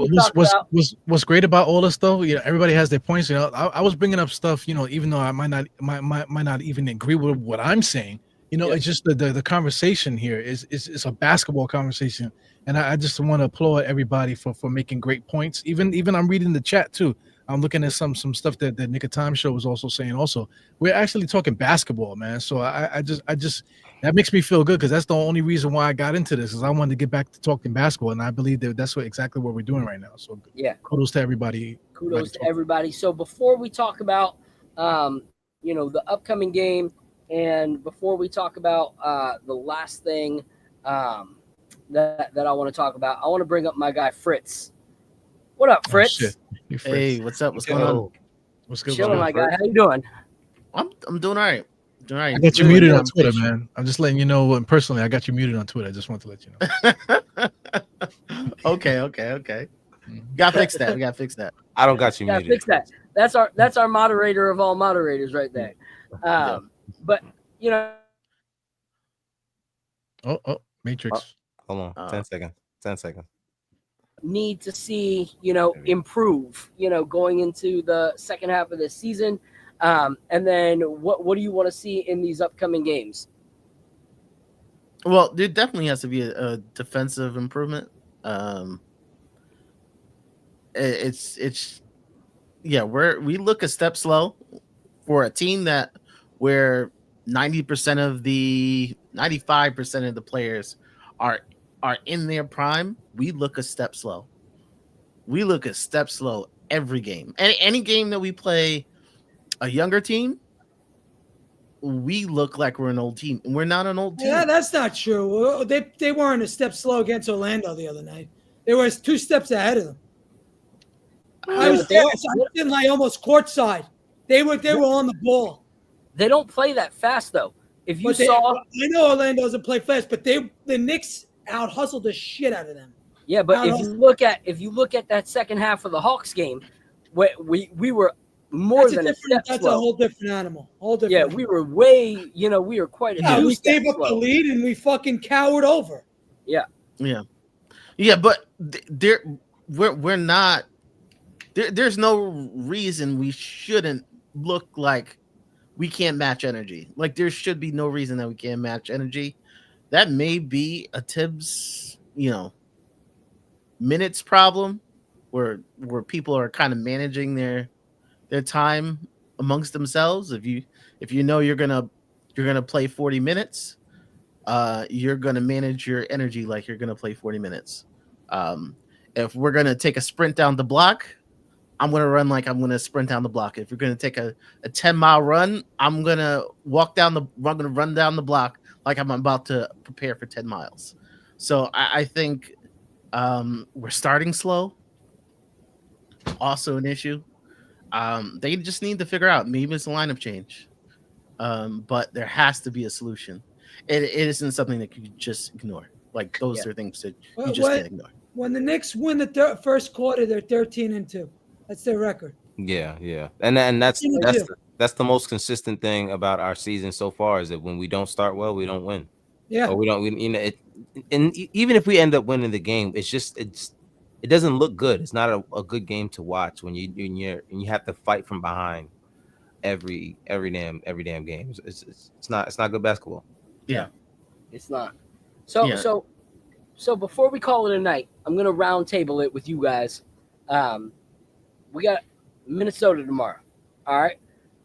Speaker 4: what's great about all this though, you know, everybody has their points. You know, I was bringing up stuff, you know, even though I might not even agree with what I'm saying. You know, it's just the conversation here is a basketball conversation, and I just want to applaud everybody for making great points. Even I'm reading the chat too. I'm looking at some stuff that the Nick of Time show was also saying. Also, we're actually talking basketball, man. So I just that makes me feel good because that's the only reason why I got into this is I wanted to get back to talking basketball, and I believe that's exactly what we're doing right now. So kudos to everybody.
Speaker 2: Kudos to everybody. So before we talk about you know, the upcoming game, and before we talk about the last thing that I want to talk about, I want to bring up my guy Fritz. What up, Fritz?
Speaker 6: Hey, what's up? What's going on?
Speaker 4: What's good?
Speaker 2: Chilling, my guy. How you doing?
Speaker 6: I'm doing all right. Doing all right.
Speaker 4: I got you muted on Twitter, man. I'm just letting you know. And personally, I got you muted on Twitter. I just want to let you
Speaker 6: know. Okay. Gotta fix that. We gotta fix that.
Speaker 3: I don't got you muted.
Speaker 2: Fix that. That's our moderator of all moderators right there. But you know.
Speaker 4: Oh, Matrix.
Speaker 3: Hold on. 10 seconds. 10 seconds.
Speaker 2: Need to see, you know, improve, you know, going into the second half of the season. And then what do you want to see in these upcoming games?
Speaker 6: Well, there definitely has to be a defensive improvement. It's we look a step slow for a team where 95% of the players are in their prime. We look a step slow. We look a step slow every game. Any game that we play a younger team, we look like we're an old team. And we're not an old team.
Speaker 5: Yeah, that's not true. They weren't a step slow against Orlando the other night. They were 2 steps ahead of them. I was sitting like almost courtside. They were on the ball.
Speaker 2: They don't play that fast though. I
Speaker 5: know Orlando doesn't play fast, but the Knicks out hustled the shit out of them.
Speaker 2: Yeah, but if you look at that second half of the Hawks game, we were more than a step slow.
Speaker 5: That's a whole different animal.
Speaker 2: Yeah, we were way, you know, we were quite a
Speaker 5: we gave up the lead and we fucking cowered over.
Speaker 2: Yeah,
Speaker 6: but we're not. There's no reason we shouldn't look like we can't match energy. Like there should be no reason that we can't match energy. That may be a Tibbs, you know, minutes problem where people are kind of managing their time amongst themselves. If you know you're gonna play 40 minutes, you're gonna manage your energy like you're gonna play 40 minutes. If we're gonna take a sprint down the block, I'm going to run like I'm going to sprint down the block. If you're going to take a 10-mile run, I'm going to run down the block like I'm about to prepare for 10 miles. So I think we're starting slow. Also an issue. They just need to figure out, maybe it's a lineup change. But there has to be a solution. It isn't something that you just ignore. Like those are things that you just can't ignore.
Speaker 5: When the Knicks win the first quarter, they're 13-2. That's their record.
Speaker 3: Yeah, and that's the most consistent thing about our season so far is that when we don't start well, we don't win.
Speaker 5: Yeah,
Speaker 3: or we don't. And even if we end up winning the game, it doesn't look good. It's not a good game to watch when you have to fight from behind every damn game. It's not good basketball.
Speaker 6: Yeah,
Speaker 2: it's not. So before we call it a night, I'm gonna round table it with you guys. We got Minnesota tomorrow. All right.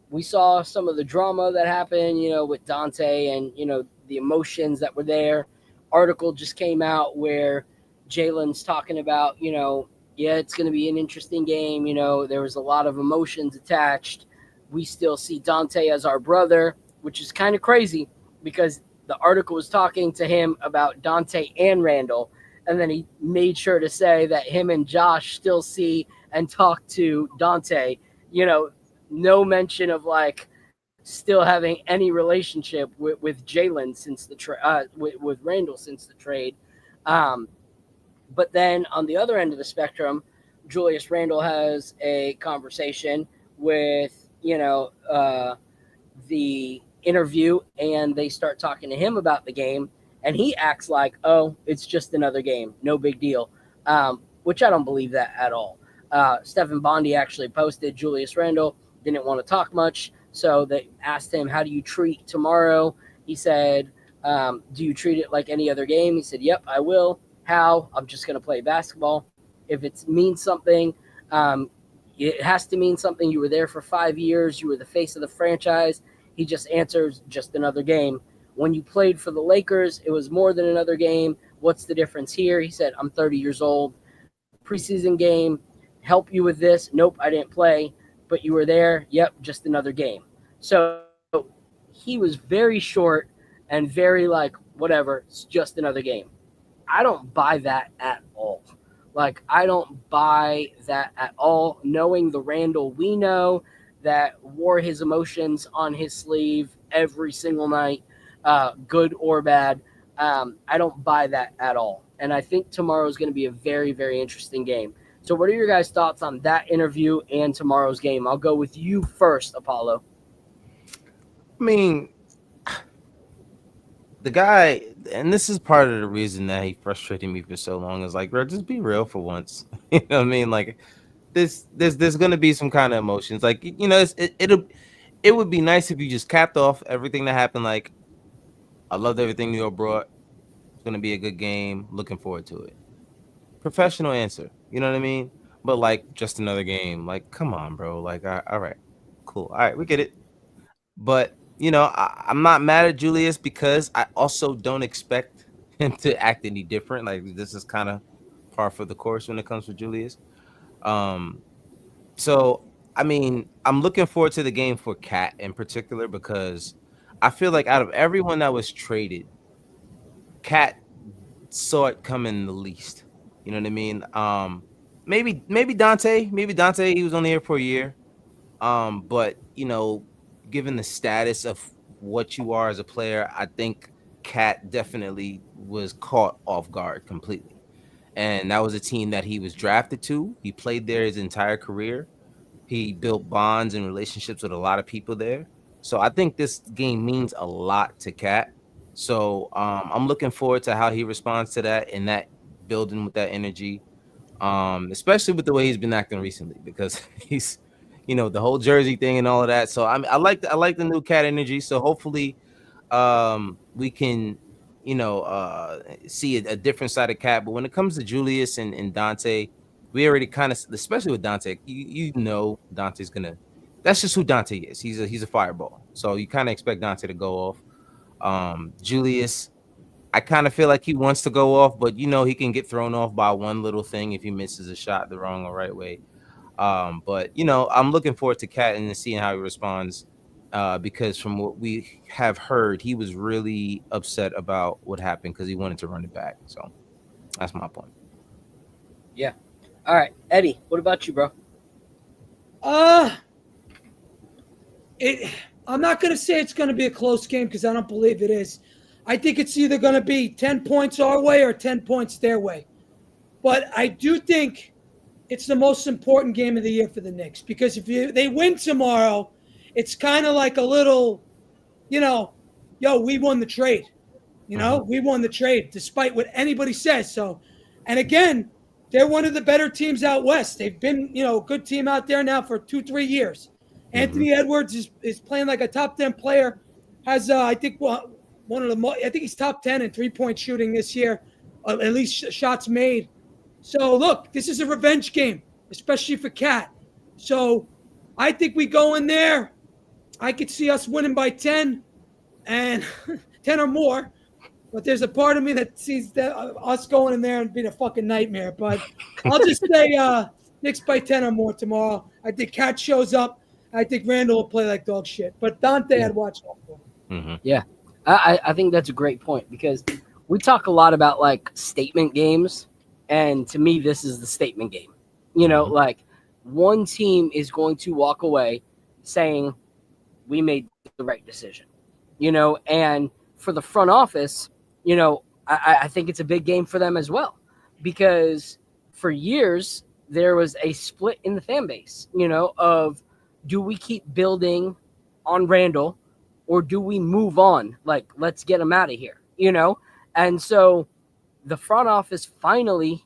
Speaker 2: We saw some of the drama that happened, you know, with Dante and, you know, the emotions that were there. Article just came out where Jalen's talking about, you know, it's going to be an interesting game. You know, there was a lot of emotions attached. We still see Dante as our brother, which is kind of crazy because the article was talking to him about Dante and Randall. And then he made sure to say that him and Josh still see and talk to Dante. You know, no mention of like still having any relationship with Jalen since the with Randall since the trade. Um, but then on the other end of the spectrum, Julius Randle has a conversation with, the interview, and they start talking to him about the game, and he acts like, oh, it's just another game, no big deal, which I don't believe that at all. Stephen Bondi actually posted Julius Randle didn't want to talk much, so they asked him, how do you treat tomorrow? He said, do you treat it like any other game? He said, yep, I will. How? I'm just going to play basketball. If it means something, it has to mean something. You were there for 5 years. You were the face of the franchise. He just answers, just another game. When you played for the Lakers, it was more than another game. What's the difference here? He said, I'm 30 years old. Preseason game, help you with this? Nope, I didn't play, but you were there. Yep, just another game. So he was very short and very like, whatever, it's just another game. I don't buy that at all. Like, I don't buy that at all. Knowing the Randall we know that wore his emotions on his sleeve every single night, good or bad, I don't buy that at all. And I think tomorrow is going to be a very, very interesting game. So what are your guys' thoughts on that interview and tomorrow's game? I'll go with you first, Apollo.
Speaker 3: I mean, the guy, and this is part of the reason that he frustrated me for so long, is like, bro, just be real for once. You know what I mean? Like, there's gonna be some kind of emotions. Like, you know, it would be nice if you just capped off everything that happened. Like, I loved everything New York brought. It's gonna be a good game. Looking forward to it. Professional answer. You know what I mean? But like, just another game. Like, come on, bro. Like, all right, cool. All right, we get it. But you know, I'm not mad at Julius because I also don't expect him to act any different. Like, this is kind of par for the course when it comes to Julius. So I mean, I'm looking forward to the game for Cat in particular because I feel like out of everyone that was traded, Cat saw it coming the least. You know what I mean? Maybe Dante. Maybe Dante. He was only here for a year. But you know, given the status of what you are as a player, I think Cat definitely was caught off guard completely. And that was a team that he was drafted to. He played there his entire career. He built bonds and relationships with a lot of people there. So I think this game means a lot to Cat. So I'm looking forward to how he responds to that and that building with that energy. Especially with the way he's been acting recently, because he's, you know, the whole jersey thing and all of that. So I like the new Cat energy. So hopefully we can, you know, see a different side of Cat. But when it comes to Julius and Dante, we already kind of, especially with Dante, you know, Dante's gonna, that's just who Dante is. He's a fireball. So you kind of expect Dante to go off. Julius, I kind of feel like he wants to go off, but you know, he can get thrown off by one little thing if he misses a shot the wrong or right way. But you know, I'm looking forward to Cat and seeing how he responds, because from what we have heard, he was really upset about what happened because he wanted to run it back. So that's my point.
Speaker 2: Yeah. All right, Eddie, what about you, bro?
Speaker 5: I'm not going to say it's going to be a close game because I don't believe it is. I think it's either going to be 10 points our way or 10 points their way. But I do think it's the most important game of the year for the Knicks, because if they win tomorrow, it's kind of like a little, you know, yo, we won the trade. You know, we won the trade despite what anybody says. So, and again, they're one of the better teams out west. They've been, you know, a good team out there now for 2-3 years. Anthony Edwards is playing like a top 10 player. Has I think one of the I think he's top 10 in 3-point shooting this year, at least shots made. So look, this is a revenge game, especially for Cat. So I think we go in there. I could see us winning by 10 and 10 or more. But there's a part of me that sees that, us going in there and being a fucking nightmare. But I'll just say Knicks by 10 or more tomorrow. I think Cat shows up. I think Randall will play like dog shit. But Dante, I'd watch out for.
Speaker 2: Yeah, I think that's a great point, because we talk a lot about like statement games, and to me, this is the statement game. You know, like one team is going to walk away saying, we made the right decision, you know, and for the front office, you know, I think it's a big game for them as well, because for years there was a split in the fan base, you know, of do we keep building on Randall or do we move on? Like, let's get him out of here, you know? And so the front office finally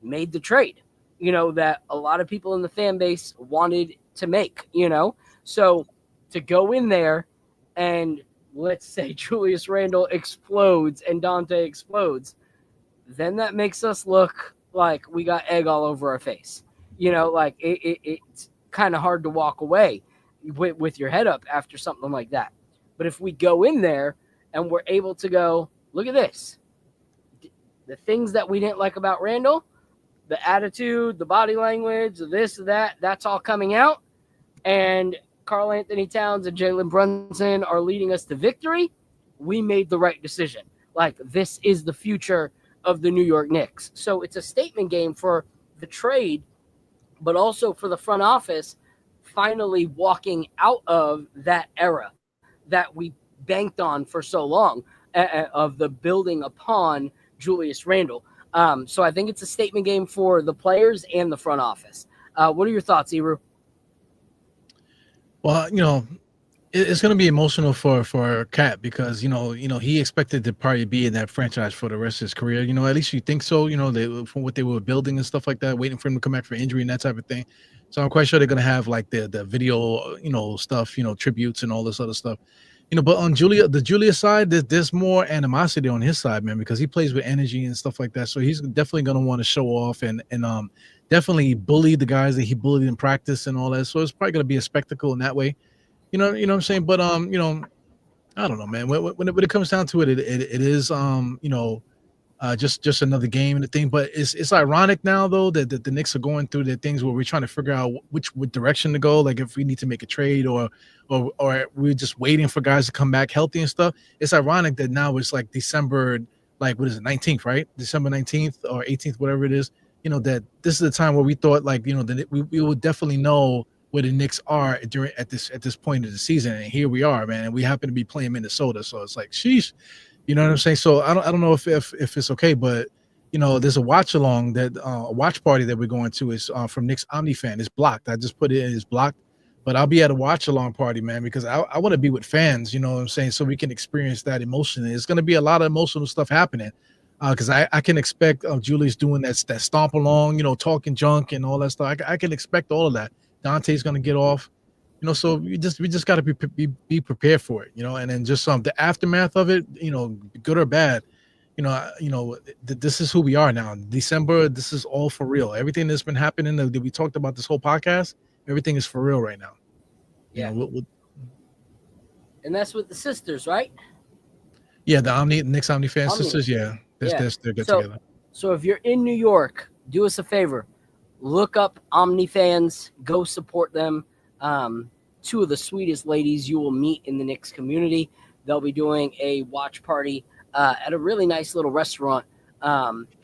Speaker 2: made the trade, you know, that a lot of people in the fan base wanted to make, you know? So to go in there and let's say Julius Randle explodes and Dante explodes, then that makes us look like we got egg all over our face. You know, like it's kind of hard to walk away with your head up after something like that. But if we go in there and we're able to go, look at this, the things that we didn't like about Randall, the attitude, the body language, this, that, that's all coming out. And Karl Anthony Towns and Jalen Brunson are leading us to victory. We made the right decision. Like, this is the future of the New York Knicks. So it's a statement game for the trade, but also for the front office finally walking out of that era that we banked on for so long of the building upon Julius Randle. So I think it's a statement game for the players and the front office. What are your thoughts, Ebru?
Speaker 4: Well, you know, it's going to be emotional for Cat because you know he expected to probably be in that franchise for the rest of his career. You know, at least you think so. You know, from what they were building and stuff like that, waiting for him to come back for injury and that type of thing. So I'm quite sure they're going to have like the video, you know, stuff, you know, tributes and all this other stuff. You know, but on the Julius side, there's more animosity on his side, man, because he plays with energy and stuff like that. So he's definitely going to want to show off and definitely bully the guys that he bullied in practice and all that. So it's probably going to be a spectacle in that way. You know what I'm saying? But you know, I don't know, man. When it comes down to it, it is you know, just another game and the thing. But it's ironic now though that the Knicks are going through the things where we're trying to figure out what direction to go. Like if we need to make a trade or we're just waiting for guys to come back healthy and stuff. It's ironic that now it's like December, like what is it, 19th, right? December 19th or 18th, whatever it is. You know, that this is the time where we thought like, you know, that we would definitely know where the Knicks are at this point of the season, and here we are, man. And we happen to be playing Minnesota, so it's like, sheesh, you know what I'm saying? So I don't know if it's okay, but you know, there's a watch along that a watch party that we're going to is from Knicks OmniFan. It's blocked. I just put it in. It's blocked, but I'll be at a watch along party, man, because I want to be with fans. You know what I'm saying? So we can experience that emotion. It's going to be a lot of emotional stuff happening. Because I can expect Julius doing that stomp along, you know, talking junk and all that stuff. I can expect all of that. Dante's gonna get off, you know. So we just got to be prepared for it, you know. And then just the aftermath of it, you know, good or bad, you know, this is who we are now. December, this is all for real. Everything that's been happening that we talked about this whole podcast, everything is for real right now.
Speaker 2: Yeah.
Speaker 4: You know,
Speaker 2: And that's with the sisters, right?
Speaker 4: Yeah, the Knicks OmniFan sisters. Yeah, they're good together.
Speaker 2: So if you're in New York, do us a favor. Look up OmniFans. Go support them. Two of the sweetest ladies you will meet in the Knicks community. They'll be doing a watch party at a really nice little restaurant,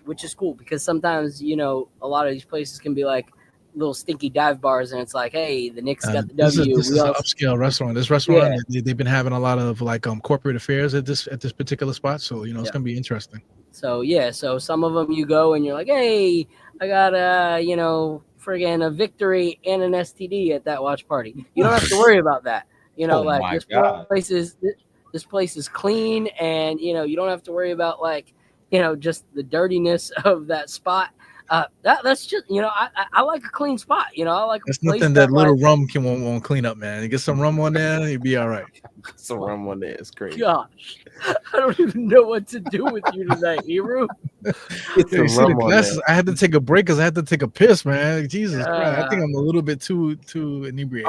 Speaker 2: which is cool because sometimes, you know, a lot of these places can be like little stinky dive bars, and it's like, hey, the Knicks got the W.
Speaker 4: This is an upscale restaurant. This restaurant, they've been having a lot of like corporate affairs at this particular spot. So you know, it's gonna be interesting.
Speaker 2: So yeah, so some of them you go and you're like, hey, I got you know, friggin' a victory and an STD at that watch party. You don't have to worry about that. You know, like this place is clean, and you know, you don't have to worry about like, you know, just the dirtiness of that spot. That's just, you know, I like a clean spot. You know, I like.
Speaker 4: That's nothing that little rum won't clean up, man. You get some rum on there, you'll be all right.
Speaker 3: Some rum on there is great.
Speaker 2: Gosh, I don't even know what to do with you tonight, Ebru.
Speaker 4: You see the glasses? I had to take a break because I had to take a piss, man. Jesus Christ, I think I'm a little bit too inebriated.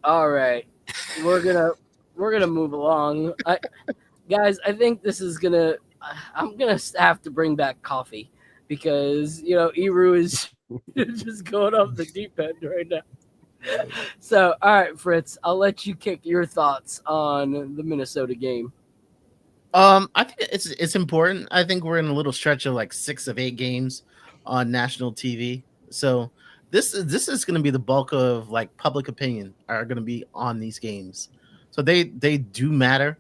Speaker 2: All right. We're gonna move along, guys. I think this is gonna. I'm gonna have to bring back coffee. Because, you know, Ebru is just going off the deep end right now. So, all right, Fritz, I'll let you kick your thoughts on the Minnesota game.
Speaker 6: I think it's important. I think we're in a little stretch of like 6 of 8 games on national TV. So this is going to be the bulk of like public opinion are going to be on these games. So they do matter.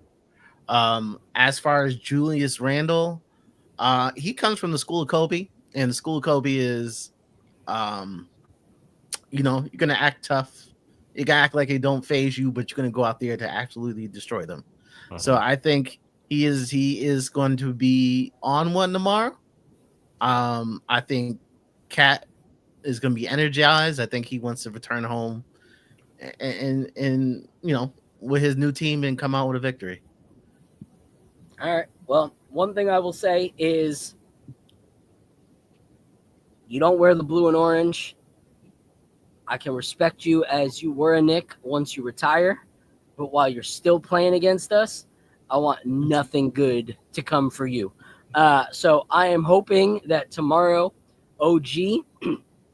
Speaker 6: As far as Julius Randle, he comes from the school of Kobe, and the school of Kobe is, um, you're gonna act tough. You gotta act like it don't phase you, but you're gonna go out there to absolutely destroy them. So
Speaker 3: Mhm.
Speaker 6: I think he is going to be on one tomorrow. I think Cat is going to be energized. I think he wants to return home and with his new team and come out with a victory.
Speaker 2: All right. Well, one thing I will say is you don't wear the blue and orange. I can respect you as you were a Nick once you retire, but while you're still playing against us, I want nothing good to come for you. So I am hoping that tomorrow OG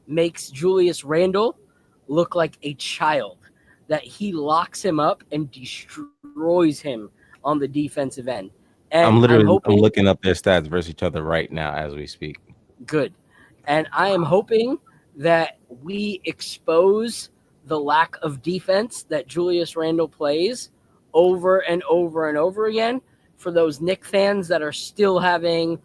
Speaker 2: makes Julius Randle look like a child, that he locks him up and destroys him on the defensive end. And I'm
Speaker 3: I'm
Speaker 2: hoping
Speaker 3: looking up their stats versus each other right now as we speak.
Speaker 2: good. And I am hoping that we expose the lack of defense that Julius Randle plays over and over and over again for those Knick fans that are still having,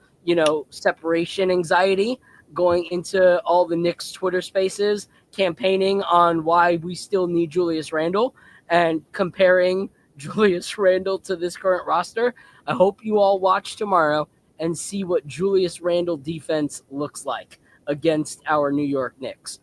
Speaker 2: separation anxiety going into all the Knicks Twitter spaces, campaigning on why we still need Julius Randle and comparing Julius Randle to this current roster. I hope you all watch tomorrow and see what Julius Randle defense looks like against our New York Knicks.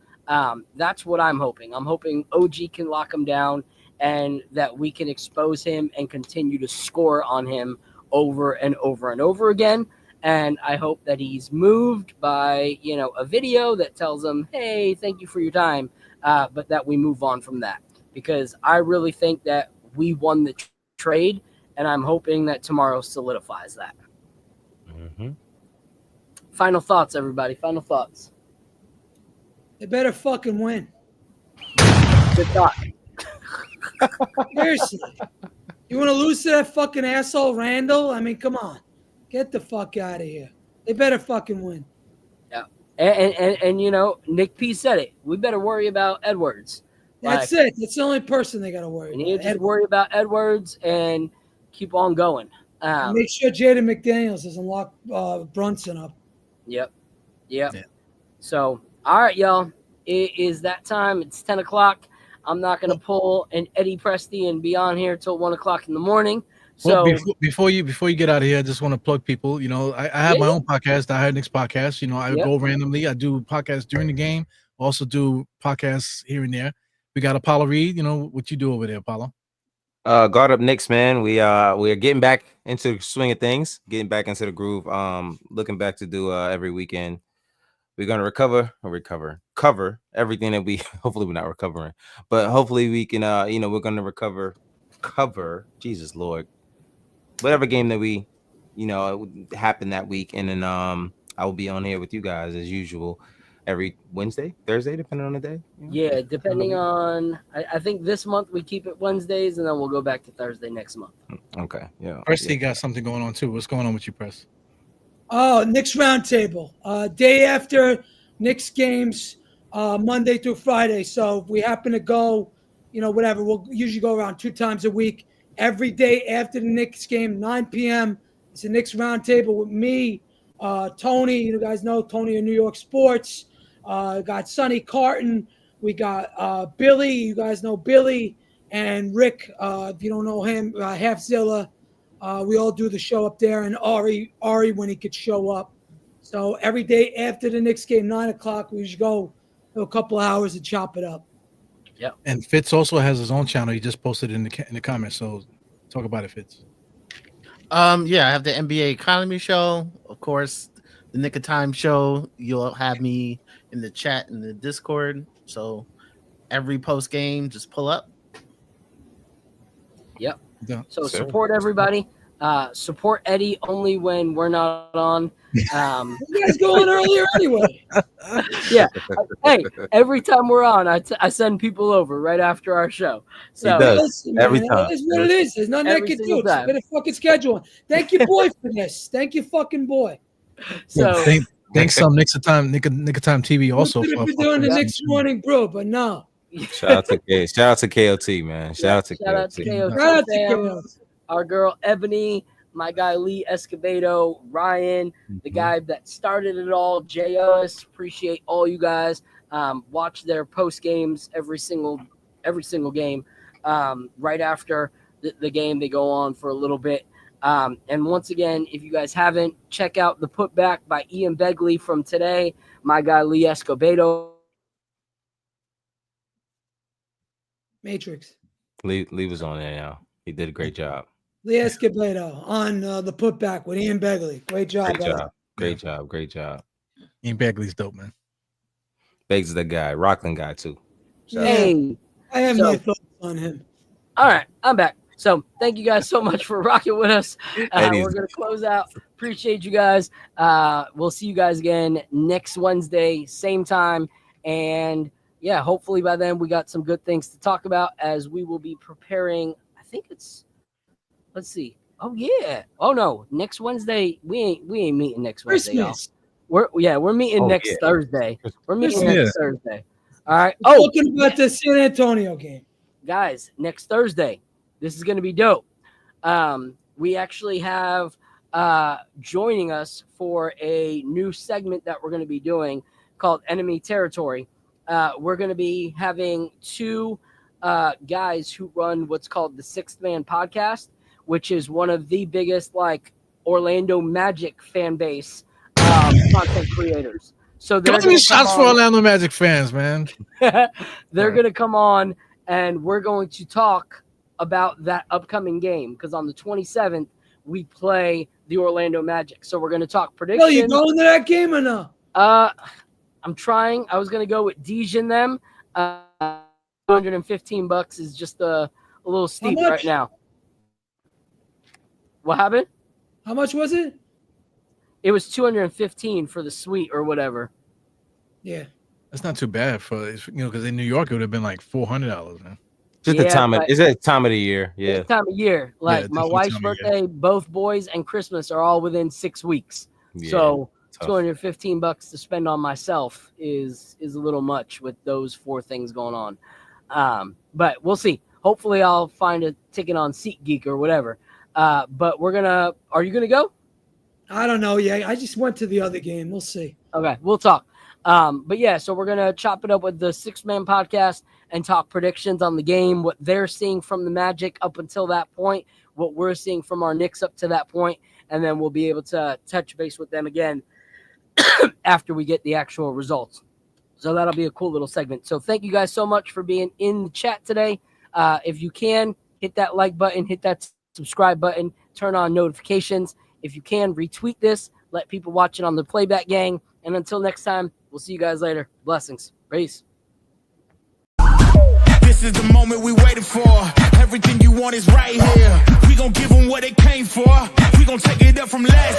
Speaker 2: That's what I'm hoping. I'm hoping OG can lock him down and that we can expose him and continue to score on him over and over and over again. And I hope that he's moved by, a video that tells him, hey, thank you for your time, but that we move on from that. Because I really think that we won the trade, and I'm hoping that tomorrow solidifies that.
Speaker 3: Mm-hmm.
Speaker 2: Final thoughts, everybody. Final thoughts.
Speaker 5: They better fucking win.
Speaker 2: Good thought.
Speaker 5: Seriously. You want to lose to that fucking asshole Randall? I mean, come on. Get the fuck out of here. They better fucking win.
Speaker 2: Yeah. And Nick P said it. We better worry about Edwards.
Speaker 5: That's it. That's the only person they got to worry
Speaker 2: We need to
Speaker 5: about.
Speaker 2: just worry about Edwards and keep on going.
Speaker 5: And make sure Jaden McDaniels doesn't lock Brunson up.
Speaker 2: Yep.
Speaker 4: Yeah.
Speaker 2: So, all right, y'all. It is that time. It's 10 o'clock. I'm not going to pull an Eddie Presti and be on here till 1 o'clock in the morning. So
Speaker 4: Well, before you get out of here, I just want to plug people. I have my own podcast, I Had Knicks podcast. I go randomly. I do podcasts during the game. Also do podcasts here and there. We got Apollo Reed. What you do over there, Apollo?
Speaker 3: Guard up Knicks, man. We are getting back into the swing of things, getting back into the groove. Looking back to do every weekend. We're gonna cover everything that we hopefully we're not recovering, but hopefully we can we're gonna cover Jesus Lord, whatever game that we happened that week, and then I will be on here with you guys as usual every Wednesday, Thursday, depending on the day.
Speaker 2: yeah, depending on I think this month we keep it Wednesdays and then we'll go back to Thursday next month.
Speaker 3: Okay, yeah.
Speaker 4: Presti got something going on too. What's going on with you, Press?
Speaker 5: Oh, Knicks Roundtable. Day after Knicks games, Monday through Friday. So if we happen to go, whatever, we'll usually go around 2 times a week. Every day after the Knicks game, 9 p.m., it's a Knicks Roundtable with me, Tony. You guys know Tony of New York Sports. Got Sonny Carton. We got Billy. You guys know Billy. And Rick, if you don't know him, Halfzilla. We all do the show up there, and Ari when he could show up. So every day after the Knicks game, 9 o'clock, we should go a couple of hours and chop it up.
Speaker 2: Yep.
Speaker 4: And Fitz also has his own channel. He just posted it in the comments. So talk about it, Fitz.
Speaker 6: Yeah, I have the NBA Economy Show, of course, the Nick of Time Show. You'll have me in the chat in the Discord. So every post game, just pull up.
Speaker 2: Yep.
Speaker 4: Yeah.
Speaker 2: So
Speaker 3: Sure.
Speaker 2: support everybody. Support Eddie only when we're not on.
Speaker 5: You guys going earlier anyway.
Speaker 2: Yeah. Hey, every time we're on, I send people over right after our show. So
Speaker 3: He does.
Speaker 5: Listen,
Speaker 3: Every
Speaker 5: man,
Speaker 3: time.
Speaker 5: it is what it is. There's nothing I
Speaker 2: Every
Speaker 5: can do.
Speaker 2: single
Speaker 5: Just
Speaker 2: time.
Speaker 5: get a fucking schedule on. Thank you, boy, for this. Thank you, fucking boy.
Speaker 2: So
Speaker 4: Thanks Nick of Time TV also.
Speaker 5: We could have been doing the next morning brew, but no.
Speaker 3: Shout out to KOT, man. Shout out to
Speaker 2: shout out to
Speaker 3: KOT.
Speaker 2: KOT
Speaker 5: Shout out to
Speaker 2: fam,
Speaker 5: KOT.
Speaker 2: our girl Ebony, my guy Lee Escobedo, Ryan, the guy that started it all, JS. Appreciate all you guys. Watch their post games every single game. Right after the game, they go on for a little bit. And once again, if you guys haven't, check out the Putback by Ian Begley from today. My guy Lee Escobedo.
Speaker 5: Matrix.
Speaker 3: Lee was on there now. He did a great job.
Speaker 5: Lee Escobedo on the putback with Ian Begley. Great job.
Speaker 3: Great job.
Speaker 4: Ian Bagley's dope, man.
Speaker 3: Beggs is the guy, Rockland guy too.
Speaker 5: Yeah,
Speaker 2: Hey,
Speaker 5: I have my thoughts on him.
Speaker 2: all right, I'm back. So thank you guys so much for rocking with us.
Speaker 3: Eddie's-
Speaker 2: We're going to close out. Appreciate you guys. We'll see you guys again next Wednesday, same time. And yeah, hopefully by then we got some good things to talk about as we will be preparing. I think it's, let's see. Oh yeah. Oh no, next Wednesday we ain't meeting next Wednesday, y'all.
Speaker 5: Christmas.
Speaker 2: We're meeting next
Speaker 3: yeah.
Speaker 2: Thursday. We're meeting
Speaker 5: Christmas.
Speaker 2: next Thursday. All right.
Speaker 5: Oh, talking about the San Antonio game.
Speaker 2: Guys, next Thursday, this is going to be dope. We actually have joining us for a new segment that we're going to be doing called Enemy Territory. We're going to be having two guys who run what's called the Sixth Man Podcast, which is one of the biggest like Orlando Magic fan base content creators. So they're
Speaker 4: Don't
Speaker 2: gonna
Speaker 4: give me shots
Speaker 2: come
Speaker 4: for
Speaker 2: on-
Speaker 4: Orlando Magic fans, man.
Speaker 2: they're going to come on and we're going to talk about that upcoming game because on the 27th we play the Orlando Magic. So we're going to talk predictions.
Speaker 5: Bill, you going to that game or no?
Speaker 2: I'm trying. I was going to go with Deej and them. $215 is just a little steep
Speaker 5: much?
Speaker 2: right now. What happened?
Speaker 5: How much was it?
Speaker 2: It was $215 for the suite or whatever.
Speaker 5: Yeah.
Speaker 4: That's not too bad for because in New York it would have been like $400, man.
Speaker 3: Just
Speaker 2: Yeah,
Speaker 3: the time
Speaker 2: but-
Speaker 3: is that time of the year? Yeah.
Speaker 2: This time of year. Like my
Speaker 4: definitely
Speaker 2: wife's
Speaker 4: time of year.
Speaker 2: birthday, both boys, and Christmas are all within 6 weeks.
Speaker 3: Yeah,
Speaker 2: So
Speaker 3: tough.
Speaker 2: $215 to spend on myself is a little much with those four things going on. But we'll see. Hopefully I'll find a ticket on SeatGeek or whatever. But are you gonna go?
Speaker 5: I don't know. Yeah, I just went to the other game. We'll see.
Speaker 2: Okay, we'll talk. But yeah, so we're gonna chop it up with the Six Man Podcast and talk predictions on the game, what they're seeing from the Magic up until that point, what we're seeing from our Knicks up to that point, and then we'll be able to touch base with them again after we get the actual results. So that'll be a cool little segment. So thank you guys so much for being in the chat today. If you can, hit that like button, hit that subscribe button, turn on notifications. If you can, retweet this, let people watch it on the Playback Gang. And until next time, we'll see you guys later. Blessings. Peace.
Speaker 1: This is the moment we waited for. Everything you want is right here. We gon' give them what they came for. We gon' take it up from last